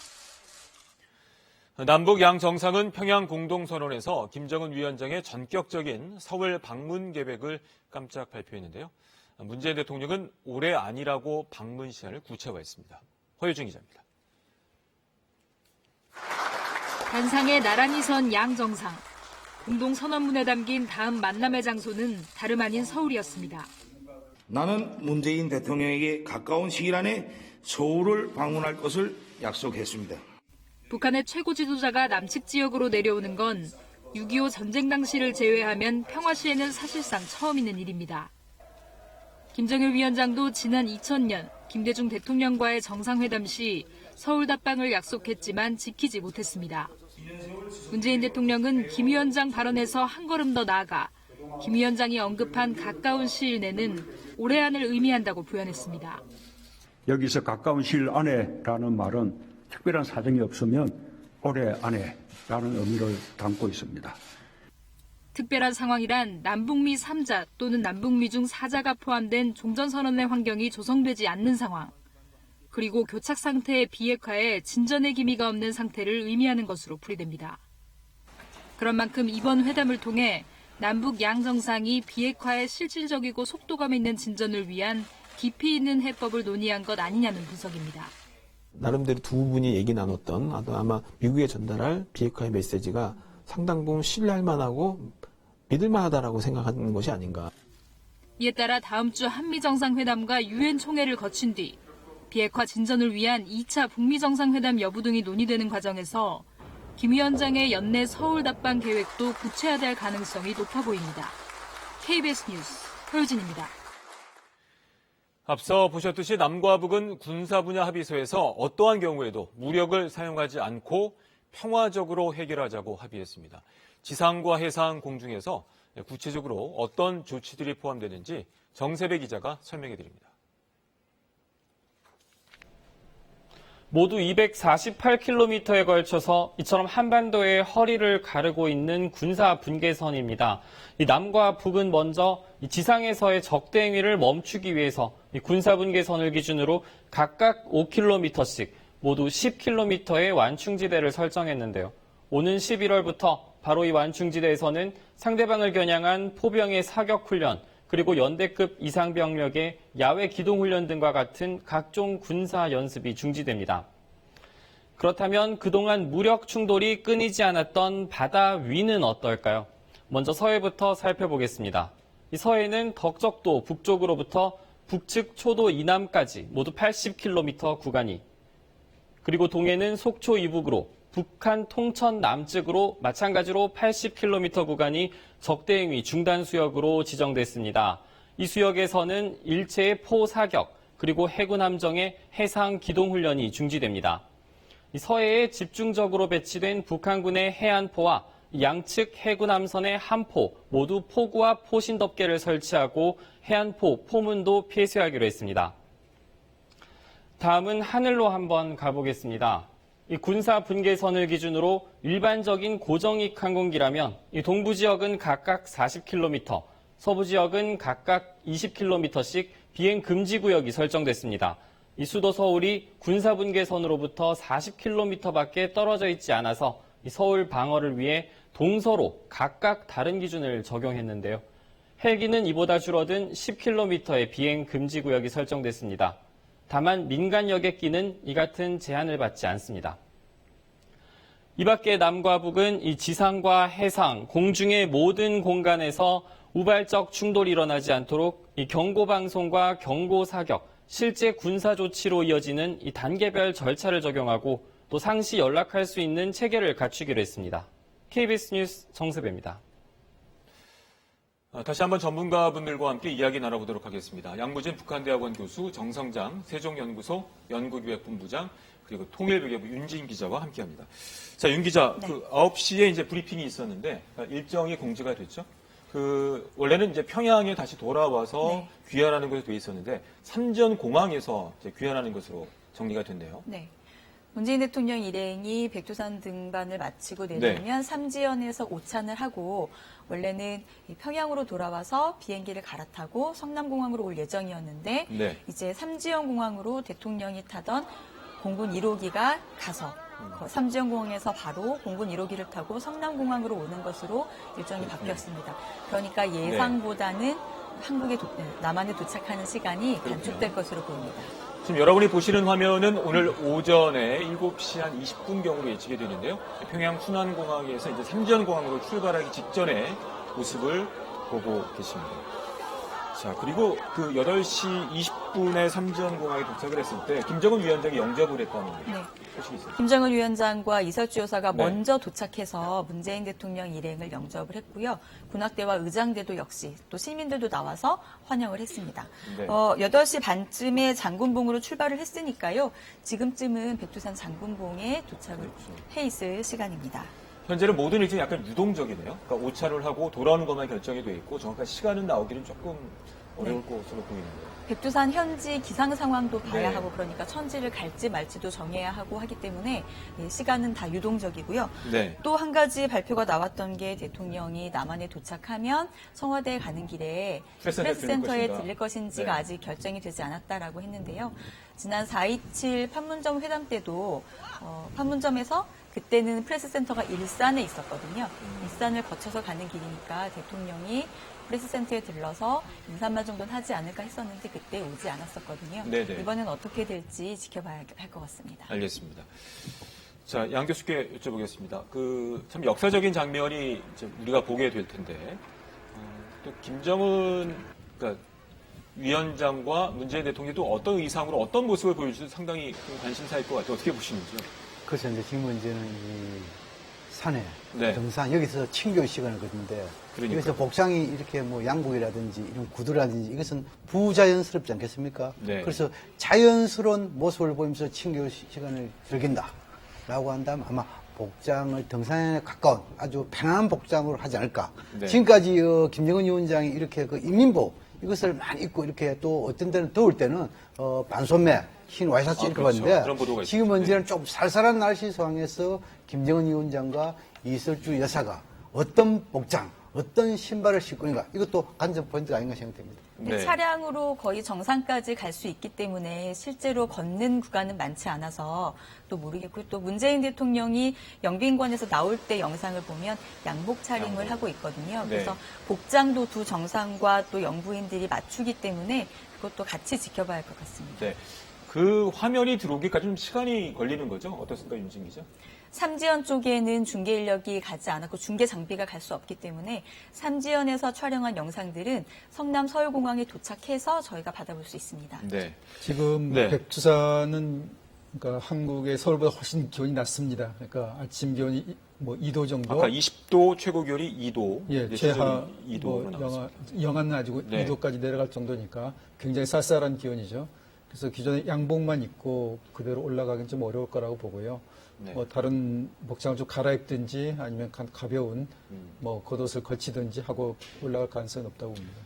남북 양 정상은 평양 공동선언에서 김정은 위원장의 전격적인 서울 방문 계획을 깜짝 발표했는데요. 문재인 대통령은 올해 아니라고 방문 시한을 구체화했습니다. 허유중 기자입니다. 단상에 나란히 선 양 정상. 공동선언문에 담긴 다음 만남의 장소는 다름 아닌 서울이었습니다. 나는 문재인 대통령에게 가까운 시일 안에 서울을 방문할 것을 약속했습니다. 북한의 최고 지도자가 남측 지역으로 내려오는 건 6.25 전쟁 당시를 제외하면 평화 시에는 사실상 처음 있는 일입니다. 김정일 위원장도 지난 2000년 김대중 대통령과의 정상회담 시 서울 답방을 약속했지만 지키지 못했습니다. 문재인 대통령은 김 위원장 발언에서 한 걸음 더 나아가 김 위원장이 언급한 가까운 시일 내는 올해 안을 의미한다고 표현했습니다. 여기서 가까운 시일 안에라는 말은 특별한 사정이 없으면 올해 안에라는 의미를 담고 있습니다. 특별한 상황이란 남북미 3자 또는 남북미 중 4자가 포함된 종전선언의 환경이 조성되지 않는 상황, 그리고 교착 상태의 비핵화에 진전의 기미가 없는 상태를 의미하는 것으로 풀이됩니다. 그런 만큼 이번 회담을 통해 남북 양 정상이 비핵화에 실질적이고 속도감 있는 진전을 위한 깊이 있는 해법을 논의한 것 아니냐는 분석입니다. 나름대로 두 분이 얘기 나눴던 아마 미국에 전달할 비핵화의 메시지가 상당 부분 신뢰할 만하고 믿을 만하다라고 생각하는 것이 아닌가. 이에 따라 다음 주 한미 정상회담과 유엔 총회를 거친 뒤 비핵화 진전을 위한 2차 북미 정상회담 여부 등이 논의되는 과정에서 김 위원장의 연내 서울 답방 계획도 구체화될 가능성이 높아 보입니다. KBS 뉴스 허유진입니다. 앞서 보셨듯이 남과 북은 군사 분야 합의서에서 어떠한 경우에도 무력을 사용하지 않고 평화적으로 해결하자고 합의했습니다. 지상과 해상, 공중에서 구체적으로 어떤 조치들이 포함되는지 정세배 기자가 설명해 드립니다. 모두 248km에 걸쳐서 이처럼 한반도의 허리를 가르고 있는 군사 분계선입니다. 이 남과 북은 먼저 이 지상에서의 적대 행위를 멈추기 위해서 이 군사 분계선을 기준으로 각각 5km씩 모두 10km의 완충지대를 설정했는데요. 오는 11월부터 바로 이 완충지대에서는 상대방을 겨냥한 포병의 사격 훈련 그리고 연대급 이상 병력의 야외 기동훈련 등과 같은 각종 군사 연습이 중지됩니다. 그렇다면 그동안 무력 충돌이 끊이지 않았던 바다 위는 어떨까요? 먼저 서해부터 살펴보겠습니다. 이 서해는 덕적도 북쪽으로부터 북측 초도 이남까지 모두 80km 구간이, 그리고 동해는 속초 이북으로 북한 통천 남측으로 마찬가지로 80km 구간이 적대행위 중단 수역으로 지정됐습니다. 이 수역에서는 일체의 포 사격, 그리고 해군 함정의 해상 기동훈련이 중지됩니다. 이 서해에 집중적으로 배치된 북한군의 해안포와 양측 해군 함선의 함포 모두 포구와 포신덮개를 설치하고 해안포 포문도 폐쇄하기로 했습니다. 다음은 하늘로 한번 가보겠습니다. 이 군사 분계선을 기준으로 일반적인 고정익 항공기라면 이 동부 지역은 각각 40km, 서부 지역은 각각 20km씩 비행 금지 구역이 설정됐습니다. 이 수도 서울이 군사 분계선으로부터 40km밖에 떨어져 있지 않아서 이 서울 방어를 위해 동서로 각각 다른 기준을 적용했는데요. 헬기는 이보다 줄어든 10km의 비행 금지 구역이 설정됐습니다. 다만 민간 여객기는 이 같은 제한을 받지 않습니다. 이 밖에 남과 북은 이 지상과 해상, 공중의 모든 공간에서 우발적 충돌이 일어나지 않도록 이 경고 방송과 경고 사격, 실제 군사 조치로 이어지는 이 단계별 절차를 적용하고 또 상시 연락할 수 있는 체계를 갖추기로 했습니다. KBS 뉴스 정세배입니다. 다시 한번 전문가분들과 함께 이야기 나눠보도록 하겠습니다. 양무진 북한대학원 교수, 정성장 세종연구소 연구기획본부장, 그리고 통일외교부 윤진 기자와 함께합니다. 자, 윤 기자, 네. 9시에 이제 브리핑이 있었는데 일정이 공지가 됐죠? 원래는 이제 평양에 다시 돌아와서 네. 귀환하는 것으로 돼 있었는데 삼지연공항에서 이제 귀환하는 것으로 정리가 됐네요. 네. 문재인 대통령 일행이 백두산 등반을 마치고 내려오면 삼지연에서 오찬을 하고 원래는 평양으로 돌아와서 비행기를 갈아타고 성남공항으로 올 예정이었는데 네. 이제 삼지연공항으로 대통령이 타던 공군 1호기가 가서 삼지연공항에서 바로 공군 1호기를 타고 성남공항으로 오는 것으로 일정이 바뀌었습니다. 그러니까 예상보다는 남한에 도착하는 시간이 단축될 것으로 보입니다. 지금 여러분이 보시는 화면은 오늘 오전에 7시 한 20분경으로 예측이 되는데요. 평양 순안공항에서 이제 삼지연공항으로 출발하기 직전의 모습을 보고 계십니다. 자, 그리고 그 8시 20분에 삼지연공항에 도착을 했을 때 김정은 위원장이 영접을 했다는 소식이 있어요. 김정은 위원장과 이설주 여사가 네. 먼저 도착해서 문재인 대통령 일행을 영접을 했고요. 군악대와 의장대도 역시 또 시민들도 나와서 환영을 했습니다. 네. 8시 반쯤에 장군봉으로 출발을 했으니까요. 지금쯤은 백두산 장군봉에 도착을 해 있을 시간입니다. 현재는 모든 일정이 약간 유동적이네요. 그러니까 오차를 하고 돌아오는 것만 결정이 돼 있고 정확한 시간은 나오기는 조금 어려울 것으로 보이는데요. 백두산 현지 기상 상황도 봐야 네. 하고 그러니까 천지를 갈지 말지도 정해야 하고 하기 때문에 시간은 다 유동적이고요. 네. 또 한 가지 발표가 나왔던 게 대통령이 남한에 도착하면 청와대에 가는 길에 프레스센터에 들릴 것인지가 네. 아직 결정이 되지 않았다라고 했는데요. 지난 4.27 판문점 회담 때도 판문점에서 그때는 프레스센터가 일산에 있었거든요. 일산을 거쳐서 가는 길이니까 대통령이 프레스센터에 들러서 인사말 정도는 하지 않을까 했었는데 그때 오지 않았었거든요. 네네. 이번엔 어떻게 될지 지켜봐야 할 것 같습니다. 알겠습니다. 자, 양 교수께 여쭤보겠습니다. 참 역사적인 장면이 이제 우리가 보게 될 텐데, 또 김정은 그러니까 위원장과 문재인 대통령이 또 어떤 의상으로 어떤 모습을 보여줄지 상당히 관심사일 것 같아요. 어떻게 보시는지요? 그래서 이제 지금 문제는 이 산에 네. 등산 여기서 친교 시간을 갖는데 그러니까요. 여기서 복장이 이렇게 뭐 양복이라든지 이런 구두라든지 이것은 부자연스럽지 않겠습니까? 네. 그래서 자연스러운 모습을 보이면서 친교 시간을 즐긴다라고 한다면 아마 복장을 등산에 가까운 아주 편안한 복장으로 하지 않을까. 네. 지금까지 김정은 위원장이 이렇게 그 인민복 이것을 많이 입고 이렇게 또 어떤 때는 더울 때는 반소매 흰 와이셔츠 이렇게 그렇죠. 봤는데 그런 보도가 지금 있었죠. 문제는 좀 쌀쌀한 날씨 상황에서 김정은 위원장과 이설주 여사가 어떤 복장, 어떤 신발을 신고 있는가 이것도 관전 포인트가 아닌가 생각됩니다. 네. 차량으로 거의 정상까지 갈 수 있기 때문에 실제로 걷는 구간은 많지 않아서 또 모르겠고 또 문재인 대통령이 영빈관에서 나올 때 영상을 보면 양복 차림을 하고 있거든요. 네. 그래서 복장도 두 정상과 또 영부인들이 맞추기 때문에 그것도 같이 지켜봐야 할 것 같습니다. 네. 그 화면이 들어오기까지 좀 시간이 걸리는 거죠? 어떻습니까, 윤진 기자? 삼지연 쪽에는 중계 인력이 가지 않았고 중계 장비가 갈 수 없기 때문에 삼지연에서 촬영한 영상들은 성남 서울공항에 도착해서 저희가 받아볼 수 있습니다. 네. 지금 네. 백두산은 그러니까 한국의 서울보다 훨씬 기온이 낮습니다. 그러니까 아침 기온이 뭐 2도 정도. 아까 20도, 최고 기온이 2도. 예, 최하 2도로 뭐 영하는 아니고 네. 2도까지 내려갈 정도니까 굉장히 쌀쌀한 기온이죠. 그래서 기존에 양복만 입고 그대로 올라가긴 좀 어려울 거라고 보고요. 네. 뭐 다른 복장을 좀 갈아입든지 아니면 가벼운 뭐 겉옷을 걸치든지 하고 올라갈 가능성이 높다고 봅니다.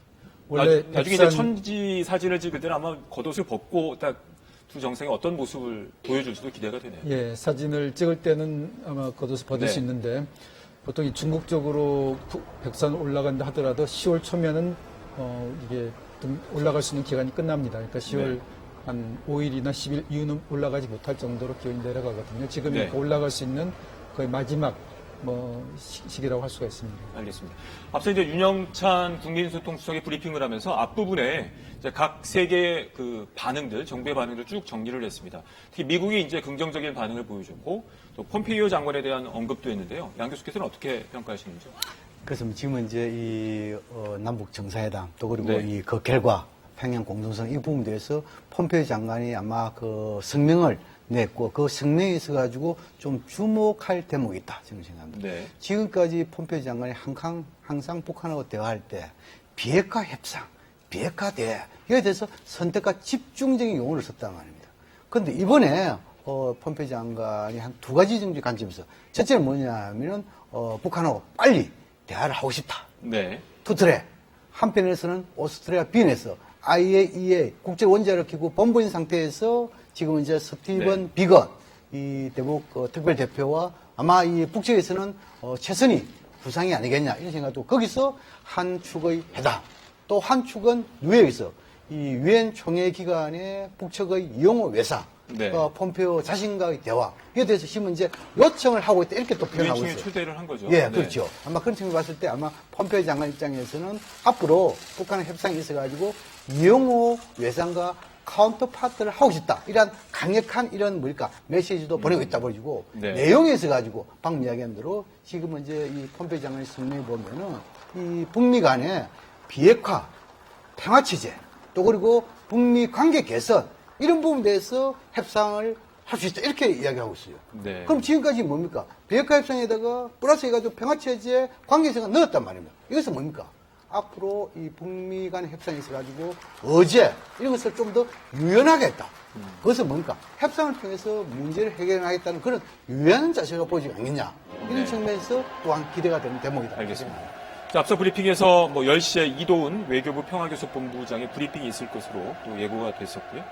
원래 나중에 이제 천지 사진을 찍을 때는 아마 겉옷을 벗고 딱 두 정상이 어떤 모습을 보여줄지도 기대가 되네요. 예, 사진을 찍을 때는 아마 겉옷을 벗을 수 있는데 보통 이 중국 쪽으로 백두산 올라간다 하더라도 10월 초면은 이게 올라갈 수 있는 기간이 끝납니다. 그러니까 10월 한 5일이나 10일 이후는 올라가지 못할 정도로 기온이 내려가거든요. 지금 네. 올라갈 수 있는 거의 마지막 시기라고 할 수가 있습니다. 알겠습니다. 앞서 이제 윤영찬 국민소통수석이 브리핑을 하면서 앞부분에 이제 각 세계의 그 반응들, 정부의 반응들 쭉 정리를 했습니다. 특히 미국이 이제 긍정적인 반응을 보여줬고 또 폼페이오 장관에 대한 언급도 했는데요. 양 교수께서는 어떻게 평가하시는지요? 그래서 지금은 이제 이 남북 정상회담 또 그리고 네. 이 그 결과 평양 공동성 이 부분에 대해서 폼페이오 장관이 아마 그 성명을 냈고 그 성명에 있어 가지고 좀 주목할 대목이 있다 저는 생각합니다. 네. 지금까지 폼페이오 장관이 항상 북한하고 대화할 때 비핵화 협상, 비핵화 대화 이에 대해서 선택과 집중적인 용어를 썼단 말입니다. 그런데 이번에 폼페이오 장관이 한 두 가지 정도의 관점에서 첫째는 뭐냐면은 북한하고 빨리 대화를 하고 싶다. 네. 투트랙. 한편에서는 오스트리아 빈에서 IAEA 국제 원자력 기구 본부인 상태에서 지금 이제 스티븐 비건 이 대북 특별 대표와 아마 이 북측에서는 최선이 구상이 아니겠냐 이런 생각도 거기서 한 축의 회담 또 한 축은 뉴욕에서 이 유엔 총회 기간의 북측의 용어 외사 네. 폼페이오 자신과의 대화 이에 대해서 지금 이제 요청을 하고 있다 이렇게 또 표현하고 유엔 있어요. 총회 초대를 한 거죠. 예, 네. 그렇죠. 아마 그런 측면을 봤을 때 아마 폼페이오 장관 입장에서는 앞으로 북한의 협상이 있어가지고 이용호 외상과 카운터파트를 하고 싶다. 이런 강력한 이런 메시지도 보내고 있다 보여지고 네. 내용에 있어가지고 방금 이야기한 대로 지금은 이제 이 폼페이오 장관의 성명에 보면은 이 북미 간의 비핵화, 평화체제 또 그리고 북미 관계 개선 이런 부분에 대해서 협상을 할 수 있다. 이렇게 이야기하고 있어요. 네. 그럼 지금까지 뭡니까? 비핵화 협상에다가 플러스 해가지고 평화체제 관계성을 넣었단 말입니다. 이것은 뭡니까? 앞으로 이 북미 간의 협상이 있어가지고 어제 이런 것을 좀 더 유연하게 했다. 그것은 뭡니까? 협상을 통해서 문제를 해결하겠다는 그런 유연한 자세가 보이지 않겠냐. 이런 네. 측면에서 또한 기대가 되는 대목이다. 알겠습니다. 자, 앞서 브리핑에서 뭐 10시에 이도훈 외교부 평화교섭본부장의 브리핑이 있을 것으로 또 예고가 됐었고요.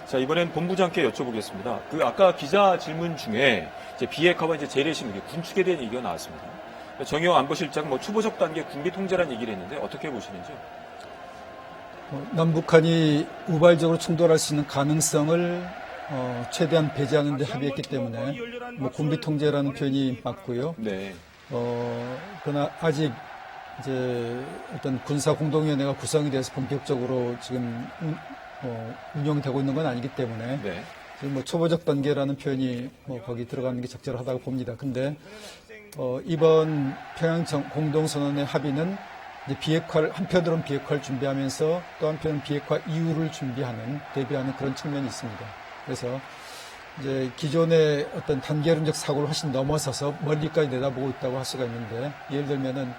자, 이번엔 본부장께 여쭤보겠습니다. 그 아까 기자 질문 중에 이제 비핵화와 이제 재래식 군축에 대한 얘기가 나왔습니다. 정의용 안보실장은 뭐 초보적 단계 군비 통제라는 얘기를 했는데 어떻게 보시는지요? 남북한이 우발적으로 충돌할 수 있는 가능성을 최대한 배제하는 데 합의했기 때문에 뭐 군비 통제라는 표현이 맞고요. 네. 그러나 아직 이제 어떤 군사 공동위원회가 구성이 돼서 본격적으로 지금 운영되고 있는 건 아니기 때문에 네. 지금 뭐 초보적 단계라는 표현이 뭐 거기 들어가는 게 적절하다고 봅니다. 근데 이번 평양 공동선언의 합의는 이제 비핵화를 한편으로는 비핵화를 준비하면서 또 한편은 비핵화 이후를 대비하는 그런 측면이 있습니다. 그래서 이제 기존의 어떤 단계론적 사고를 훨씬 넘어서서 멀리까지 내다보고 있다고 할 수가 있는데 예를 들면은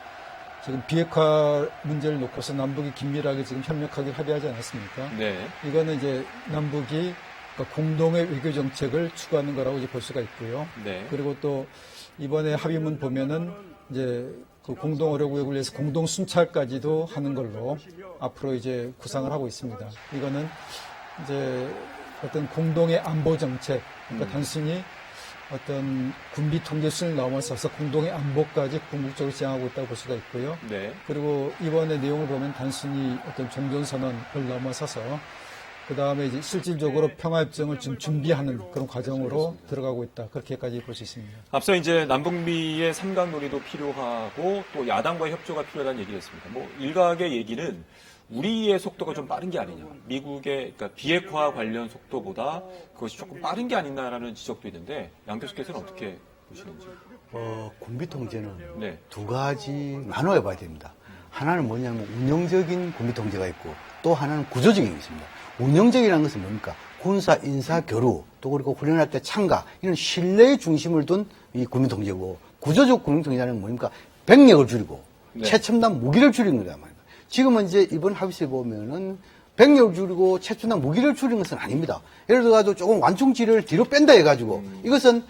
지금 비핵화 문제를 놓고서 남북이 긴밀하게 지금 협력하게 합의하지 않았습니까? 네. 이거는 이제 남북이 공동의 외교 정책을 추구하는 거라고 이제 볼 수가 있고요. 네. 그리고 또 이번에 합의문 보면은 이제 그 공동 어뢰 구역을 위해서 공동 순찰까지도 하는 걸로 앞으로 이제 구상을 하고 있습니다. 이거는 이제 어떤 공동의 안보 정책, 그러니까 단순히 어떤 군비 통제선을 넘어서서 공동의 안보까지 궁극적으로 지향하고 있다고 볼 수가 있고요. 네. 그리고 이번의 내용을 보면 단순히 어떤 종전선언을 넘어서서 그 다음에 이제 실질적으로 평화협정을 지금 준비하는 그런 과정으로 들어가고 있다. 그렇게까지 볼 수 있습니다. 앞서 이제 남북미의 삼각놀이도 필요하고 또 야당과의 협조가 필요하다는 얘기를 했습니다. 뭐 일각의 얘기는 우리의 속도가 좀 빠른 게 아니냐. 미국의 그러니까 비핵화 관련 속도보다 그것이 조금 빠른 게 아니냐라는 지적도 있는데 양 교수께서는 어떻게 보시는지? 군비 통제는 네. 두 가지 나눠야 봐야 됩니다. 하나는 뭐냐면 운영적인 군비 통제가 있고 또 하나는 구조적인 게 있습니다. 운영적이라는 것은 뭡니까? 군사, 인사, 교류, 또 그리고 훈련할 때 참가, 이런 신뢰의 중심을 둔 이 군비 통제고, 구조적 군비 통제는 뭡니까? 병력을 줄이고, 네. 최첨단 무기를 줄이는 거란 말입니다. 지금은 이제 이번 합의서에 보면은 병력을 줄이고 최첨단 무기를 줄이는 것은 아닙니다. 예를 들어가지고 조금 완충지를 뒤로 뺀다 해가지고, 이것은,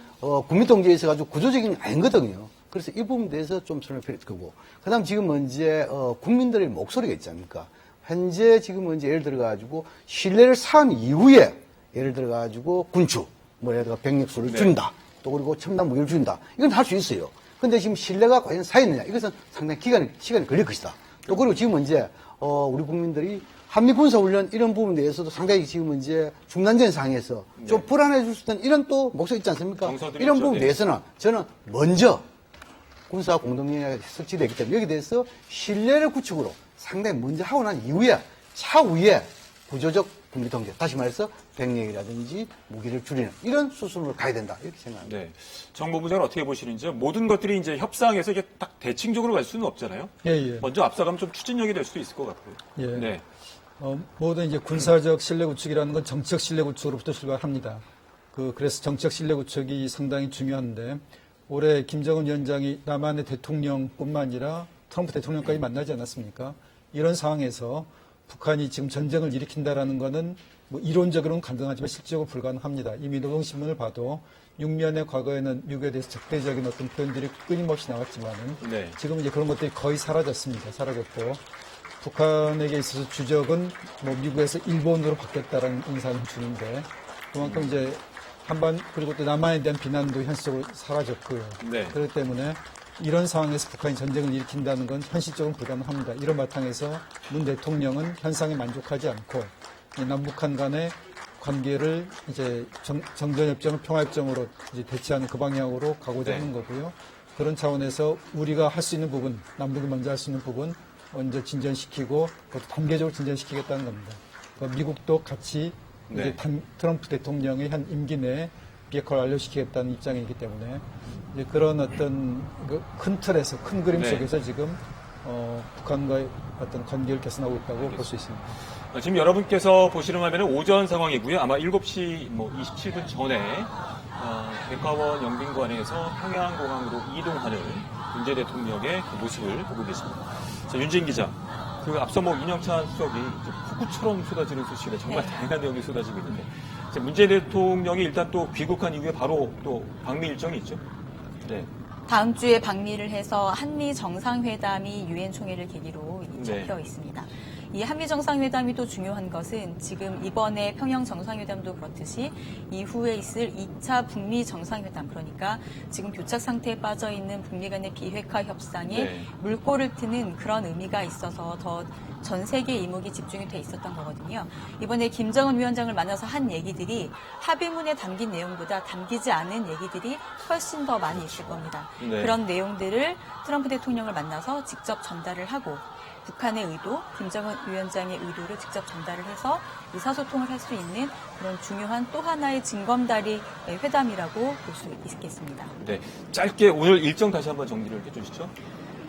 군비 통제에 있어가지고 구조적인 게 아니거든요. 그래서 이 부분에 대해서 좀 설명을 필요할 거고, 그 다음 지금 이제, 국민들의 목소리가 있지 않습니까? 현재 지금은 이제 예를 들어가지고 신뢰를 쌓은 이후에 예를 들어가지고 군축, 뭐 예를 들어 병력 수를 줄인다. 또 그리고 첨단 무기를 줄인다. 이건 할 수 있어요. 근데 지금 신뢰가 과연 쌓였느냐? 이것은 상당히 시간이 걸릴 것이다. 또 그리고 지금 이제, 우리 국민들이 한미 군사훈련 이런 부분에 대해서도 상당히 지금 이제 중단된 상황에서 좀 불안해질 수 있는 이런 또 목소리 있지 않습니까? 이런 있죠. 부분에 대해서는 저는 먼저 군사 공동연합이 설치되기 때문에 여기에 대해서 신뢰를 구축으로 상당히 먼저 하고 난 이후에 차후에 구조적 군비 통제, 다시 말해서 병력이라든지 무기를 줄이는 이런 수순으로 가야 된다 이렇게 생각합니다. 네. 정보부 장관 어떻게 보시는지요? 모든 것들이 이제 협상에서 이게 딱 대칭적으로 갈 수는 없잖아요. 예. 먼저 앞서가면 좀 추진력이 될 수도 있을 것 같고요. 예. 네. 모든 이제 군사적 신뢰 구축이라는 건 정치적 신뢰 구축으로부터 출발합니다. 그래서 정치적 신뢰 구축이 상당히 중요한데 올해 김정은 위원장이 남한의 대통령뿐만 아니라 트럼프 대통령까지 만나지 않았습니까? 이런 상황에서 북한이 지금 전쟁을 일으킨다라는 것은 뭐 이론적으로는 가능하지만 실질적으로 불가능합니다. 이미 노동신문을 봐도 육면의 과거에는 미국에 대해서 적대적인 어떤 표현들이 끊임없이 나왔지만은 네. 지금 이제 그런 것들이 거의 사라졌습니다. 사라졌고 북한에게 있어서 주적은 뭐 미국에서 일본으로 바뀌었다라는 인상을 주는데 그만큼 이제 한반 그리고 또 남한에 대한 비난도 현실적으로 사라졌고요. 네. 그렇기 때문에 이런 상황에서 북한이 전쟁을 일으킨다는 건 현실적으로 불가능합니다. 이런 바탕에서 문 대통령은 현상에 만족하지 않고 남북한 간의 관계를 이제 정전협정을 평화협정으로 이제 대체하는 그 방향으로 가고자 하는 거고요. 그런 차원에서 우리가 할 수 있는 부분, 남북이 먼저 할 수 있는 부분 먼저 진전시키고 그것도 단계적으로 진전시키겠다는 겁니다. 그러니까 미국도 같이 이제 트럼프 대통령의 한 임기 내에 비핵화를 완료시키겠다는 입장이기 때문에 이제 그런 어떤 큰 틀에서 큰 그림 속에서 지금 북한과의 어떤 관계를 개선하고 있다고 볼 수 있습니다. 지금 여러분께서 보시는 화면은 오전 상황이고요. 아마 7시 27분 전에 백화원 영빈관에서 평양공항으로 이동하는 문재 대통령의 그 모습을 보고 계십니다. 자, 윤진 기자. 앞서 윤영찬 수석이 폭우처럼 쏟아지는 소식에 정말 다양한 내용이 쏟아지고 있는데 문재인 대통령이 일단 또 귀국한 이후에 바로 또 방미 일정이 있죠. 네. 다음 주에 방미를 해서 한미 정상회담이 유엔 총회를 계기로 잡혀 있습니다. 이 한미 정상회담이 또 중요한 것은 지금 이번에 평양 정상회담도 그렇듯이 이후에 있을 2차 북미 정상회담, 그러니까 지금 교착 상태에 빠져 있는 북미 간의 비핵화 협상에 물꼬를 트는 그런 의미가 있어서 더 전 세계 이목이 집중이 돼 있었던 거거든요. 이번에 김정은 위원장을 만나서 한 얘기들이 합의문에 담긴 내용보다 담기지 않은 얘기들이 훨씬 더 많이 있을 겁니다. 그런 내용들을 트럼프 대통령을 만나서 직접 전달을 하고 북한의 의도, 김정은 위원장의 의도를 직접 전달을 해서 의사소통을 할 수 있는 그런 중요한 또 하나의 징검다리 회담이라고 볼 수 있겠습니다. 네, 짧게 오늘 일정 다시 한번 정리를 해주시죠.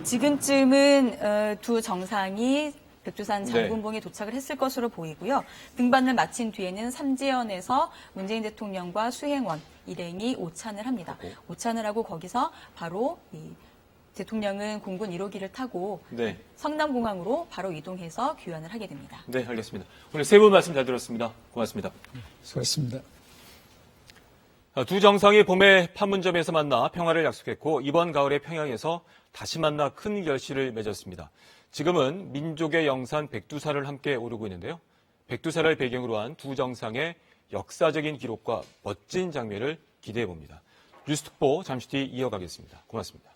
지금쯤은 두 정상이 백두산 장군봉에 도착을 했을 것으로 보이고요. 등반을 마친 뒤에는 삼지연에서 문재인 대통령과 수행원 일행이 오찬을 합니다. 오찬을 하고 거기서 바로 대통령은 공군 1호기를 타고 성남공항으로 바로 이동해서 귀환을 하게 됩니다. 네, 알겠습니다. 오늘 세 분 말씀 잘 들었습니다. 고맙습니다. 수고하셨습니다. 두 정상이 봄에 판문점에서 만나 평화를 약속했고 이번 가을에 평양에서 다시 만나 큰 결실을 맺었습니다. 지금은 민족의 영산 백두산을 함께 오르고 있는데요. 백두산을 배경으로 한 두 정상의 역사적인 기록과 멋진 장면을 기대해 봅니다. 뉴스특보 잠시 뒤 이어가겠습니다. 고맙습니다.